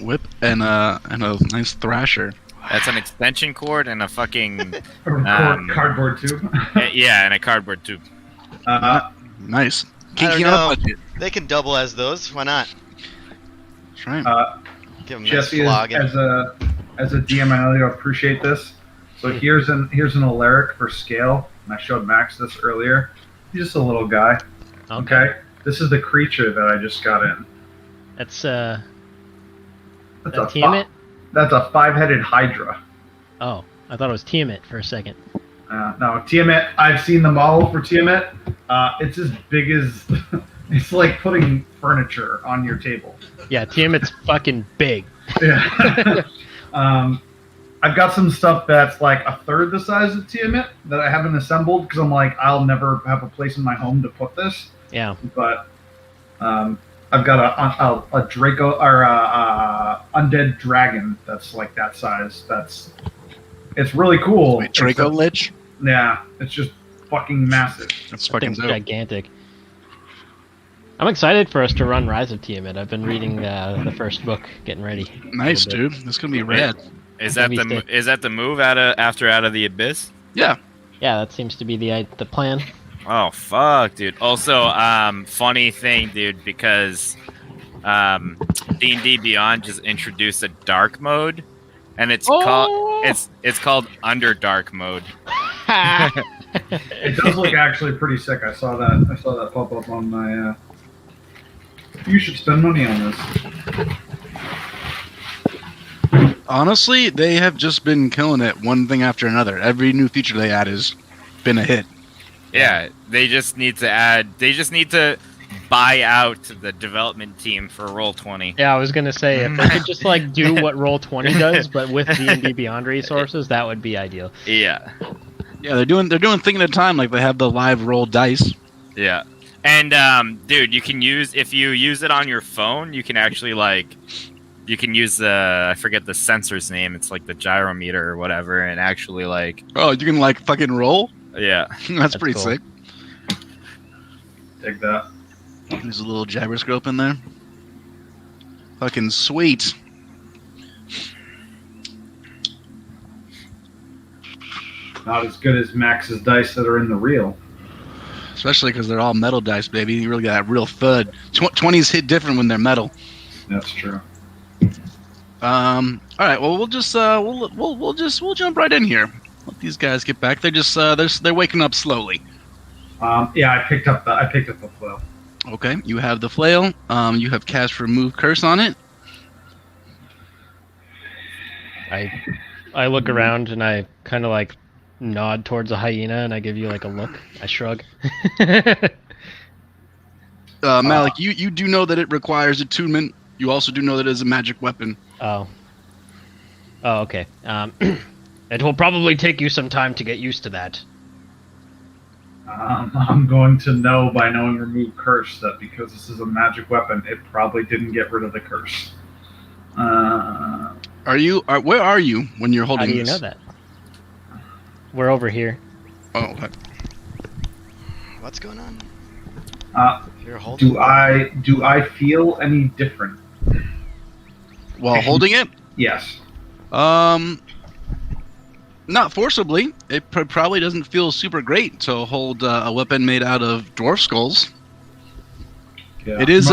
Whip and a nice thrasher. That's an extension cord and a fucking... Cardboard tube. yeah, and a cardboard tube. Nice. I Kinky don't on a know. budget. They can double as those. Why not? That's right. Give them a nice Jesse, flogging. as a DM, I know you'll appreciate this. So here's an Alaric for scale, and I showed Max this earlier. He's just a little guy. Okay. This is the creature that I just got in. That's That's that Tiamat? That's a 5-headed Hydra. Oh, I thought it was Tiamat for a second. No, Tiamat. I've seen the model for Tiamat. It's as big as it's like putting furniture on your table. Yeah, Tiamat's fucking big. Yeah. I've got some stuff that's like a third the size of Tiamat that I haven't assembled because I'm like, I'll never have a place in my home to put this. Yeah. But I've got a Draco or a undead dragon that's like that size. It's really cool. Wait, Draco Lich? Yeah, it's just fucking massive. That's That fucking thing's dope. gigantic. I'm excited for us to run Rise of Tiamat. I've been reading the first book, getting ready. Nice, a little dude. That's gonna be rad. Is That'd that be the sick. is that the move out of the abyss? Yeah. Yeah, that seems to be the plan. Oh fuck, dude. Also, funny thing, dude, because D&D Beyond just introduced a dark mode, and it's called Underdark mode. It does look actually pretty sick. I saw that pop up on my. You should spend money on this. Honestly, they have just been killing it, one thing after another. Every new feature they add has been a hit. Yeah, they just need to buy out the development team for Roll20. Yeah, I was gonna say if they could just like do what Roll20 does, but with D&D Beyond resources, that would be ideal. Yeah. Yeah, they're doing thing at a time. Like they have the live roll dice. Yeah. And dude, you can if you use it on your phone, you can actually you can use I forget the sensor's name. It's like the gyrometer or whatever, and actually Oh, you can fucking roll. yeah. That's pretty cool. sick. Take that. There's a little gyroscope in there. Fucking sweet. Not as good as Max's dice that are in the reel. Especially because they're all metal dice, baby. You really got that real thud. 20s hit different when they're metal. That's true. All right. Well, we'll just we'll jump right in here. Let these guys get back. They're just they're waking up slowly. Yeah, I picked up the flail. Okay. You have the flail. You have cast remove curse on it. I look around and I kind of nod towards a hyena and I give you a look. I shrug. Malik, you do know that it requires attunement. You also do know that it is a magic weapon. Oh, okay. It will probably take you some time to get used to that. I'm going to know by knowing remove curse that because this is a magic weapon, it probably didn't get rid of the curse. Where are you when you're holding How do you this? know that? We're over here. Oh, okay. What's going on? You're Do I feel any different? While holding it? Yes. Not forcibly. It probably doesn't feel super great to hold a weapon made out of dwarf skulls. Yeah. It is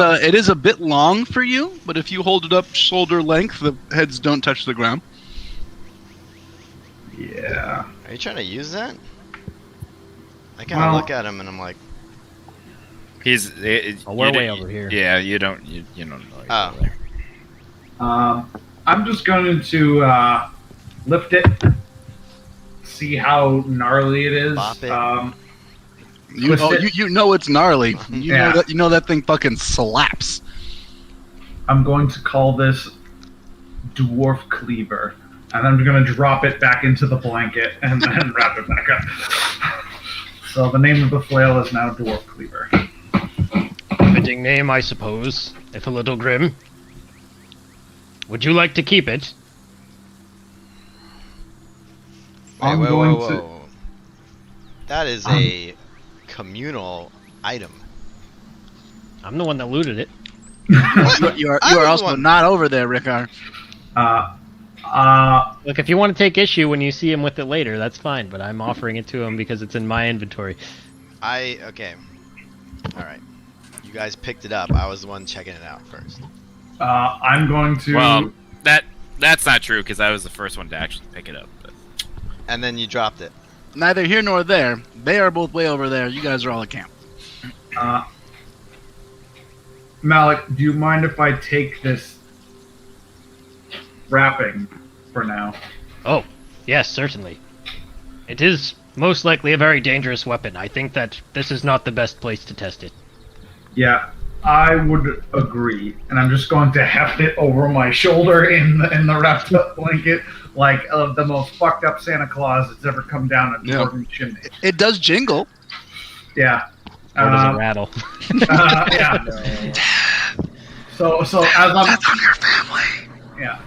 a bit long for you, but if you hold it up shoulder length, the heads don't touch the ground. Yeah. Are you trying to use that? I kind of look at him and I'm like, We're way over here. Yeah, you don't know. oh, I'm just going to lift it, see how gnarly it is. Bop it. You know it's gnarly. You know that thing fucking slaps. I'm going to call this Dwarf Cleaver, and I'm going to drop it back into the blanket and then wrap it back up. So the name of the flail is now Dwarf Cleaver. Fitting name, I suppose, if a little grim. Would you like to keep it? I'm wait, going whoa, to. whoa. That is a communal item. I'm the one that looted it. You are also not over there, Rickard. Look, if you want to take issue when you see him with it later, that's fine, but I'm offering it to him because it's in my inventory. Okay. Alright. You guys picked it up. I was the one checking it out first. I'm going to. Well, that's not true because I was the first one to actually pick it up. But. And then you dropped it. Neither here nor there. They are both way over there. You guys are all at camp. Malik, do you mind if I take this wrapping for now? Oh, yes, certainly. It is most likely a very dangerous weapon. I think that this is not the best place to test it. Yeah, I would agree. And I'm just going to heft it over my shoulder in the wrapped up blanket like the most fucked up Santa Claus that's ever come down a dwarven chimney. It does jingle. Yeah. Or does it rattle? Yeah. No. So as I'm That's on your family. yeah.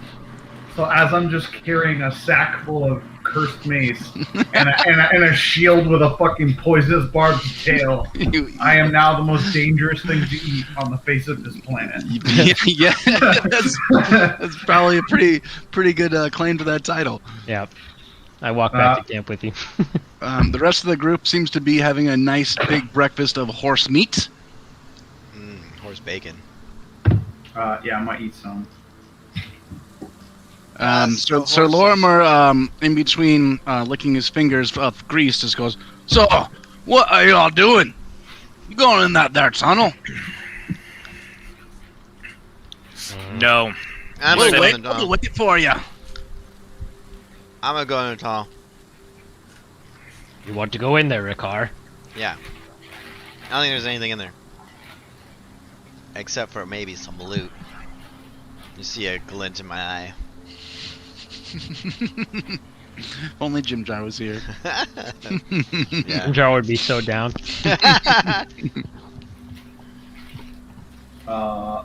So as I'm just carrying a sack full of cursed mace and a shield with a fucking poisonous barbed tail, I am now the most dangerous thing to eat on the face of this planet. Yeah, that's probably a pretty good claim to that title. Yeah. I walk back to camp with you. The rest of the group seems to be having a nice big breakfast of horse meat. Horse bacon. Yeah, I might eat some. Sir Lorimer, in between licking his fingers of grease, just goes, "So, what are y'all doing? You going in that there tunnel?" No. I'm We'll gonna go wait, in the tunnel. we'll wait for you. I'm gonna go in the tunnel. You want to go in there, Ricard? Yeah. I don't think there's anything in there. Except for maybe some loot. You see a glint in my eye. If only Jim Jar was here. Yeah. Jar would be so down. All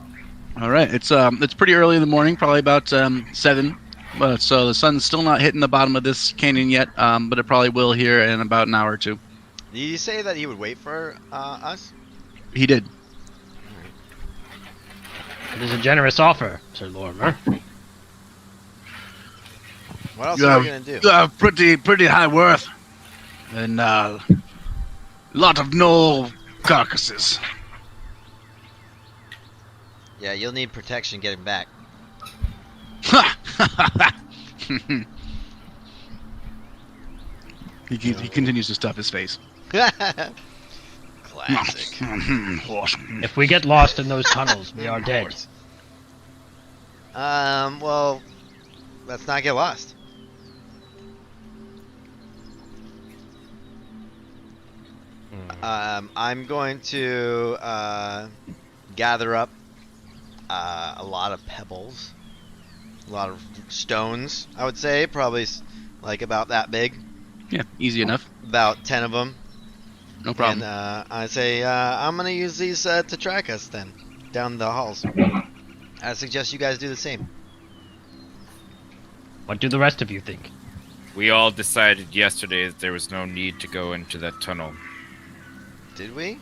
right, it's pretty early in the morning, probably about 7. So the sun's still not hitting the bottom of this canyon yet, but it probably will here in about an hour or two. Did you say that he would wait for us? He did. It is a generous offer, Sir Lorimer. What else are we gonna do? You have pretty high worth, and a lot of gnoll carcasses. Yeah, you'll need protection getting back. He continues to stuff his face. Classic. If we get lost in those tunnels, we are dead. Well, let's not get lost. I'm going to gather up a lot of pebbles, a lot of stones. I would say probably like about that big. Yeah, easy enough. About 10 of them. No problem. And I say I'm gonna use these to track us then down the halls. I suggest you guys do the same. What do the rest of you think? We all decided yesterday that there was no need to go into that tunnel. Did we?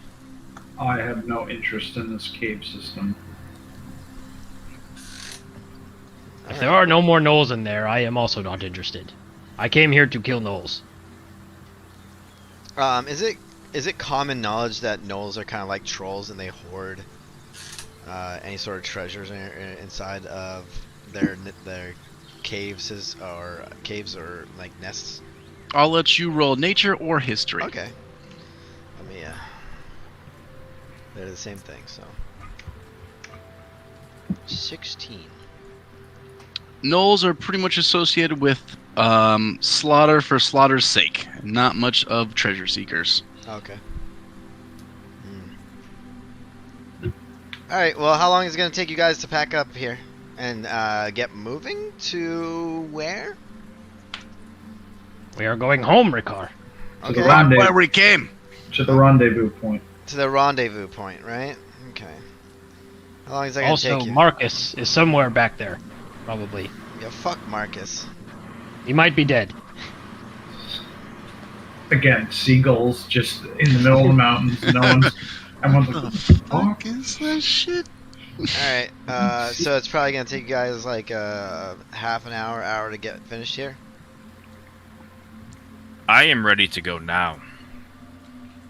I have no interest in this cave system. If there are no more gnolls in there, I am also not interested. I came here to kill gnolls. Is it common knowledge that gnolls are kind of like trolls and they hoard any sort of treasures inside of their caves or like nests? I'll let you roll nature or history. Okay. Let me. They're the same thing, so. 16. Gnolls are pretty much associated with slaughter for slaughter's sake, not much of treasure seekers. Okay. Alright, well, how long is it going to take you guys to pack up here? And get moving to where? We are going home, Ricard. Okay. Right where we came. To the rendezvous point. To the rendezvous point, right? Okay. How long is that going to Also, take you? Marcus is somewhere back there. Probably. Yeah, fuck Marcus. He might be dead. Again, seagulls just in the middle of the mountains. No one's. Everyone's like, Fuck is that shit? Alright, so it's probably going to take you guys like half an hour to get finished here? I am ready to go now.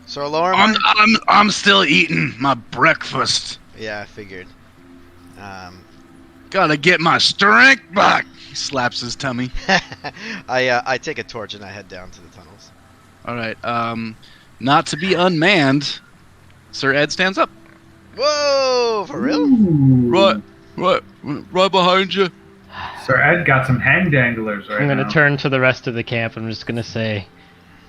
So, Lorimer? I'm still eating my breakfast. Yeah, I figured. Gotta get my strength back. He slaps his tummy. I take a torch and I head down to the tunnels. All right. Not to be unmanned, Sir Ed stands up. Whoa, for real? ooh. Right behind you. Sir Ed got some hang danglers right I'm now. going to turn to the rest of the camp. I'm just going to say,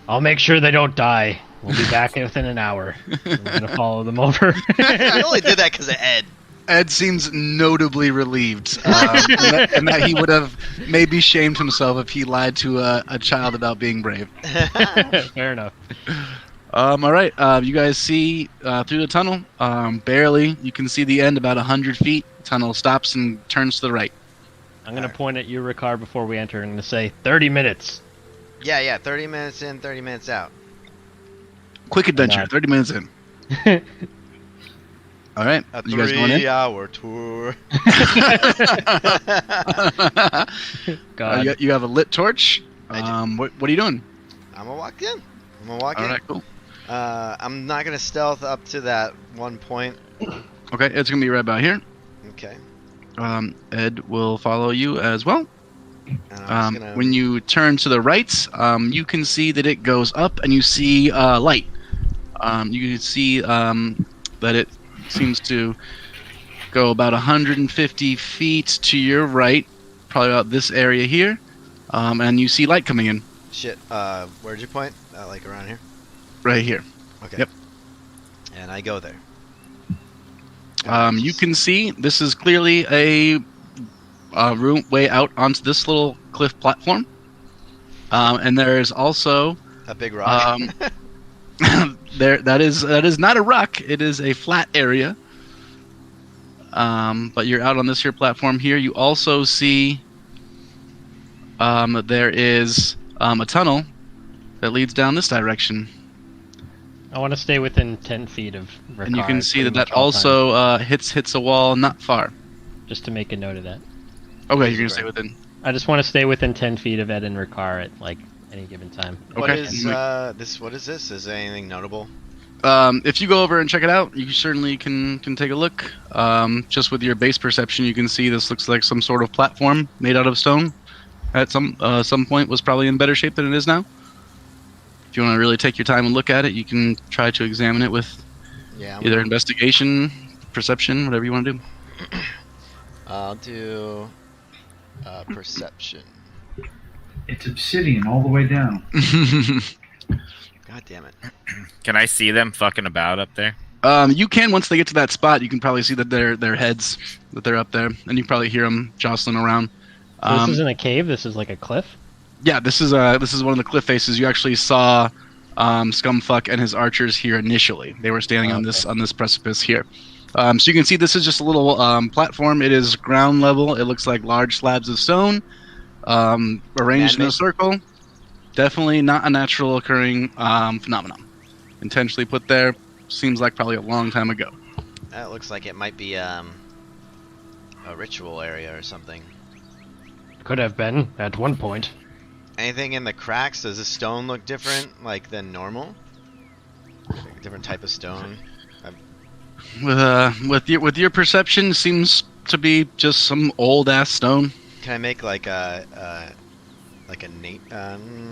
I'll make sure they don't die. We'll be back within an hour. I'm going to follow them over. I only did that because of Ed. Ed seems notably relieved, and that he would have maybe shamed himself if he lied to a child about being brave. Fair enough. All right. You guys see through the tunnel. Barely. You can see the end about 100 feet. Tunnel stops and turns to the right. I'm gonna point at you, Ricard, before we enter. I'm gonna say 30 minutes. Yeah. 30 minutes in, 30 minutes out. Quick adventure. Not. 30 minutes in. All right. A You guys going in? 3-hour tour. God. You have a lit torch. I do. What are you doing? I'm gonna walk in. I'm gonna walk in. All right, cool. I'm not gonna stealth up to that one point. Okay, it's gonna be right about here. Okay. Ed will follow you as well. And I'm just gonna... When you turn to the right, you can see that it goes up, and you see light. You can see that it seems to go about 150 feet to your right, probably about this area here, and you see light coming in. Shit. Where'd you point? Like around here? Right here. Okay. Yep. And I go there. You can see this is clearly a room way out onto this little cliff platform, and there is also A big rock. that is not a rock. It is a flat area. But you're out on this here platform here. You also see there is a tunnel that leads down this direction. I want to stay within 10 feet of Ricard. And you can see pretty that much all the also hits a wall not far. time, just to make a note of that. Okay, you're gonna stay within. I just want to stay within 10 feet of Ed and Ricard at like any given time. What Okay. is this? What is this? Is there anything notable? If you go over and check it out, you certainly can take a look. Just with your base perception, you can see this looks like some sort of platform made out of stone. At some point, was probably in better shape than it is now. If you want to really take your time and look at it, you can try to examine it with either investigation, perception, whatever you want to do. I'll do perception. It's obsidian all the way down. God damn it. Can I see them fucking about up there? You can once they get to that spot. You can probably see that their heads that they're up there, and you can probably hear them jostling around. So this isn't a cave. This is like a cliff. Yeah, this is one of the cliff faces. You actually saw Scumfuck and his archers here initially. They were standing on this precipice here. So you can see this is just a little platform. It is ground level. It looks like large slabs of stone arranged in a circle. Definitely not a natural occurring phenomenon. Intentionally put there. Seems like probably a long time ago. That looks like it might be a ritual area or something. Could have been at one point. Anything in the cracks? Does the stone look different, like than normal? Like a different type of stone. With your perception, seems to be just some old ass stone. Can I make like a Nate?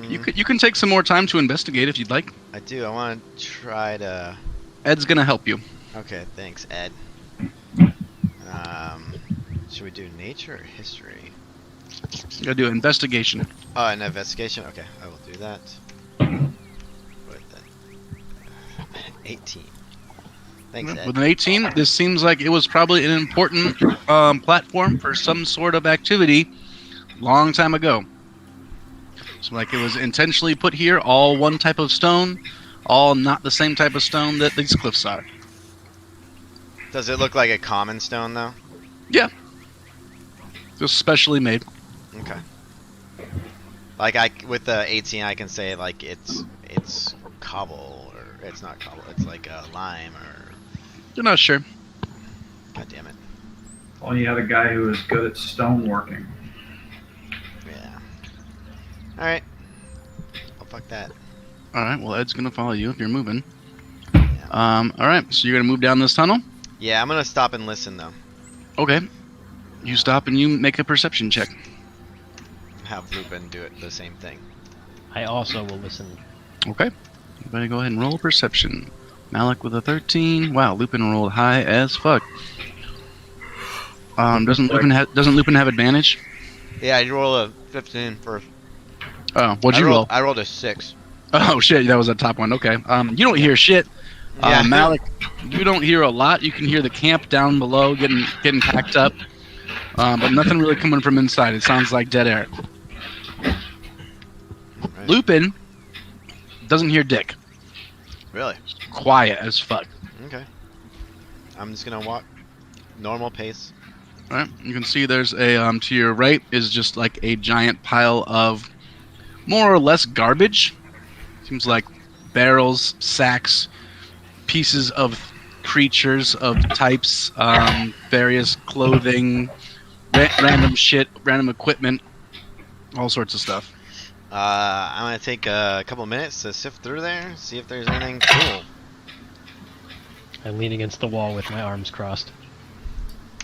You can take some more time to investigate if you'd like. I do. I want to try to. Ed's gonna help you. Okay, thanks, Ed. Should we do nature or history? You gotta do investigation. Oh, an investigation. Okay, I will do that. What then? 18. Thanks, Ed. With an 18, this seems like it was probably an important platform for some sort of activity long time ago. So like it was intentionally put here, all one type of stone, all not the same type of stone that these cliffs are. Does it look like a common stone though? Yeah. Just specially made. Okay. Like with the 18, I can say like it's cobble or it's not cobble. It's like a lime or. You're not sure. God damn it. Well, you had a guy who was good at stoneworking. Yeah. All right. Oh fuck that. All right. Well, Ed's gonna follow you if you're moving. Yeah. All right. So you're gonna move down this tunnel. Yeah, I'm gonna stop and listen though. Okay. You stop and you make a perception check. Have Lupin do it the same thing. I also will listen. Okay. You better go ahead and roll perception. Malik with a 13. Wow, Lupin rolled high as fuck. Doesn't Lupin have advantage? Yeah, I roll a 15 first. Oh, what'd you roll? I rolled a 6. Oh shit, that was a top one. Okay. You don't hear shit. Yeah. Malik, you don't hear a lot. You can hear the camp down below getting packed up, but nothing really coming from inside. It sounds like dead air. Right. Lupin doesn't hear dick. Really? Quiet as fuck. Okay. I'm just gonna walk normal pace. All right. You can see there's a to your right is just like a giant pile of more or less garbage. Seems like barrels, sacks, pieces of creatures of types, various clothing, random shit, random equipment, all sorts of stuff. I'm gonna take a couple minutes to sift through there, see if there's anything cool. I lean against the wall with my arms crossed.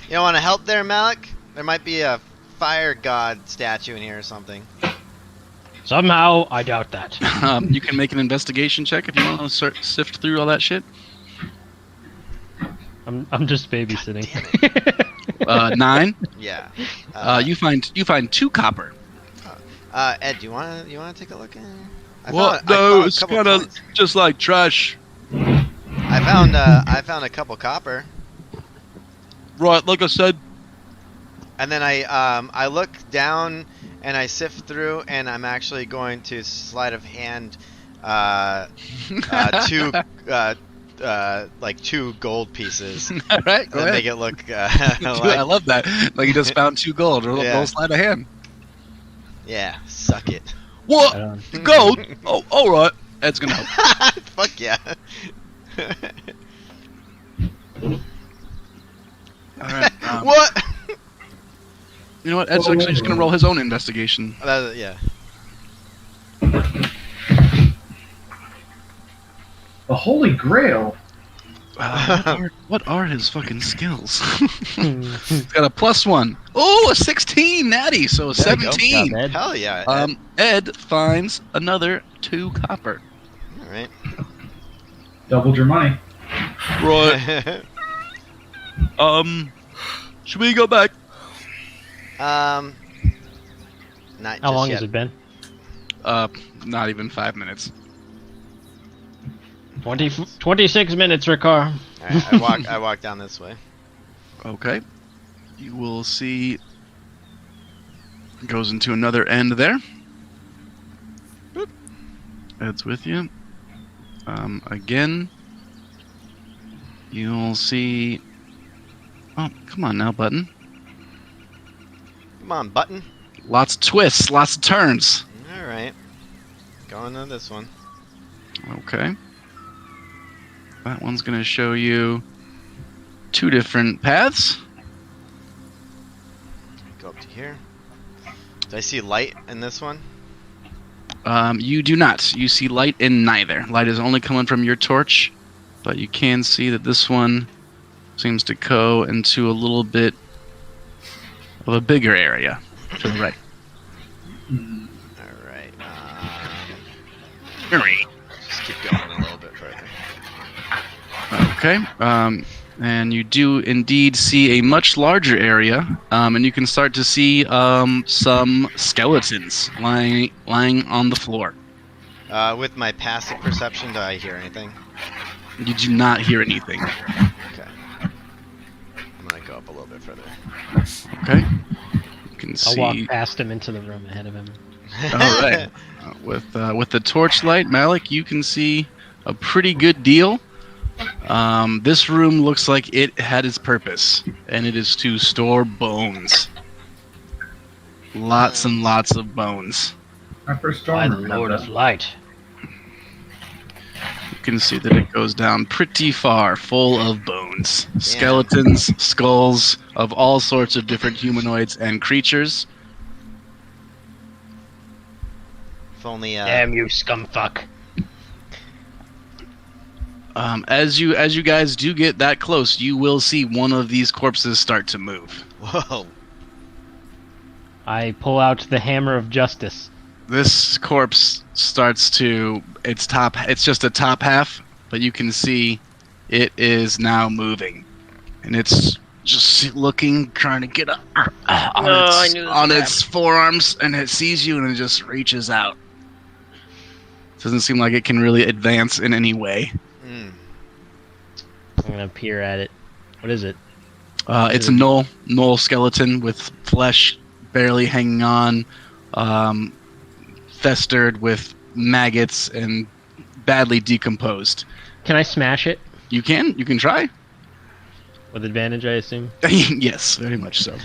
You don't want to help there, Malik? There might be a fire god statue in here or something. Somehow, I doubt that. You can make an investigation check if you want to sift through all that shit. I'm just babysitting. 9. Yeah. You find 2 copper. Ed, do you wanna take a look at it? What? No, it's kind of just like trash. I found a couple copper. Right, like I said. And then I look down and I sift through, and I'm actually going to sleight of hand 2 like 2 gold pieces. All right, go ahead. Make it look Dude, I love that. Like you just found 2 gold. Roll sleight of hand. Yeah, suck it. What? Gold? Oh, all right. Ed's gonna help. Fuck yeah. All right. What? You know what? Ed's actually just gonna roll his own investigation. Yeah. The Holy Grail. What are his fucking skills? He's got a +1. Oh, a 16 natty, so a 17. Ed. Hell yeah. Ed finds another 2 copper. All right. Doubled your money. Right. Should we go back? Not How long yet. has it been? Not even 5 minutes. 26 minutes, Ricard. Alright, I walk down this way. Okay. You will see. Goes into another end there. Boop. Ed's with you. Again. You'll see. Oh, come on now, button. Come on, button. Lots of twists, lots of turns. All right. Going to this one. Okay. That one's going to show you 2 different paths. Go up to here. Do I see light in this one? You do not. You see light in neither. Light is only coming from your torch, but you can see that this one seems to go into a little bit of a bigger area to the right. All right. Hurry. Just keep going a little bit further. Okay. And you do indeed see a much larger area, and you can start to see some skeletons lying on the floor. With my passive perception, do I hear anything? You do not hear anything. Okay. I'm gonna go up a little bit further. Okay. You can I'll see. walk past him into the room ahead of him. All right. With the torchlight, Malik, you can see a pretty good deal. This room looks like it had its purpose, and it is to store bones. Lots and lots of bones. My first By storm. the Lord of Light. You can see that it goes down pretty far, full of bones. Skeletons, skulls of all sorts of different humanoids and creatures. If only. Damn you, scumfuck. As you guys do get that close, you will see one of these corpses start to move. Whoa. I pull out the hammer of justice. This corpse starts to it's just a top half, but you can see it is now moving, and it's just looking, trying to get up on its forearms, and it sees you and it just reaches out. Doesn't seem like it can really advance in any way. I'm gonna peer at it. What is it? It's a gnoll skeleton with flesh barely hanging on, festered with maggots and badly decomposed. Can I smash it You can try. with advantage? I assume. Yes, very much so.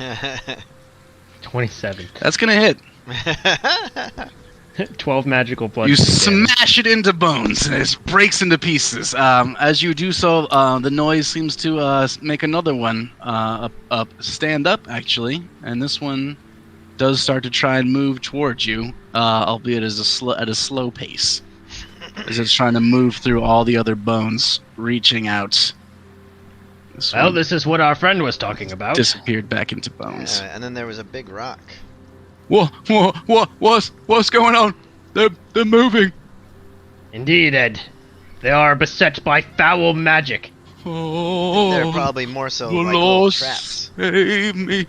27. That's gonna hit. 12 magical plus. You 6 damage. smash it into bones, and it breaks into pieces. As you do so, the noise seems to make another one stand up, actually, and this one does start to try and move towards you, albeit at a slow pace, as it's trying to move through all the other bones, reaching out. Well, this is what our friend was talking about. Disappeared back into bones. And then there was a big rock. What's going on? They're moving. Indeed, Ed. They are beset by foul magic. Oh, They're probably more so the like little Lord traps. save me.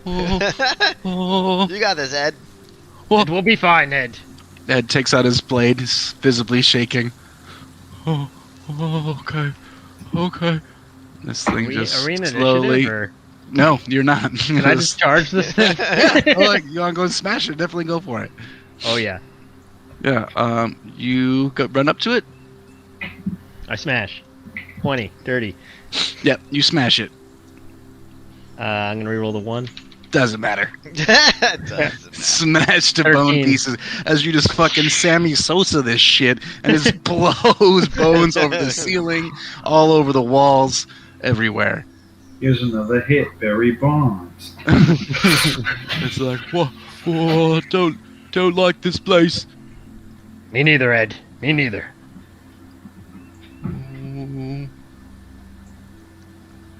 Oh. You got this, Ed. It will be fine, Ed. Ed takes out his blade, he's visibly shaking. Okay. This thing just Are we in slowly. initiative, or No, you're not. can I just charge this thing? Yeah, like, you want to go and smash it? Definitely go for it. Oh, yeah. Yeah. You run up to it. I smash. 20, 30. Yep. You smash it. I'm going to reroll the 1. Doesn't matter. Doesn't Smash to 13. bone pieces as you just fucking Sammy Sosa this shit and just blows bones over the ceiling, all over the walls, everywhere. Here's another hit, Barry Bonds. It's like, whoa, don't like this place. Me neither, Ed. Me neither.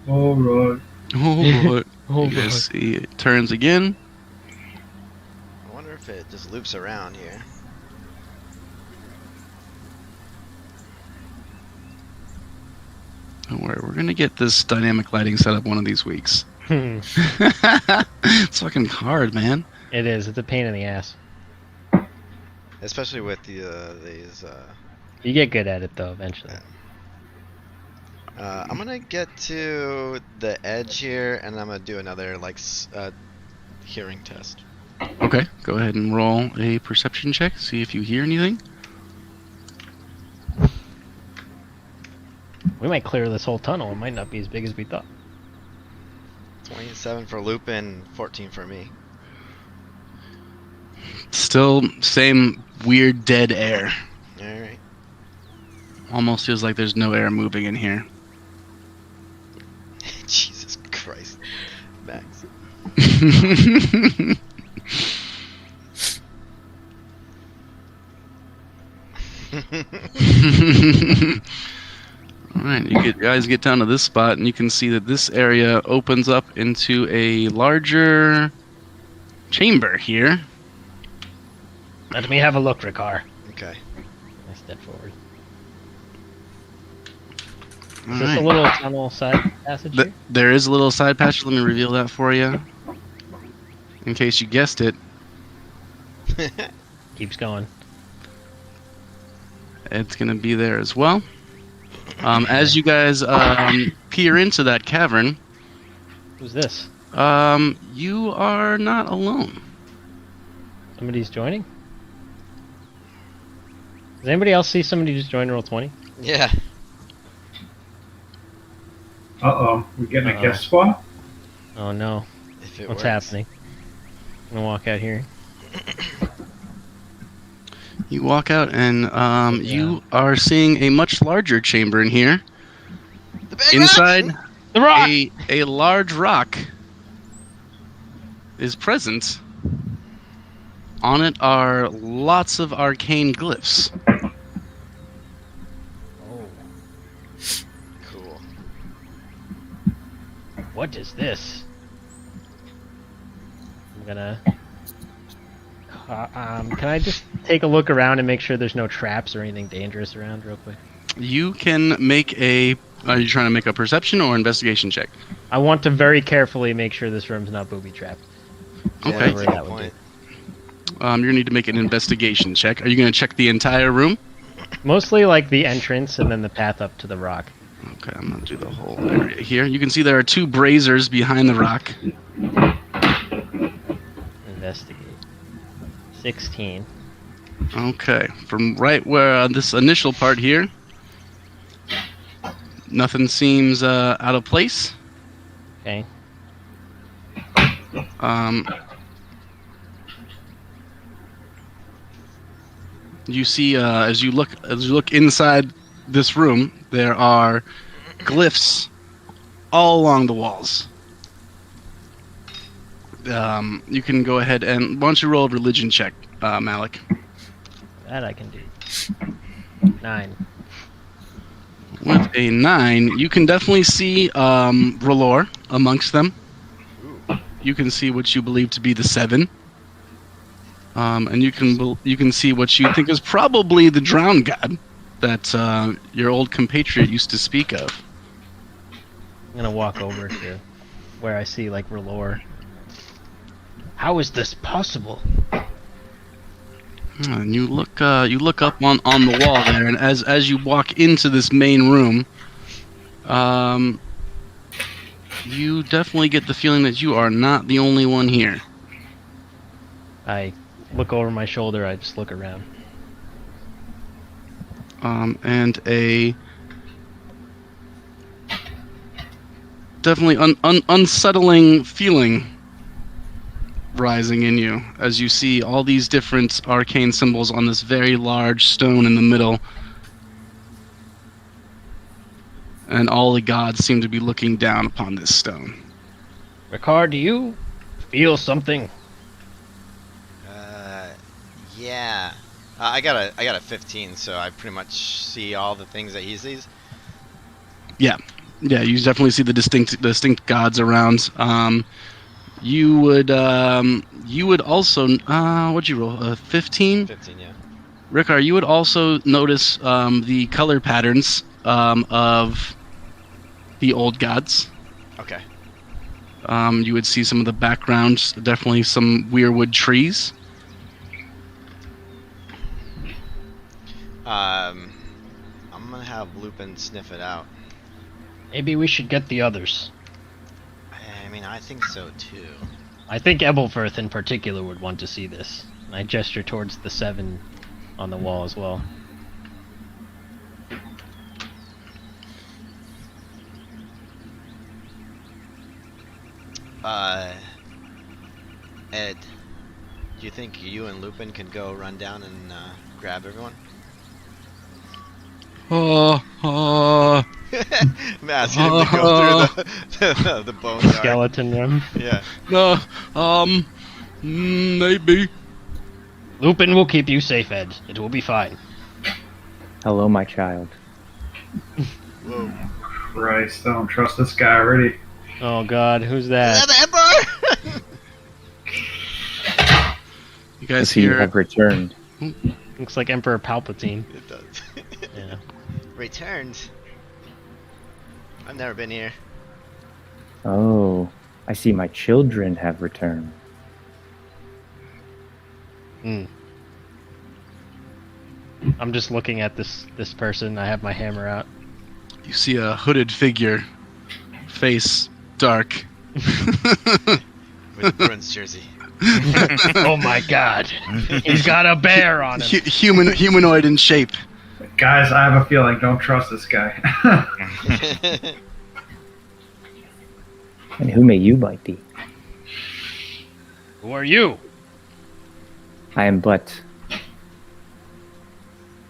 All right. Alright. Oh, You guys see it turns again. I wonder if it just loops around here. Don't worry, we're gonna get this dynamic lighting set up one of these weeks. it It's fucking hard, man. is. It's a pain in the ass. Especially with these. You get good at it, though, eventually. I'm gonna get to the edge here, and I'm gonna do another hearing test. Okay, go ahead and roll a perception check. See if you hear anything. We might clear this whole tunnel. It might not be as big as we thought. 27 for Lupin, 14 for me. Still same weird dead air. All right. Almost feels like there's no air moving in here. Jesus Christ, Max. Alright, you guys get down to this spot, and you can see that this area opens up into a larger chamber here. Let me have a look, Ricard. Okay. I step forward. Is All this a right. little tunnel side passage here? There is a little side passage. Let me reveal that for you. In case you guessed it, Keeps going. it's going to be there as well. As you guys peer into that cavern, Who's this? you are not alone. Somebody's joining? Does anybody else see somebody just join roll 20? Yeah. Uh-oh. We're getting a guest spot? Oh no. If it What's works. happening? I'm gonna walk out here. You walk out, and you are seeing a much larger chamber in here. The big Inside, rock! The rock! a large rock is present. On it are lots of arcane glyphs. Oh, Cool. what is this? I'm gonna... can I just take a look around and make sure there's no traps or anything dangerous around real quick? You can make a... Are you trying to make a perception or investigation check? I want to very carefully make sure this room's not booby-trapped. Okay. that's a Whatever good that would point. You're going to need to make an investigation check. Are you going to check the entire room? Mostly like the entrance and then the path up to the rock. Okay, I'm going to do the whole area here. You can see there are two braziers behind the rock. Investigate. 16. Okay, from right where this initial part here, nothing seems out of place. Okay. You see, as you look inside this room, there are glyphs all along the walls. You can go ahead and why don't you roll a religion check, Malik? That I can do. 9. With a 9, you can definitely see R'hllor amongst them. You can see what you believe to be the 7. And you can see what you think is probably the drowned god that your old compatriot used to speak of. I'm gonna walk over to where I see like R'hllor. How is this possible? And you look up on the wall there, and as you walk into this main room, you definitely get the feeling that you are not the only one here. I look over my shoulder. I just look around. And a definitely unsettling feeling rising in you as you see all these different arcane symbols on this very large stone in the middle. And all the gods seem to be looking down upon this stone. Ricard, do you feel something? Yeah. I got a 15, so I pretty much see all the things that he sees. Yeah, you definitely see the distinct gods around. You would also what'd you roll? 15? 15, yeah. Ricard, you would also notice the color patterns of the old gods. Okay. You would see some of the backgrounds, definitely some weirwood trees. I'm gonna have Lupin sniff it out. Maybe we should get the others. I mean, I think so too. I think Ebelfirth in particular would want to see this. And I gesture towards the 7 on the wall as well. Ed, do you think you and Lupin could go run down and grab everyone? Oh. I'm asking him to go through the boneyard. Skeleton room. Yeah. No, maybe. Lupin will keep you safe, Ed. It will be fine. Hello, my child. Whoa. Christ, I don't trust this guy already. Oh God, who's Is that? that the Emperor? You guys If you hear? have returned. Looks like Emperor Palpatine. It does. Yeah. Returned. I've never been here. Oh, I see my children have returned. Hmm. I'm just looking at this person. I have my hammer out. You see a hooded figure, face dark. With Bruin's jersey. Oh my God! He's got a bear on him. Humanoid in shape. Guys, I have a feeling. Don't trust this guy. And who may you might be? Who are you? I am but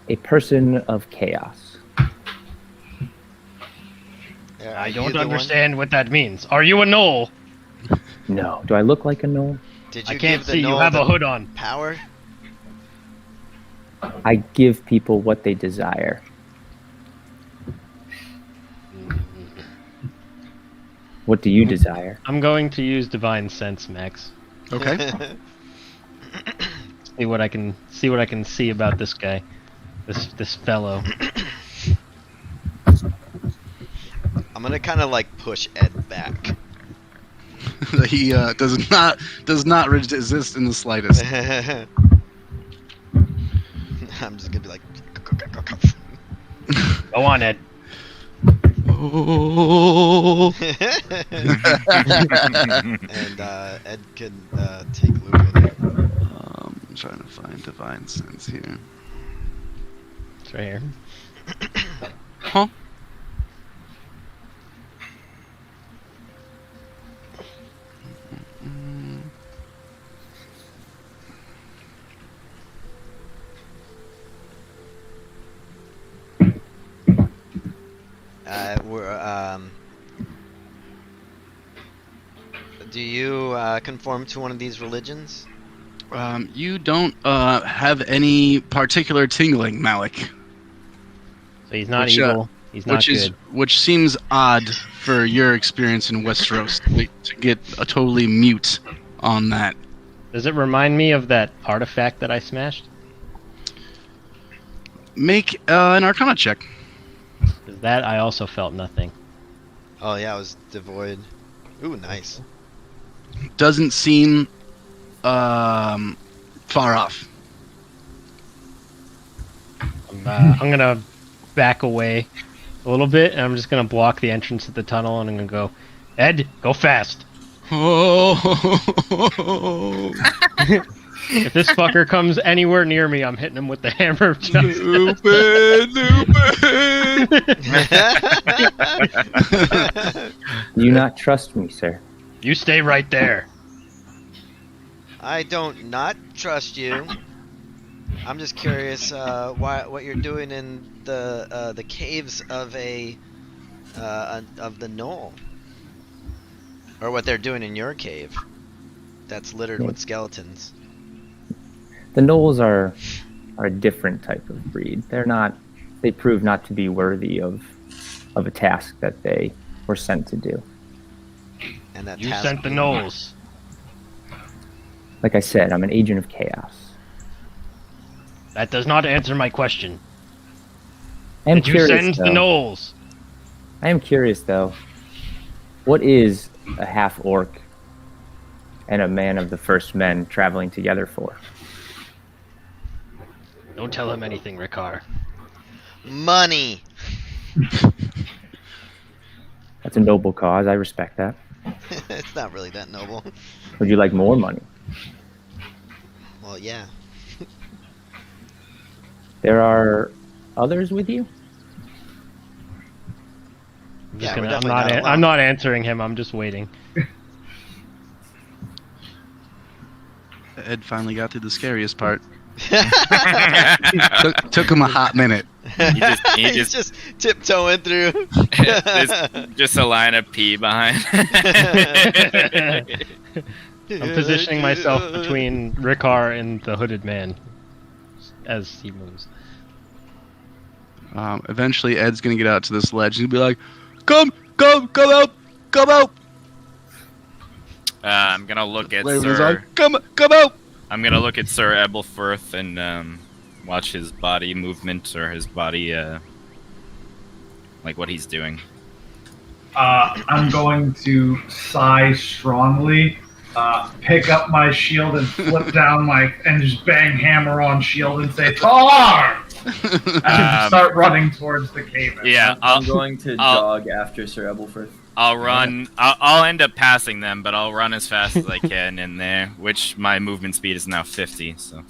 a person of chaos. Yeah, I are don't you the one? understand what that means. Are you a gnoll? No. Do I look like a gnome? Did you I can't give the see. You gnoll have the a hood on. power? I give people what they desire. What do you desire? I'm going to use divine sense, Max. Okay. See what I can see about this guy, this fellow. I'm gonna kind of like push Ed back. He does not resist in the slightest. I'm just gonna be like, Go on, Ed. Oh. and Ed can take Lupin. I'm trying to find divine sense here. It's right here. Huh? Do you conform to one of these religions? You don't have any particular tingling, Malik. So he's not Which, evil. He's not good. Which seems odd for your experience in Westeros to get a totally mute on that. Does it remind me of that artifact that I smashed? Make an Arcana check. 'Cause that I also felt nothing. Oh yeah, it was devoid. Ooh, nice. Doesn't seem far off. I'm gonna back away a little bit, and I'm just gonna block the entrance to the tunnel, and I'm gonna go, Ed, go fast. Oh. If this fucker comes anywhere near me, I'm hitting him with the hammer of justice. Do you not trust me, sir? You stay right there. I don't not trust you. I'm just curious what you're doing in the caves of the knoll, or what they're doing in your cave. That's littered with skeletons. The gnolls are a different type of breed. They prove not to be worthy of a task that they were sent to do. And that You task sent the being- gnolls. Like I said, I'm an agent of chaos. That does not answer my question. I am Did you curious, send the though. gnolls? I am curious, though. What is a half-orc and a man of the first men traveling together for? Don't tell him anything, Ricard. Money. That's a noble cause. I respect that. It's not really that noble. Would you like more money? Well, yeah. There are others with you? I'm, Yeah, just we're gonna, definitely not alone. I'm not answering him. I'm just waiting. Ed finally got to the scariest part. Took him a hot minute. He's just tiptoeing through. There's just a line of pee behind. I'm positioning myself between Ricard and the hooded man as he moves. Eventually, Ed's gonna get out to this ledge and he'll be like, "Come out!" I'm gonna look at Raven's Sir. like, "Come out!" I'm gonna look at Sir Ebelfirth and watch his body movement or his body, like what he's doing. I'm going to sigh strongly, pick up my shield and flip down and just bang hammer on shield and say "Tar!" and start running towards the cave. Yeah, I'm going to jog after Sir Ebelfirth. I'll run. I'll end up passing them, but I'll run as fast as I can in there. Which my movement speed is now 50. So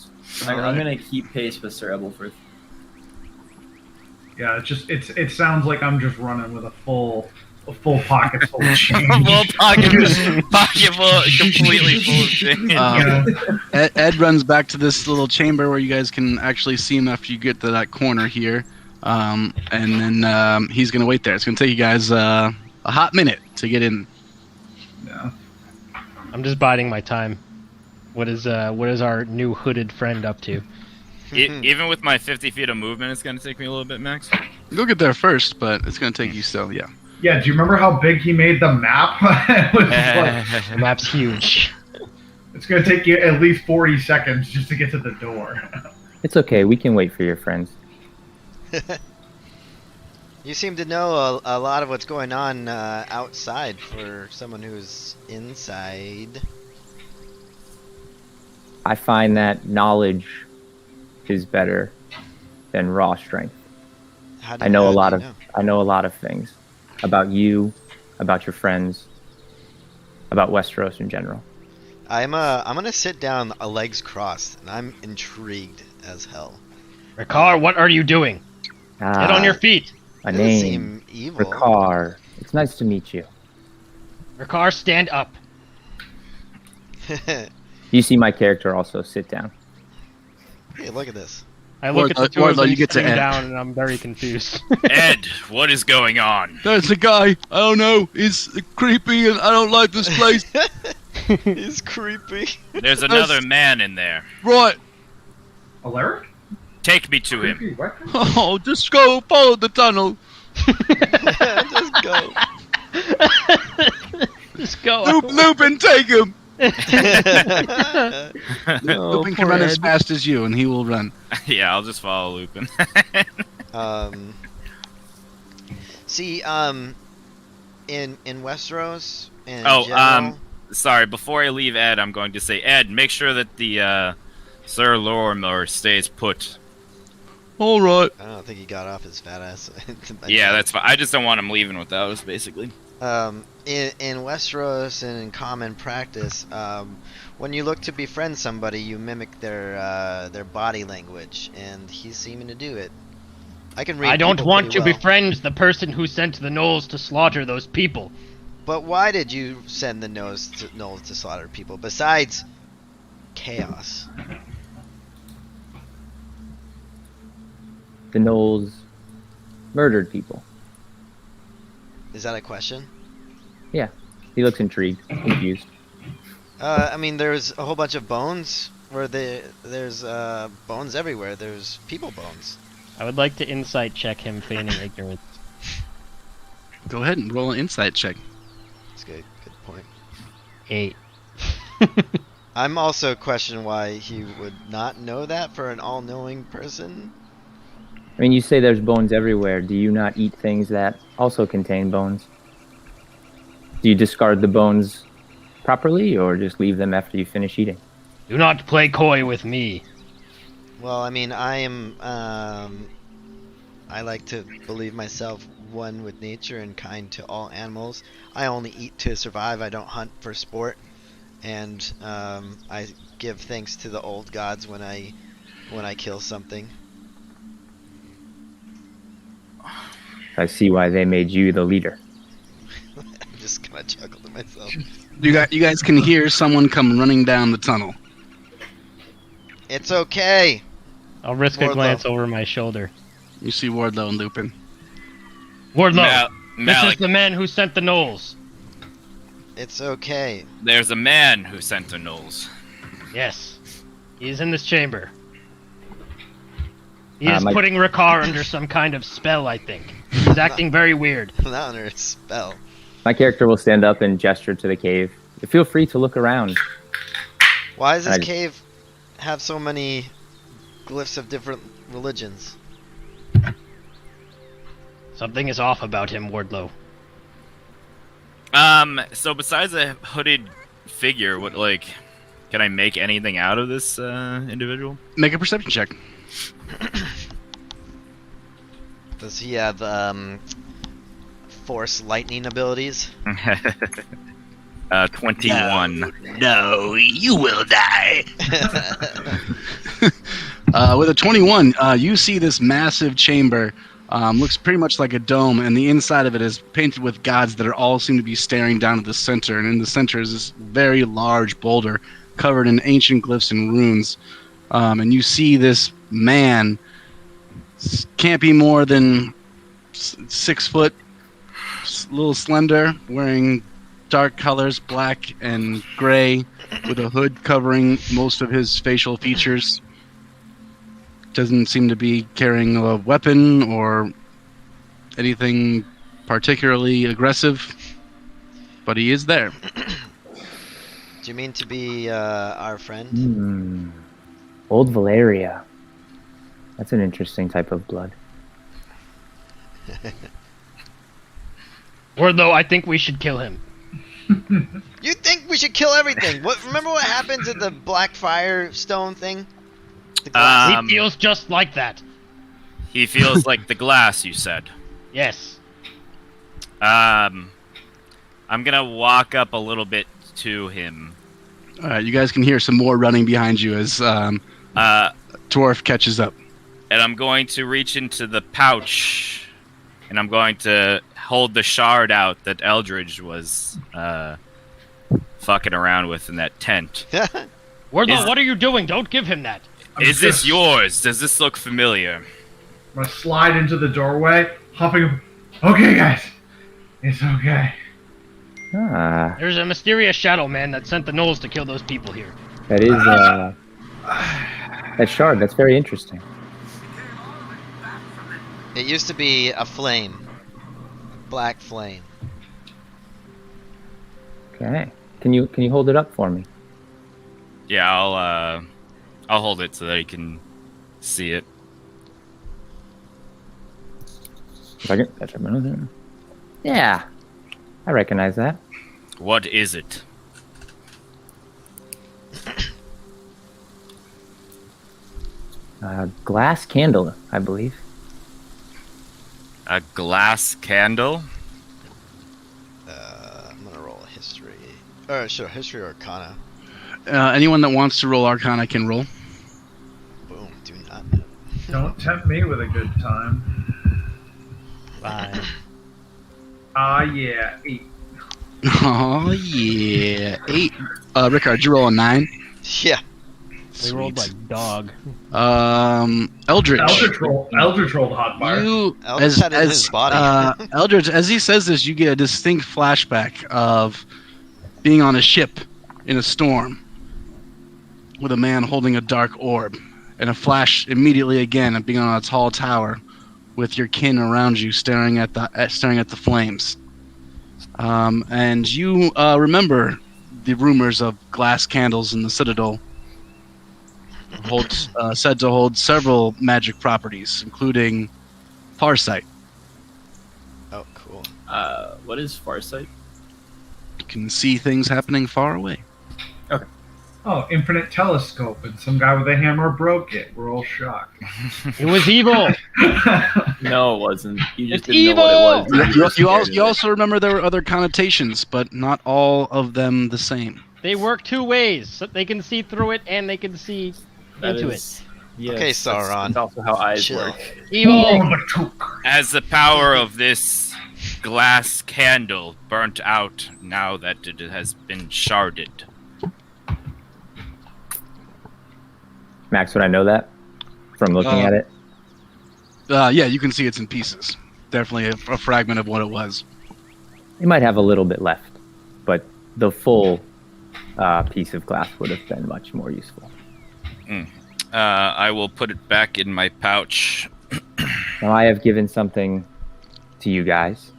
I'm gonna keep pace with Sir Ebelfirth. Yeah, it sounds like I'm just running with a full pocket full of change. full pocket full, completely full of shit. Ed runs back to this little chamber where you guys can actually see him after you get to that corner here, and then he's gonna wait there. It's gonna take you guys a hot minute to get in. Yeah. I'm just biding my time. What is our new hooded friend up to? Even with my 50 feet of movement, it's gonna take me a little bit, Max. You'll get there first, but it's gonna take you still. Yeah. Yeah, do you remember how big he made the map? It was like, The map's huge. it's going to take you at least 40 seconds just to get to the door. It's okay. We can wait for your friends. You seem to know a lot of what's going on outside for someone who's inside. I find that knowledge is better than raw strength. I know a lot of things about you, about your friends, about Westeros in general. I'm gonna sit down, legs crossed, and I'm intrigued as hell. Ricard, what are you doing? Get on your feet. A Doesn't name. seem evil. Ricard. It's nice to meet you. Ricard, stand up. You see my character also sit down. Hey, look at this. I look at the two of Wardlow, them you get to sitting Ed. down, and I'm very confused. Ed, what is going on? There's a guy. I don't know. He's creepy, and I don't like this place. He's creepy. There's another man in there. Right. Alaric? Take me to him. Creepy, what? Oh, just go follow the tunnel. Just go. Just go. Lupin, take him. Oh, Lupin can poor run as Ed. fast as you, and he will run. Yeah, I'll just follow Lupin. See, in Westeros, in Oh, general, Sorry, before I leave Ed, I'm going to say, Ed, make sure that the Sir Lorimer stays put. All right. I don't think he got off his fat ass. Yeah, that's fine. I just don't want him leaving without us, basically. In Westeros and in common practice, when you look to befriend somebody, you mimic their body language, and he's seeming to do it. I can read. I don't people want pretty to well. befriend the person who sent the gnolls to slaughter those people. But why did you send the gnolls to slaughter people? Besides chaos. The gnolls murdered people. Is that a question? Yeah. He looks intrigued, confused. I mean, there's a whole bunch of bones. There's bones everywhere. There's people bones. I would like to insight check him feigning ignorance. Go ahead and roll an insight check. That's good. Good point. 8. I'm also questioning why he would not know that for an all-knowing person. I mean, you say there's bones everywhere. Do you not eat things that also contain bones? Do you discard the bones properly, or just leave them after you finish eating? Do not play coy with me. Well, I mean, I am. I like to believe myself one with nature and kind to all animals. I only eat to survive. I don't hunt for sport, and I give thanks to the old gods when I kill something. I see why they made you the leader. I'm just gonna chuckle to myself. You guys can hear someone come running down the tunnel. It's okay. I'll risk a Wardlow. glance over my shoulder. You see Wardlow and Lupin. Wardlow, this Malik, is the man who sent the gnolls. It's okay. there's a man who sent the gnolls. Yes. He is in this chamber. He is my- putting Ricard under some kind of spell, I think. He's acting very weird. I'm not under a spell. My character will stand up and gesture to the cave. Feel free to look around. Why does this I- cave have so many glyphs of different religions? Something is off about him, Wardlow. So besides a hooded figure, what, like, can I make anything out of this individual? Make a perception check. Does he have force lightning abilities? 21. No, you will die. With a 21, you see this massive chamber. Looks pretty much like a dome, and the inside of it is painted with gods that are all seem to be staring down at the center. And in the center is this very large boulder covered in ancient glyphs and runes. And you see this man, can't be more than 6 foot, a little slender, wearing dark colors, black and gray, with a hood covering most of his facial features. Doesn't seem to be carrying a weapon or anything particularly aggressive, but he is there. Do you mean to be our friend? Old Valeria. That's an interesting type of blood. Wardlow, I think we should kill him. You think we should kill everything? Remember what happened to the Black Firestone thing? The glass? He feels just like that. He feels like the glass, you said. Yes. I'm gonna walk up a little bit to him All right, you guys can hear some more running behind you as Dwarf catches up. And I'm going to reach into the pouch, and I'm going to hold the shard out that Eldridge was fucking around with in that tent. What are you doing? Don't give him that. Is this yours? Does this look familiar? I'm gonna slide into the doorway, hopping. Okay, guys, it's okay. Ah, There's a mysterious shadow man that sent the gnolls to kill those people here. that is that shard. That's very interesting. It used to be a flame. Black flame. Okay. Can you hold it up for me? Yeah, I'll hold it so that you can see it. If I can catch up another. Yeah, I recognize that. What is it? Glass candle, I believe. A glass candle? I'm gonna roll a history. Or sure, history or arcana. Anyone that wants to roll Arcana can roll. Boom, do not know. Don't tempt me with a good time. 5. Yeah, 8. Oh yeah, 8. Rickard, you roll a 9. Yeah. We rolled like dog. Eldridge. Eldritch rolled hotfire. You, Eldritch had it in his body. Eldridge, as he says this, you get a distinct flashback of being on a ship in a storm with a man holding a dark orb, and a flash immediately again of being on a tall tower with your kin around you, staring at the flames. And you remember the rumors of glass candles in the Citadel. Said to hold several magic properties, including Farsight. Oh, cool. What is Farsight? You can see things happening far away. Oh, infinite telescope, and some guy with a hammer broke it. We're all shocked. It was evil. No, it wasn't. You just It's didn't know what it was. You also remember there were other connotations, but not all of them the same. They work two ways. So they can see through it and they can see into it. Yes, Okay, Sauron. That's also how eyes Chill. work. Evil. Has the power of this glass candle burnt out now that it has been sharded? Max, would I know that from looking at it? Yeah, you can see it's in pieces. Definitely a fragment of what it was. It might have a little bit left, but the full piece of glass would have been much more useful. I will put it back in my pouch. Now I have given something to you guys.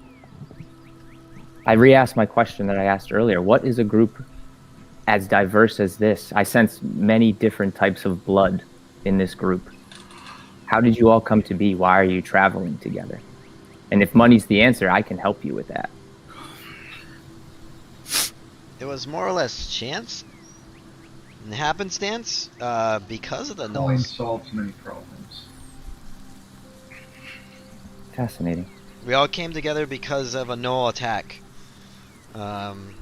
I re-asked my question that I asked earlier. What is a group as diverse as this? I sense many different types of blood in this group. How did you all come to be? Why are you traveling together? And if money's the answer, I can help you with that. It was more or less chance and happenstance because of the Coin gnolls. solves many problems. Fascinating. We all came together because of a gnoll attack. And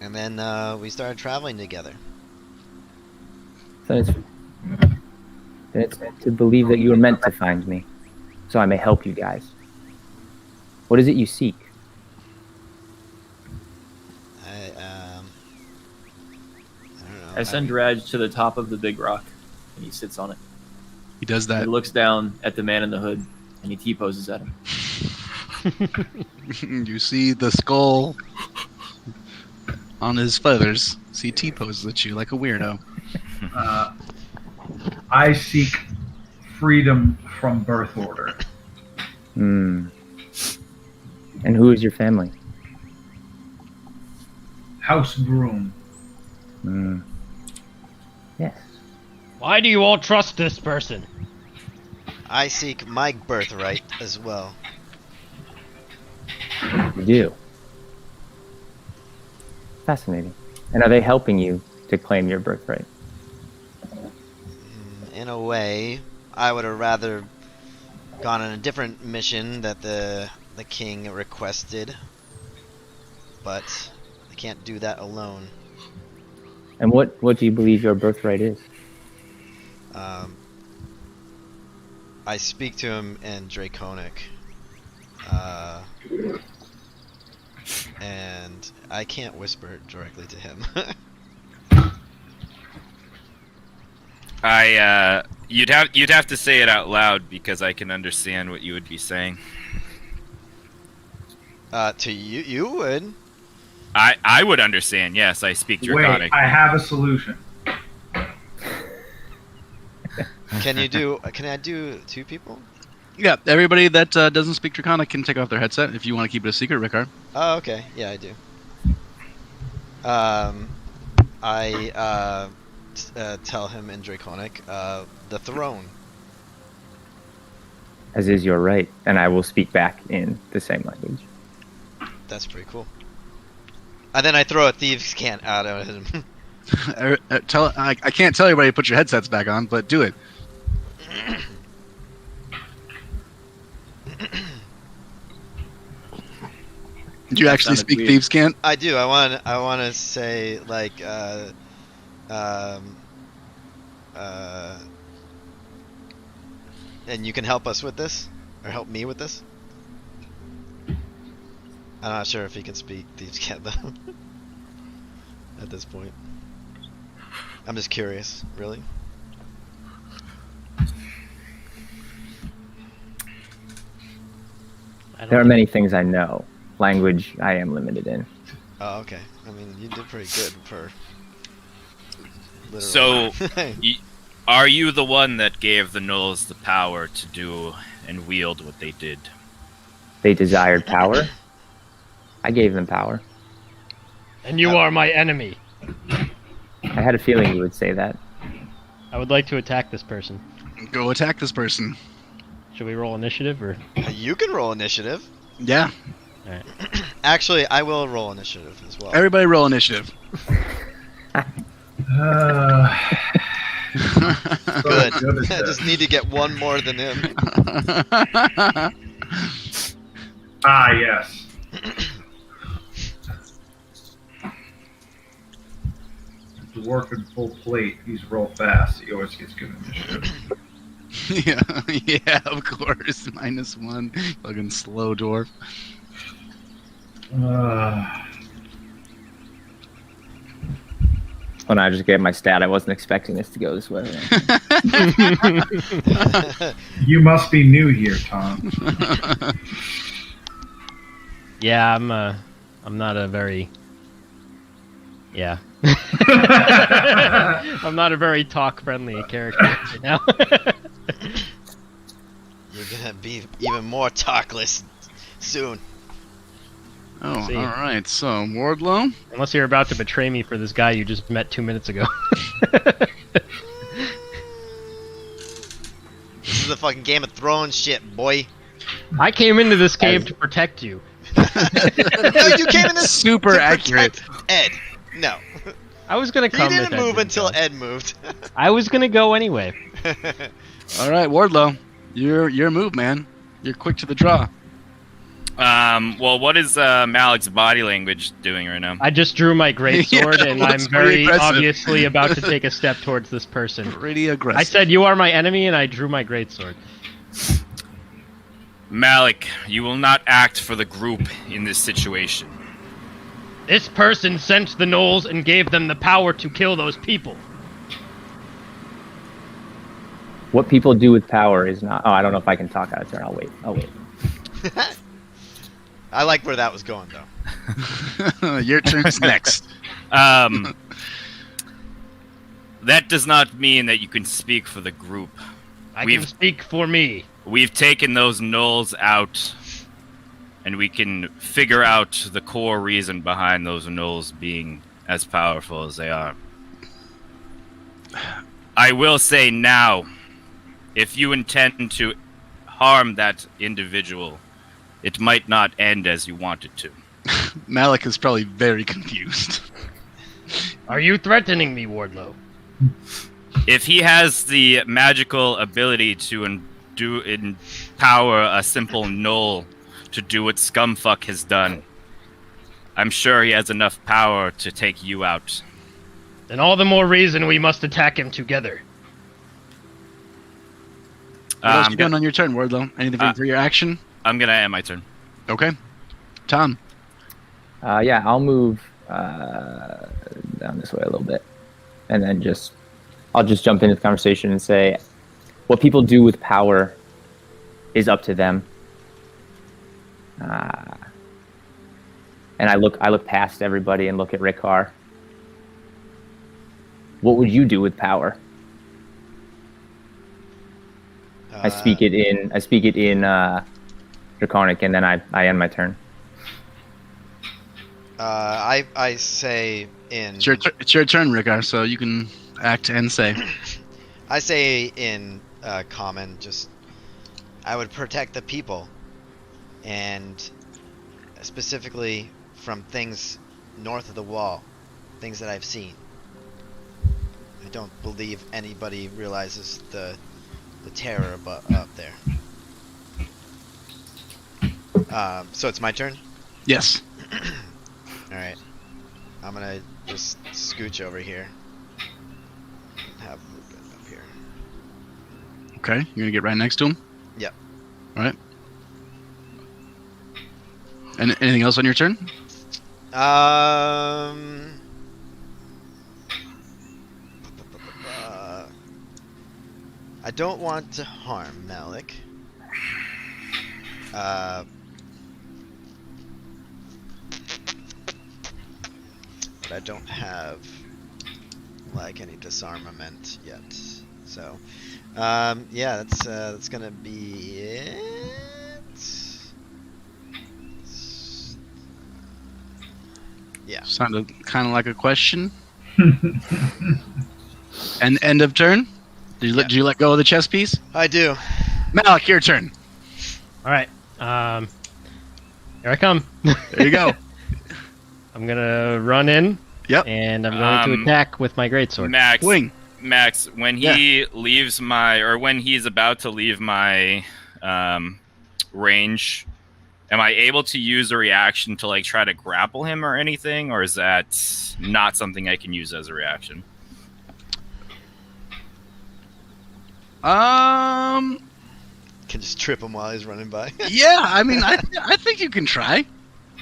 then we started traveling together. So it's to believe that you were meant to find me, so I may help you guys. What is it you seek? I don't know. I send Raj to the top of the big rock, and he sits on it. He does He that. looks down at the man in the hood, and he T-poses at him. You see the skull on his feathers. See T-poses at you like a weirdo. I seek freedom from birth order. And who is your family? House Broom. Yes. Why do you all trust this person? I seek my birthright as well. You do. Fascinating. And are they helping you to claim your birthright? In a way, I would have rather gone on a different mission that the king requested, but I can't do that alone. And what do you believe your birthright is? I speak to him in Draconic. And I can't whisper directly to him. You'd have to say it out loud because I can understand what you would be saying. To you would. I would understand. Yes, I speak Draconic. Wait, I have a solution. Can I do 2 people? Yeah, everybody that doesn't speak Draconic can take off their headset if you want to keep it a secret, Rickard. Oh, okay. Yeah, I do. I tell him in Draconic, the throne. As is your right, and I will speak back in the same language. That's pretty cool. And then I throw a thieves' cant out at him. I can't tell everybody to put your headsets back on, but do it. Do you actually speak thieves' cant? I do. I want to say like and you can help us with this, or help me with this. I'm not sure if he can speak thieves' cant though. At this point, I'm just curious, really. There are many things I know. Language I am limited in. Oh, okay. I mean, you did pretty good for. So, are you the one that gave the Gnolls the power to do and wield what they did? They desired power. I gave them power. And you are my enemy. I had a feeling you would say that. I would like to attack this person. Go attack this person. Should we roll initiative or? You can roll initiative. Yeah. All right. Actually, I will roll initiative as well. Everybody roll initiative. Good. I just need to get one more than him. Ah, yes. Dwarf in full plate. He's real fast. He always gets good initiative. yeah, of course. -1. Fucking slow dwarf. When I just gave my stat, I wasn't expecting this to go this way. You must be new here, Tom. Yeah, I'm not a very. Yeah. I'm not a very talk-friendly character right now. You're gonna be even more talkless soon. Oh, See. alright. So, Wardlow? Unless you're about to betray me for this guy you just met 2 minutes ago. This is a fucking Game of Thrones shit, boy. I came into this cave to protect you. No, you came in this Super to accurate. protect Ed. No. I was gonna You come. didn't if Ed move until go. Ed moved. I was gonna go anyway. Alright, Wardlow. Your move, man. You're quick to the draw. Well, what is Malik's body language doing right now? I just drew my greatsword, Yeah, and looks I'm pretty very aggressive. obviously about to take a step towards this person. Pretty aggressive. I said, "You are my enemy," and I drew my greatsword. Malik, you will not act for the group in this situation. This person sent the Gnolls and gave them the power to kill those people. What people do with power is not. Oh, I don't know if I can talk out of turn. I'll wait. I like where that was going, though. Your turn's next. That does not mean that you can speak for the group. I can speak for me. We've taken those gnolls out, and we can figure out the core reason behind those gnolls being as powerful as they are. I will say now, if you intend to harm that individual, it might not end as you want it to. Malik is probably very confused. Are you threatening me, Wardlow? If he has the magical ability to empower a simple gnoll to do what Scumfuck has done, I'm sure he has enough power to take you out. Then all the more reason we must attack him together. What else you doing on your turn, Wardlow? Anything for your action? I'm gonna end my turn. Okay. Tom. Yeah, I'll move down this way a little bit, and then I'll just jump into the conversation and say, what people do with power is up to them. And I look past everybody and look at Rickhar. What would you do with power? I speak it in Draconic, and then I end my turn. I say in. It's your turn, Rickhar, so you can act and say. I say in common, I would protect the people, and specifically from things north of the wall, things that I've seen. I don't believe anybody realizes the terror up there. So it's my turn? Yes. Alright. I'm gonna just scooch over here. Have movement up here. Okay, you're gonna get right next to him? Yep. Alright. And anything else on your turn? I don't want to harm Malik. But I don't have like any disarmament yet. So, yeah, that's gonna be it. Yeah. Sounded kind of like a question. And end of turn? Did you let go of the chess piece? I do. Malik, your turn. All right. Here I come. There you go. I'm gonna run in. Yep. And I'm going to attack with my greatsword. Max, when he leaves when he's about to leave my range, am I able to use a reaction to like try to grapple him or anything, or is that not something I can use as a reaction? Can just trip him while he's running by. Yeah, I mean, I think you can try.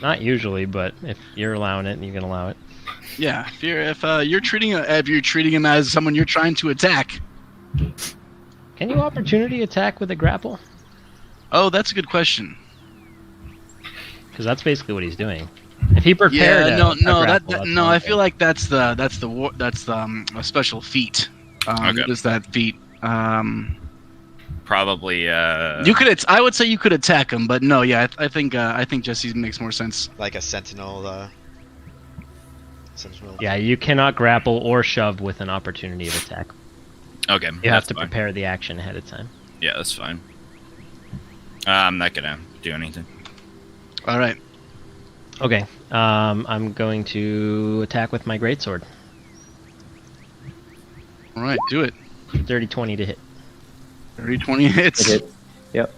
Not usually, but if you're allowing it, you can allow it. Yeah, if you're treating him as someone you're trying to attack. Can you opportunity attack with a grapple? Oh, that's a good question. Because that's basically what he's doing. If he prepared, I feel like that's a special feat. Okay. What is that feat? Probably. You could. I would say you could attack him, but no. Yeah, I think Jesse makes more sense. Like a sentinel. Yeah, you cannot grapple or shove with an opportunity of attack. Okay. You have to prepare the action ahead of time. Yeah, that's fine. I'm not gonna do anything. All right. Okay. I'm going to attack with my greatsword. All right, do it. Dirty 20 to hit. 30-20 hits. It. Yep.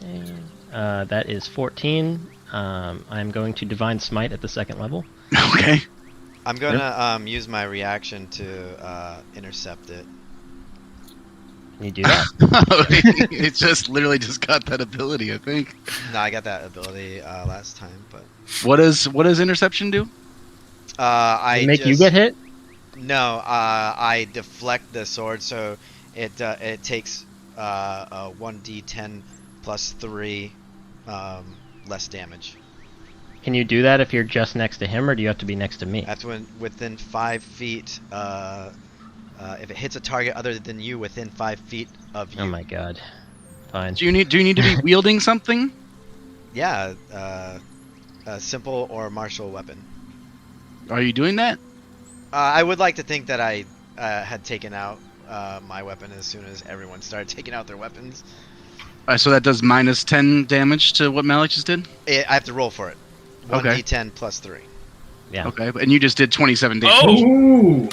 And, that is 14. I'm going to Divine Smite at the second level. Okay. I'm gonna use my reaction to intercept it. Can you do that? It just literally just got that ability, I think. No, I got that ability last time, but What does interception do? I make you get hit? No, I deflect the sword, so it takes a 1d10 plus 3 less damage. Can you do that if you're just next to him, or do you have to be next to me? That's when within 5 feet. If it hits a target other than you within 5 feet of you. Oh my god. Fine. Do you need to be wielding something? Yeah, a simple or martial weapon. Are you doing that? I would like to think that I had taken out my weapon as soon as everyone started taking out their weapons. So that does minus 10 damage to what Malik just did? I have to roll for it. 1d10 plus 3. Yeah. Okay, and you just did 27 damage. Ooh!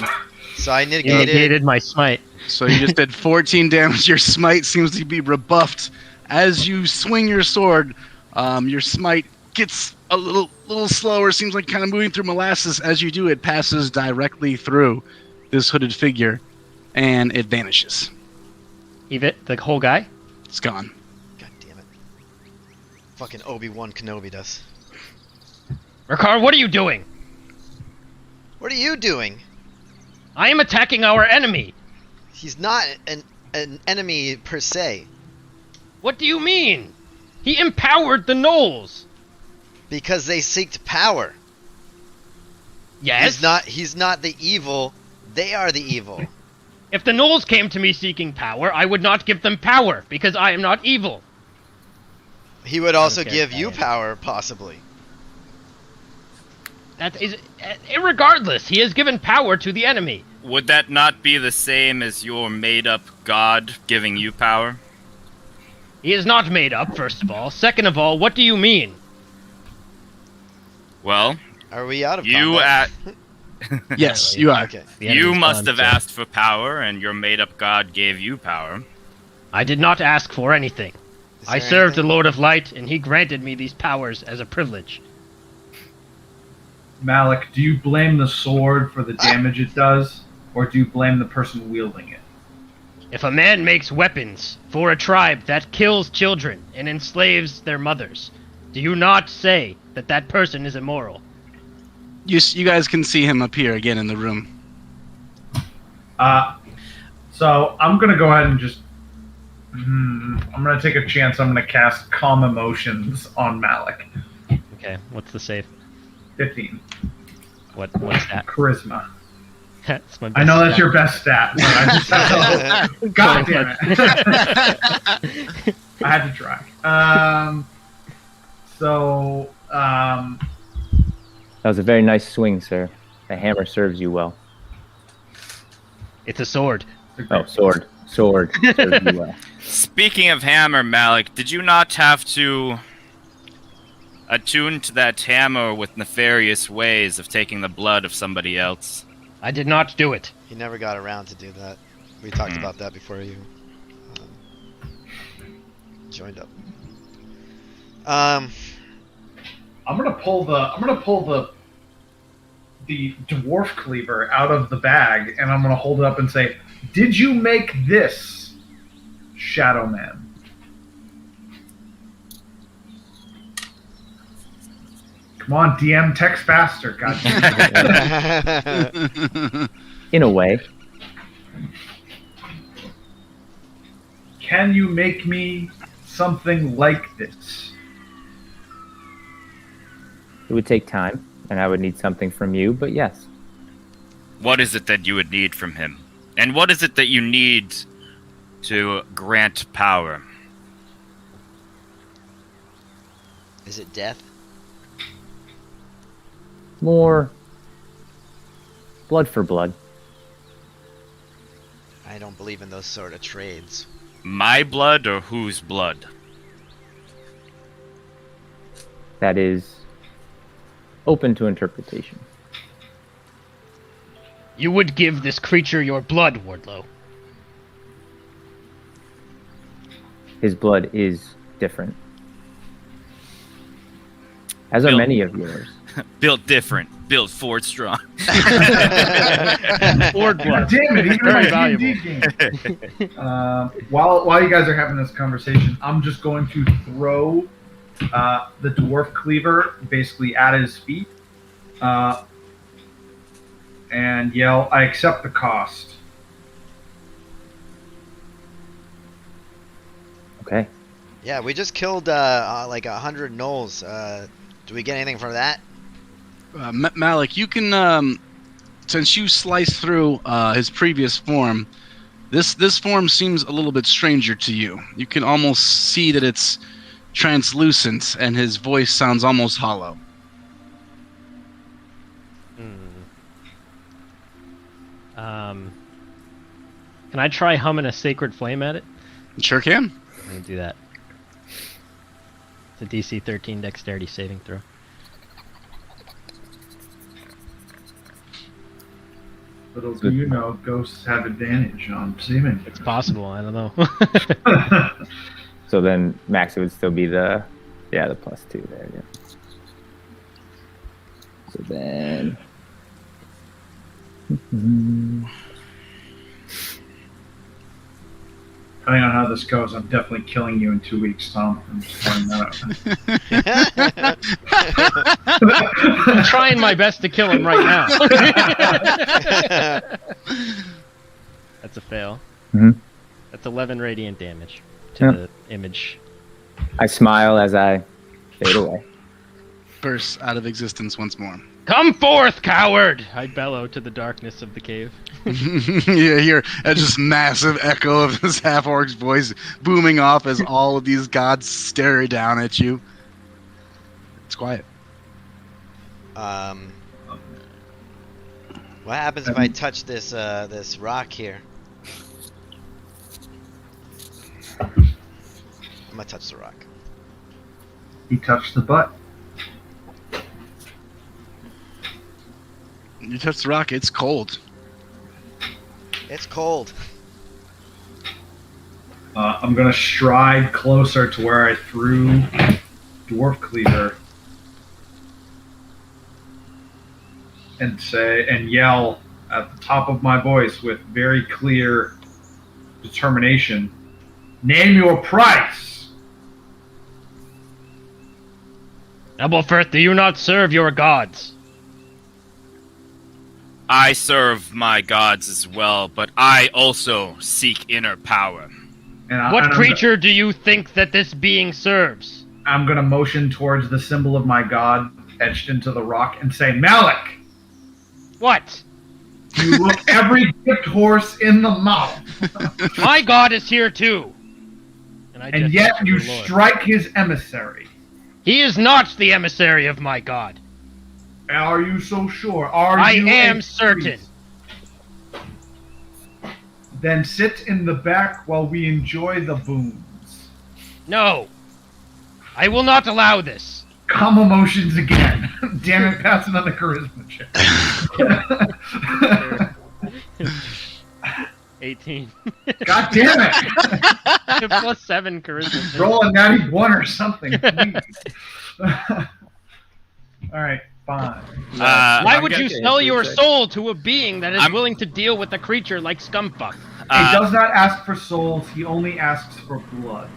So I You negated. negated my smite. So you just did 14 damage. Your smite seems to be rebuffed. As you swing your sword, your smite gets a little slower, seems like kind of moving through molasses. As you do, it passes directly through this hooded figure, and it vanishes. Even the whole guy? It's gone. God damn it. Fucking Obi-Wan Kenobi does. Ricard, what are you doing? What are you doing? I am attacking our enemy. He's not an enemy per se. What do you mean? He empowered the gnolls. Because they seeked power. Yes? He's not the evil. They are the evil. If the gnolls came to me seeking power, I would not give them power, because I am not evil. He would also Okay, give you fine. power, possibly. That is, irregardless, he has given power to the enemy. Would that not be the same as your made-up god giving you power? He is not made up, first of all. Second of all, what do you mean? Well, Are we out of you combat? Yes, you are. Okay. The you enemy's must gone, have so- asked for power, and your made-up god gave you power. I did not ask for anything. Is I there served the anything- Lord of Light, and he granted me these powers as a privilege. Malik, do you blame the sword for the damage it does, or do you blame the person wielding it? If a man makes weapons for a tribe that kills children and enslaves their mothers, do you not say that that person is immoral? You guys can see him appear again in the room. So I'm gonna go ahead and just. I'm gonna take a chance. I'm gonna cast Calm Emotions on Malik. Okay, what's the save? 15 What's that? charisma. That's my I know best that's your best stat. But I just had to, God damn it! I had to try. That was a very nice swing, sir. The hammer serves you well. It's a sword. Oh, sword. Sword serves you well. Speaking of hammer, Malik, did you not have to attune to that hammer with nefarious ways of taking the blood of somebody else? I did not do it. He never got around to do that. We talked about that before you joined up. I'm gonna pull the dwarf cleaver out of the bag, and I'm gonna hold it up and say, "Did you make this, Shadow Man?" Come on, DM, text faster. God damn it. In a way. Can you make me something like this? It would take time, and I would need something from you, but yes. What is it that you would need from him? And what is it that you need to grant power? Is it death? More blood for blood. I don't believe in those sort of trades. My blood or whose blood? That is open to interpretation. You would give this creature your blood, Wardlow. His blood is different. As are Bill. many of yours. Built different. Built Ford strong. Sword God blood. damn it! Even Very my D&D game. While you guys are having this conversation, I'm just going to throw the dwarf cleaver basically at his feet, and yell, "I accept the cost." Okay. Yeah, we just killed like 100 gnolls. Do we get anything from that? Malik, you can, since you sliced through his previous form, this form seems a little bit stranger to you. You can almost see that it's translucent, and his voice sounds almost hollow. Can I try humming a sacred flame at it? Sure can. Let me do that. It's a DC 13 dexterity saving throw. Little do you know, ghosts have advantage on saving. It's possible, I don't know. So then Max, it would still be the +2 there. Yeah. So then. Depending on how this goes, I'm definitely killing you in 2 weeks, Tom. I'm just pointing that out. I'm trying my best to kill him right now. That's a fail. Mhm. That's 11 radiant damage to Yeah. the image. I smile as I fade away. Bursts out of existence once more. Come forth, coward! I bellow to the darkness of the cave. You hear a just massive echo of this half-orc's voice booming off as all of these gods stare down at you. It's quiet. What happens if I touch this this rock here? I'm gonna touch the rock. He touched the butt. You touch the rock, it's cold. It's cold. I'm gonna stride closer to where I threw Dwarf Cleaver and yell at the top of my voice with very clear determination, "Name your price!" Ebelfirth, do you not serve your gods? I serve my gods as well, but I also seek inner power. What creature do you think that this being serves? I'm gonna motion towards the symbol of my god etched into the rock and say, "Malik, What? you look every gift horse in the mouth, My god is here too. And and yet gesture you to the Lord. strike his emissary. He is not the emissary of my god. Are you so sure? Are I you am a certain. priest? Then sit in the back while we enjoy the boons." No. I will not allow this. Come emotions again. Damn it, pass another charisma check. 18. God damn it! Plus 7 charisma. Roll a natty 1 or something, please. Alright, fine. Why I'm would gonna- you sell your soul to a being that is willing to deal with a creature like Scumbag? He does not ask for souls, he only asks for blood.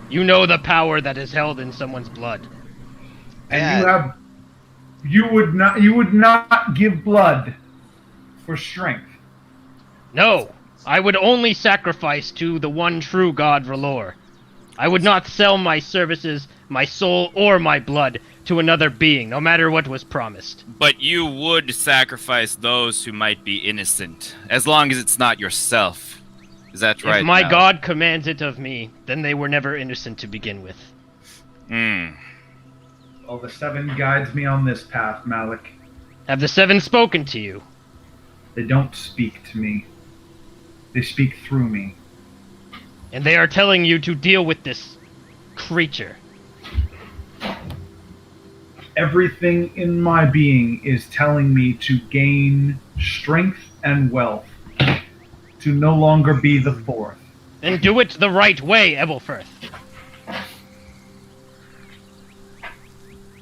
You know the power that is held in someone's blood. And you would not give blood for strength. No, I would only sacrifice to the one true God Valor. I would not sell my services, my soul, or my blood to another being, no matter what was promised. But you would sacrifice those who might be innocent, as long as it's not yourself. Is that right? If my Malik? God commands it of me, then they were never innocent to begin with. Well, the 7 guides me on this path, Malik. Have the 7 spoken to you? They don't speak to me. They speak through me. And they are telling you to deal with this creature. Everything in my being is telling me to gain strength and wealth, to no longer be the 4th. Then do it the right way, Ebelfirth.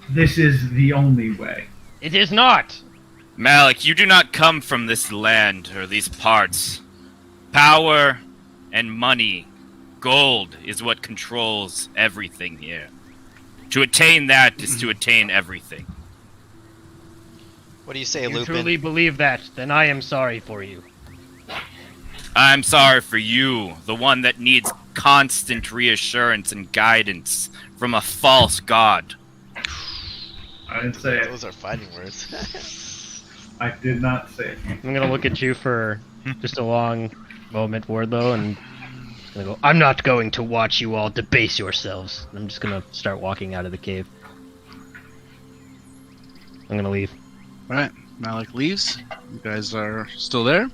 This is the only way. It is not. Malik, you do not come from this land or these parts. Power and money, gold, is what controls everything here. To attain that is to attain everything. What do you say, If you Lupin? truly believe that, then I am sorry for you. I'm sorry for you, the one that needs constant reassurance and guidance from a false god. I didn't say it. Those are fighting words. I did not say it. I'm gonna look at you for just a long moment, Wardlow, and I'm gonna go, I'm not going to watch you all debase yourselves. I'm just gonna start walking out of the cave. I'm gonna leave. Alright, Malik leaves. You guys are still there.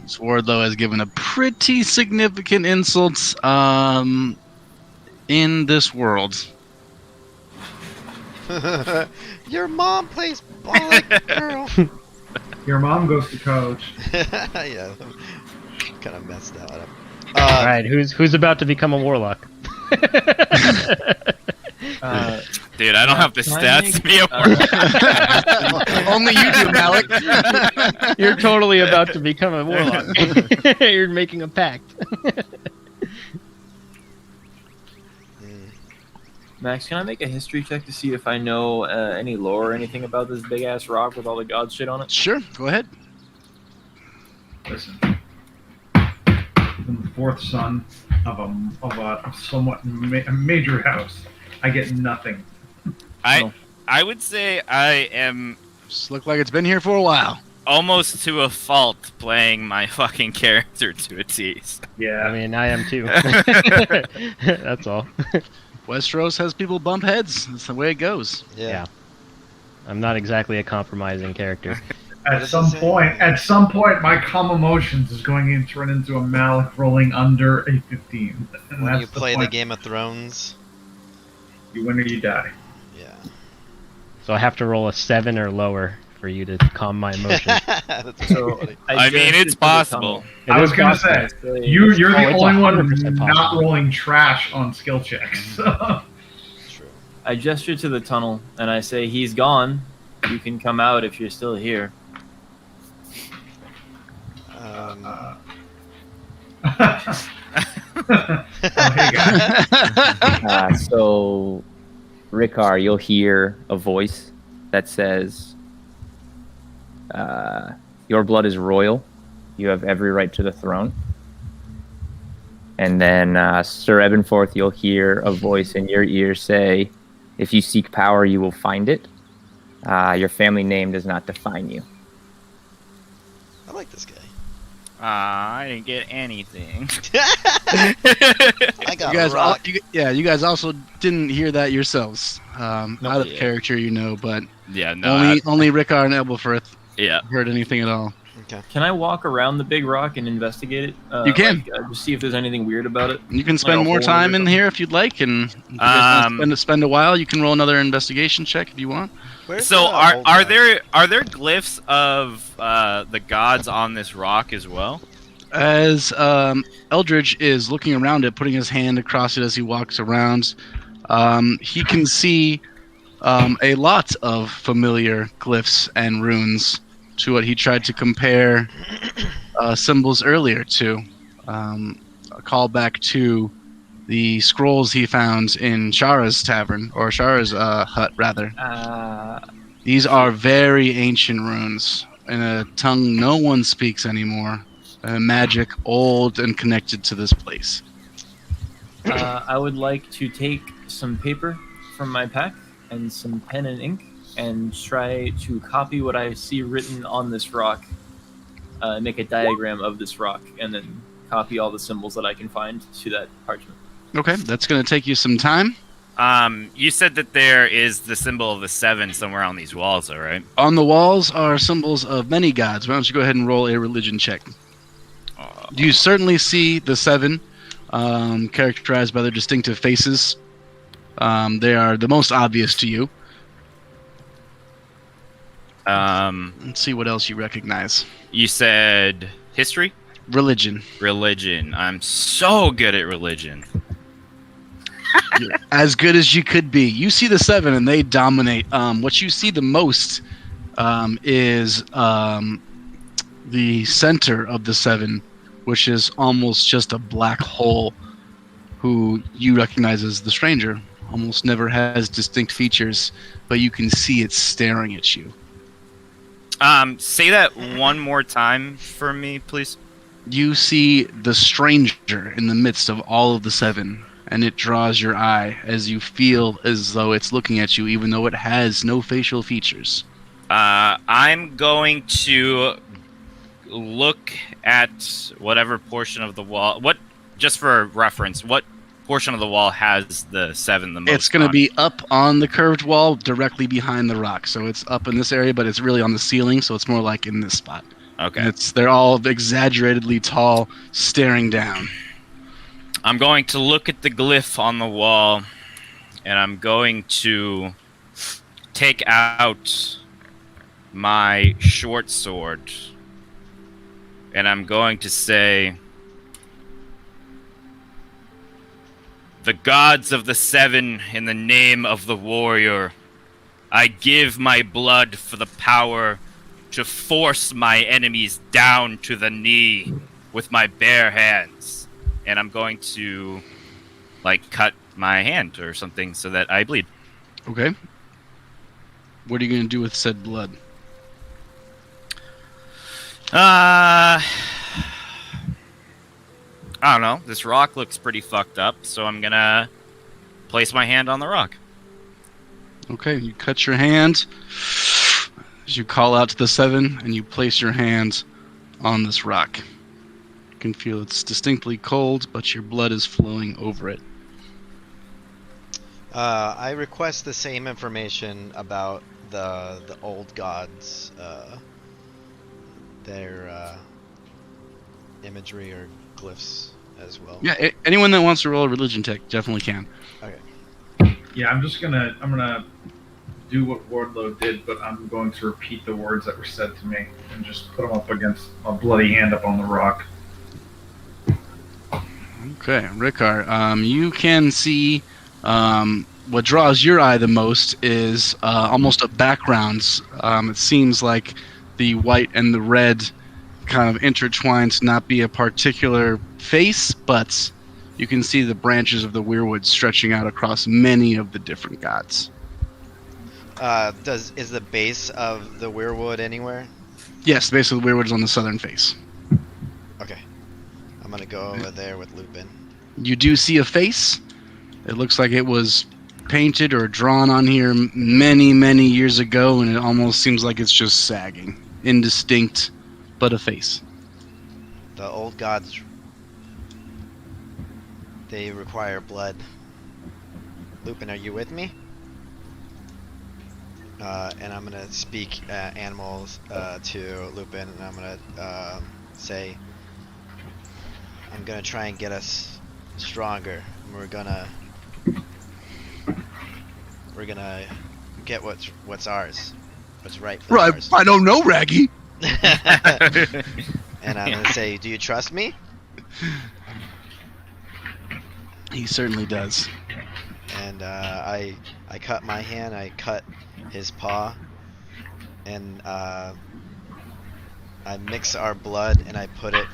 This Wardlow has given a pretty significant insult in this world. Your mom plays ball like a girl. Your mom goes to coach. Yeah, kind of messed that up. All right, who's about to become a warlock? Dude, I don't have the Can I stats to be able Only you do, Malik. You're totally about to become a warlock. You're making a pact. Max, can I make a history check to see if I know any lore or anything about this big ass rock with all the god shit on it? Sure, go ahead. Listen, I'm the fourth son of a somewhat a major house. I get nothing. I would say I am Just look like it's been here for a while. almost to a fault playing my fucking character to a T. Yeah. I mean, I am too. That's all. Westeros has people bump heads. That's the way it goes. Yeah. I'm not exactly a compromising character. At some point, my calm emotions is going to turn into a Malik rolling under a 15. And When that's you play the point. Game of Thrones. You win or you die. Yeah. So I have to roll a 7 or lower for you to calm my emotions. That's So funny. I mean, gestured it's to the possible. It I was is gonna possible. say, you're the it's only one 100% not possible. rolling trash on skill checks. True. I gesture to the tunnel and I say, "He's gone. You can come out if you're still here." Oh, hey guys. So, Ricard, you'll hear a voice that says, "Your blood is royal. You have every right to the throne." And then, Sir Ebenforth, you'll hear a voice in your ear say, "If you seek power, you will find it. Your family name does not define you." I like this guy. I didn't get anything. I got You guys, a rock. you guys also didn't hear that yourselves. Out of yeah. character, you know, but Yeah, no. only Ricard and Ebenforth Yeah. heard anything at all. Can I walk around the big rock and investigate it? You can. Just see if there's anything weird about it. You can spend Like a more hole time or in something? here if you'd like, and if you guys want to spend a while. You can roll another investigation check if you want. Where's So the are old are guy? there glyphs of the gods on this rock as well? As Eldridge is looking around it, putting his hand across it as he walks around, he can see a lot of familiar glyphs and runes to what he tried to compare symbols earlier to. A callback to the scrolls he found in Shara's tavern, or Shara's hut, rather. These are very ancient runes in a tongue no one speaks anymore. Magic, old and connected to this place. I would like to take some paper from my pack and some pen and ink and try to copy what I see written on this rock, make a diagram of this rock, and then copy all the symbols that I can find to that parchment. Okay, that's going to take you some time. You said that there is the symbol of the 7 somewhere on these walls, all right? On the walls are symbols of many gods. Why don't you go ahead and roll a religion check? You certainly see the 7, characterized by their distinctive faces. They are the most obvious to you. Let's see what else you recognize. You said history? Religion. Religion. I'm so good at religion. You're as good as you could be. You see the 7 and they dominate. What you see the most is the center of the 7, which is almost just a black hole, who you recognize as the stranger. Almost never has distinct features, but you can see it staring at you. Say that one more time for me, please. You see the stranger in the midst of all of the 7, and it draws your eye as you feel as though it's looking at you, even though it has no facial features. I'm going to look at whatever portion of the wall. Just for reference, what portion of the wall has the 7 the most? It's going to on be up on the curved wall, directly behind the rock. So it's up in this area, but it's really on the ceiling, so it's more like in this spot. it? Okay. And they're all exaggeratedly tall, staring down. I'm going to look at the glyph on the wall, and I'm going to take out my short sword, and I'm going to say, The gods of the Seven, in the name of the warrior, I give my blood for the power to force my enemies down to the knee with my bare hands. And I'm going to, like, cut my hand or something so that I bleed. Okay. What are you going to do with said blood? I don't know. This rock looks pretty fucked up, so I'm gonna place my hand on the rock. Okay, you cut your hand as you call out to the Seven, and you place your hand on this rock. You can feel it's distinctly cold, but your blood is flowing over it. I request the same information about the old gods, their imagery or glyphs as well. Yeah, anyone that wants to roll a religion check definitely can. Okay. Yeah, I'm gonna do what Wardlow did, but I'm going to repeat the words that were said to me and just put them up against a bloody hand up on the rock. Okay, Ricard, you can see what draws your eye the most is almost a background. It seems like the white and the red kind of intertwined to not be a particular face, but you can see the branches of the weirwood stretching out across many of the different gods. Is the base of the weirwood anywhere? Yes, the base of the weirwood is on the southern face. Okay. I'm gonna go over there with Lupin. You do see a face. It looks like it was painted or drawn on here many, many years ago, and it almost seems like it's just sagging. Indistinct, but a face. The old gods, they require blood. Lupin, are you with me? And I'm gonna speak animals to Lupin, and I'm gonna say, I'm gonna try and get us stronger. We're gonna get what's ours, what's rightfully ours. I don't know, Raggy. And I'm gonna say, do you trust me? He certainly does. And I cut my hand, I cut his paw, and I mix our blood and I put it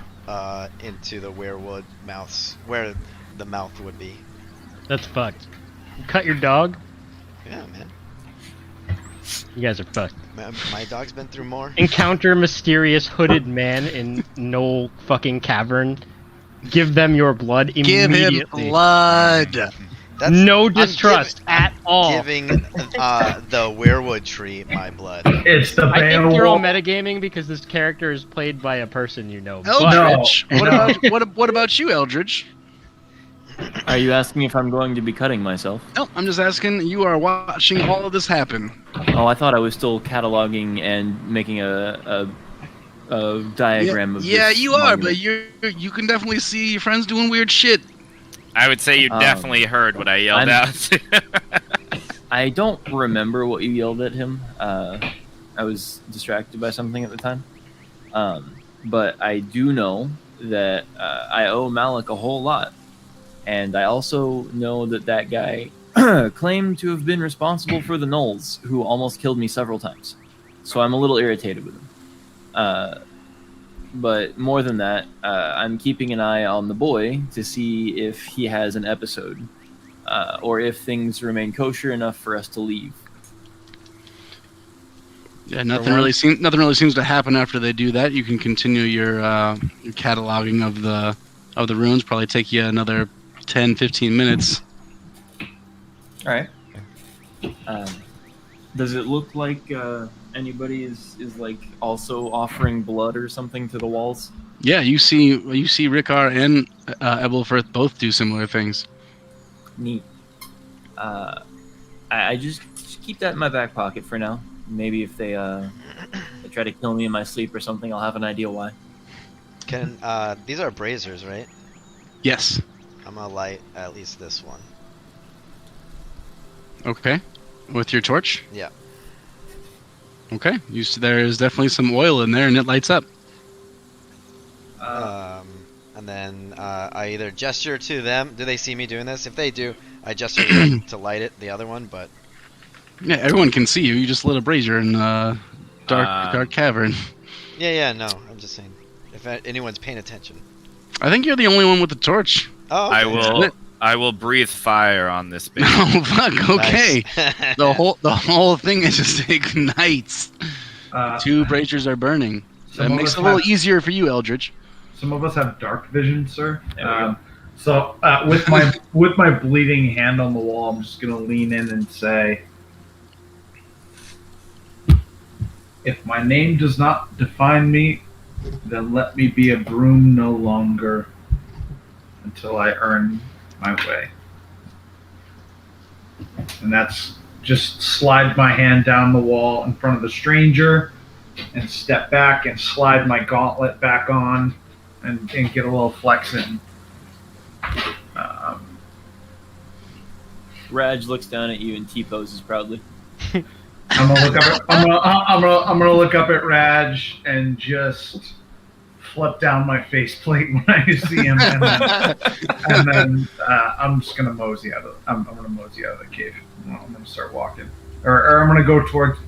into the weirwood mouths, where the mouth would be. That's fucked. You cut your dog? Yeah, man. You guys are fucked. My dog's been through more. Encounter mysterious hooded man in no fucking cavern. Give them your blood immediately. Give him blood. That's, No distrust at all. Giving the weirwood tree my blood. It's the I think you're all Beowulf. metagaming because this character is played by a person you know. Eldridge. No. What about you, Eldridge? Are you asking if I'm going to be cutting myself? No, I'm just asking. You are watching all of this happen. Oh, I thought I was still cataloging and making a diagram of this. Yeah, you are, monument. but you can definitely see your friends doing weird shit. I would say you definitely heard what I yelled out. I don't remember what you yelled at him. I was distracted by something at the time. But I do know that I owe Malik a whole lot. And I also know that guy claimed to have been responsible for the gnolls, who almost killed me several times. So I'm a little irritated with him. But more than that, I'm keeping an eye on the boy to see if he has an episode, or if things remain kosher enough for us to leave. Yeah, nothing really seems to happen after they do that. You can continue your cataloging of the runes. Probably take you another 10-15 minutes. All right. Does it look like anybody is like also offering blood or something to the walls? Yeah, you see Ricard and Ebelfirth both do similar things. Neat. I just keep that in my back pocket for now. Maybe if they try to kill me in my sleep or something, I'll have an idea why. Can these are braziers, right? Yes. I'm gonna light at least this one. Okay. With your torch? Yeah. Okay. There is definitely some oil in there, and it lights up. And and then I either gesture to them. Do they see me doing this? If they do, I gesture to them to light it, the other one. But Yeah, everyone can see you. You just lit a brazier in dark cavern. yeah, no. I'm just saying, if anyone's paying attention. I think you're the only one with the torch. Oh, okay. I will breathe fire on this baby. Oh fuck! Okay, Nice. the whole thing is just ignites. 2 braziers are burning. That some of makes us it a little have- easier for you, Eldridge. Some of us have dark vision, sir. There we go. So with my bleeding hand on the wall, I'm just gonna lean in and say, "If my name does not define me, then let me be a broom no longer, until I earn my way." And that's just slide my hand down the wall in front of the stranger, and step back and slide my gauntlet back on. And get a little flex in. Raj looks down at you and T-poses proudly. I'm gonna look up. I'm gonna look up at Raj and just flip down my faceplate when I see him, and then I'm just gonna mosey out of. I'm gonna mosey out of the cave. I'm gonna start walking, or I'm gonna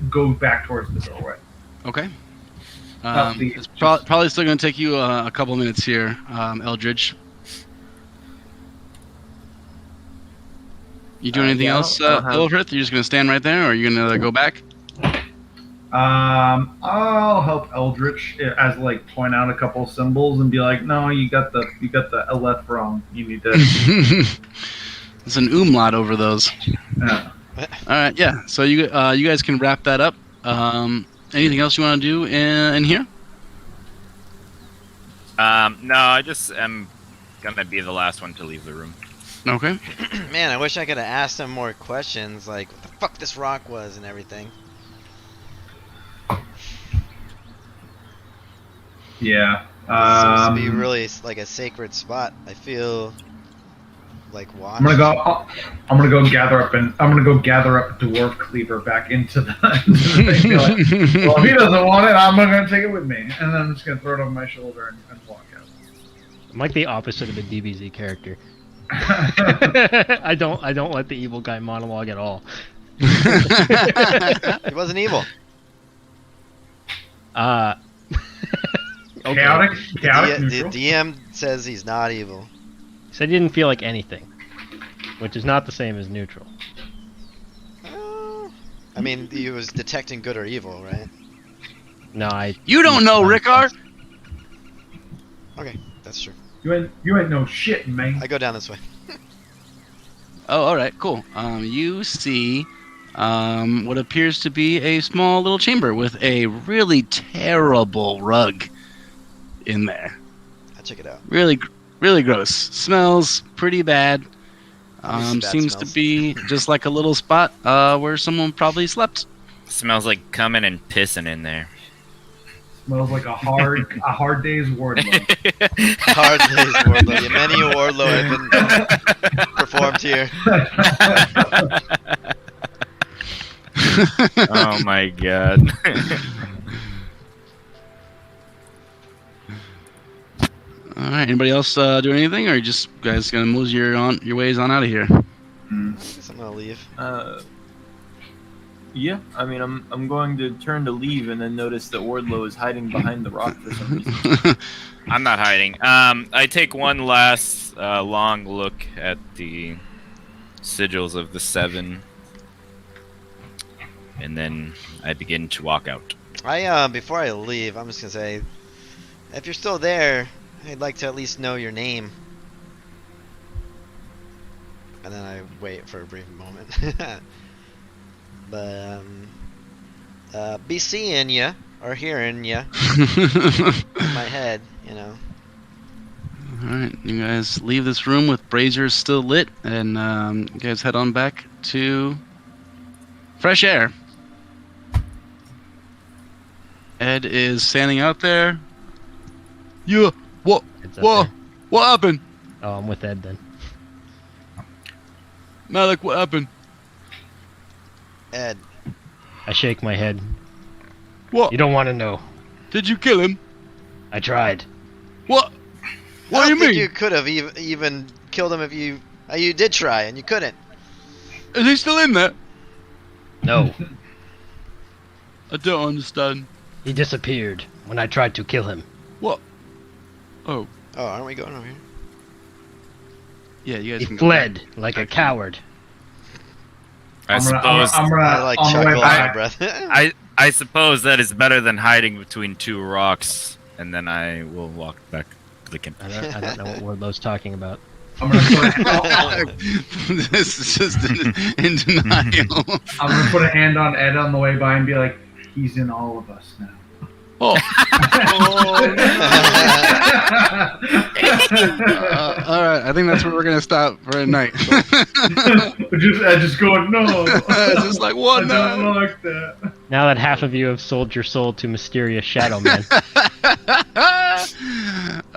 go back towards the doorway. Okay. The- It's probably still going to take you a couple minutes here, Eldridge. You doing anything yeah, else, I'll have- Eldridge? You're just going to stand right there, or are you going to go back? I'll help Eldritch as like point out a couple symbols and be like, "No, you got the left wrong. You need to." There's an umlaut over those. Uh, All right, yeah. So you guys can wrap that up. Anything else you want to do in here? No, I just am gonna be the last one to leave the room. Okay. Man, I wish I could have asked them more questions, like what the fuck this rock was and everything. yeah. It seems to be really like a sacred spot. I feel like watched. I'm gonna go gather up dwarf cleaver back into the thing. Be like, well, if he doesn't want it, I'm gonna take it with me, and then I'm just gonna throw it over my shoulder and walk out. I'm like the opposite of a DBZ character. I don't let the evil guy monologue at all. He wasn't evil. Okay. Chaotic The neutral. DM says he's not evil. So I didn't feel like anything, which is not the same as neutral. I mean, he was detecting good or evil, right? No, You don't know, Rickard. Okay, that's true. You ain't no shit, man. I go down this way. Oh, all right, cool. You see what appears to be a small little chamber with a really terrible rug in there. I'll check it out. Really gross. Smells pretty bad. Obviously bad Seems smells. to be just like a little spot where someone probably slept. Smells like coming and pissing in there. Smells like a hard day's Wardlow. Hard days, Wardlow. Yeah, many a Wardlow have been performed here. Oh my god. All right. Anybody else do anything, or are you just guys gonna mosey your ways on out of here? I guess I'm gonna leave. Yeah, I mean, I'm going to turn to leave and then notice that Wardlow is hiding behind the rock for some reason. I'm not hiding. I take one last long look at the sigils of the 7, and then I begin to walk out. Before I leave, I'm just gonna say, if you're still there, I'd like to at least know your name. And then I wait for a brief moment. But be seeing ya or hearing ya in my head, you know. All right. You guys leave this room with braziers still lit, and you guys head on back to fresh air. Ed is standing out there. Yeah. What? It's up What? there. What happened? Oh, I'm with Ed then. Malik, what happened? Ed, I shake my head. What? You don't want to know. Did you kill him? I tried. What? What I do don't you think mean? you could have even killed him if you did try and you couldn't. Is he still in there? No, I don't understand. he disappeared when I tried to kill him. What? Oh, Oh, aren't we going over here? yeah, you guys He can go fled like a coward. I I'm suppose. gonna I like on the way chuckle under back. breath. I suppose that is better than hiding between two rocks, and then I will walk back to the camp. I don't know what Wardlow's talking about. I'm gonna put back. This is just in denial. I'm gonna put a hand on Ed on the way by and be like, he's in all of us now. Oh. All right, I think that's where we're gonna stop for a night. just going no. Just like what? I No. don't like that. Now that half of you have sold your soul to mysterious Shadow Man.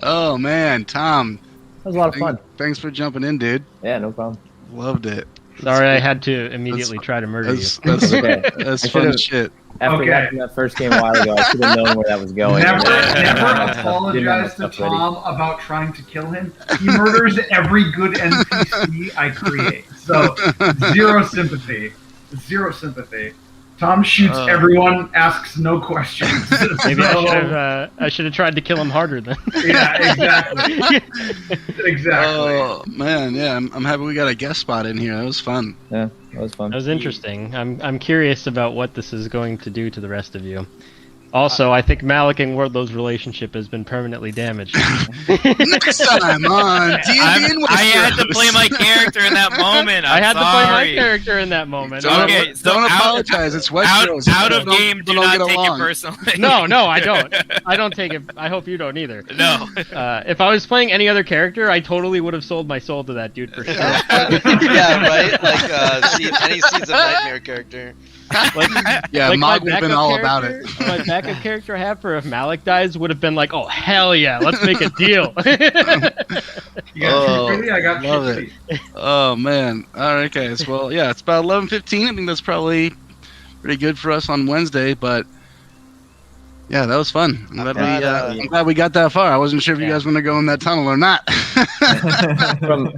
Oh man, Tom. That was a lot of fun. Thanks for jumping in, dude. Yeah, no problem. Loved it. Sorry, I had to immediately try to murder you. That's Okay. that's I fun should've- shit. After Okay. watching that first game a while ago, I should have known where that was going. Never Didn't have apologize to stuff ready. Tom about trying to kill him. He murders every good NPC I create. So zero sympathy. Zero sympathy. Tom shoots everyone, asks no questions. Maybe So- I should have tried to kill him harder then. Yeah, exactly. Exactly. Oh man, yeah, I'm happy we got a guest spot in here. That was fun. Yeah, that was fun. That was interesting. I'm curious about what this is going to do to the rest of you. Also, I think Malik and Wardlow's relationship has been permanently damaged. Next time on D&D and I had to Westeros. play my character in that moment. I had to play my sorry. character in that moment. Okay, so don't out- apologize. It's Westeros. Out of Don't- game, do don't not get take along. it personally. No, I don't. I don't take it. I hope you don't either. No. If I was playing any other character, I totally would have sold my soul to that dude for sure. Yeah, right. Like any Seeds of Nightmare character. Yeah, Like Mog my would have been backup all about it. character- My backup character I have for if Malik dies would have been like, oh hell yeah, let's make a deal. You got Trixie? I got love Trixie. Oh man. All right, guys. Well, yeah, it's about 11:15. I think that's probably pretty good for us on Wednesday. But yeah, that was fun. I'm glad we got that far. I wasn't sure if you guys were gonna go in that tunnel or not.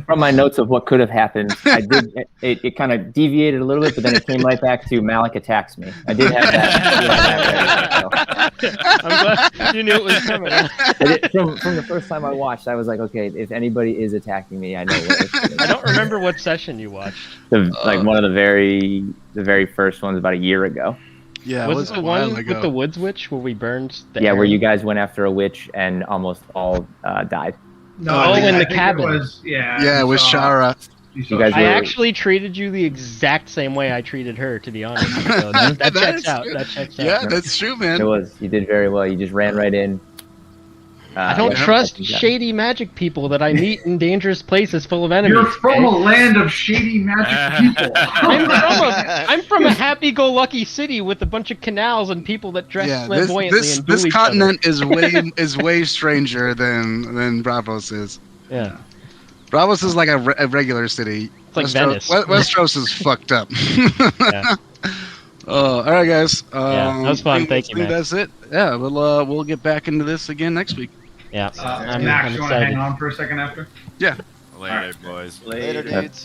From my notes of what could have happened, I did. It kind of deviated a little bit, but then it came right back to Malik attacks me. I did have that. I'm glad you knew it was coming. From the first time I watched, I was like, okay, if anybody is attacking me, I know what it's I don't remember what session you watched. like one of the very first ones about a year ago. Yeah, Was it the a while one ago. with the woods witch where we burned the Yeah, where area? you guys went after a witch and almost all died. No, Oh, I think, in the I think cabin. It was, yeah. Yeah, with Shara. You guys I were- actually treated you the exact same way I treated her, to be honest. So that That checks is out. true. That checks out. Yeah, that's true, It man. was. You did very well. You just ran right in. I don't yeah. trust shady magic people that I meet in dangerous places full of enemies. You're from a okay? land of shady magic people. I'm from a happy-go-lucky city with a bunch of canals and people that dress Yeah, flamboyantly this and duel each continent is way stranger than Bravos is. other. Yeah, Bravos is like a regular city. it's like Venice. Westeros is fucked up. Yeah. All right, guys. Yeah, that was fun. Thank you, man. That's it. Yeah, we'll get back into this again next week. Yeah, I'm Max, you want to excited. hang on for a second after? Later, boys. Later, dudes.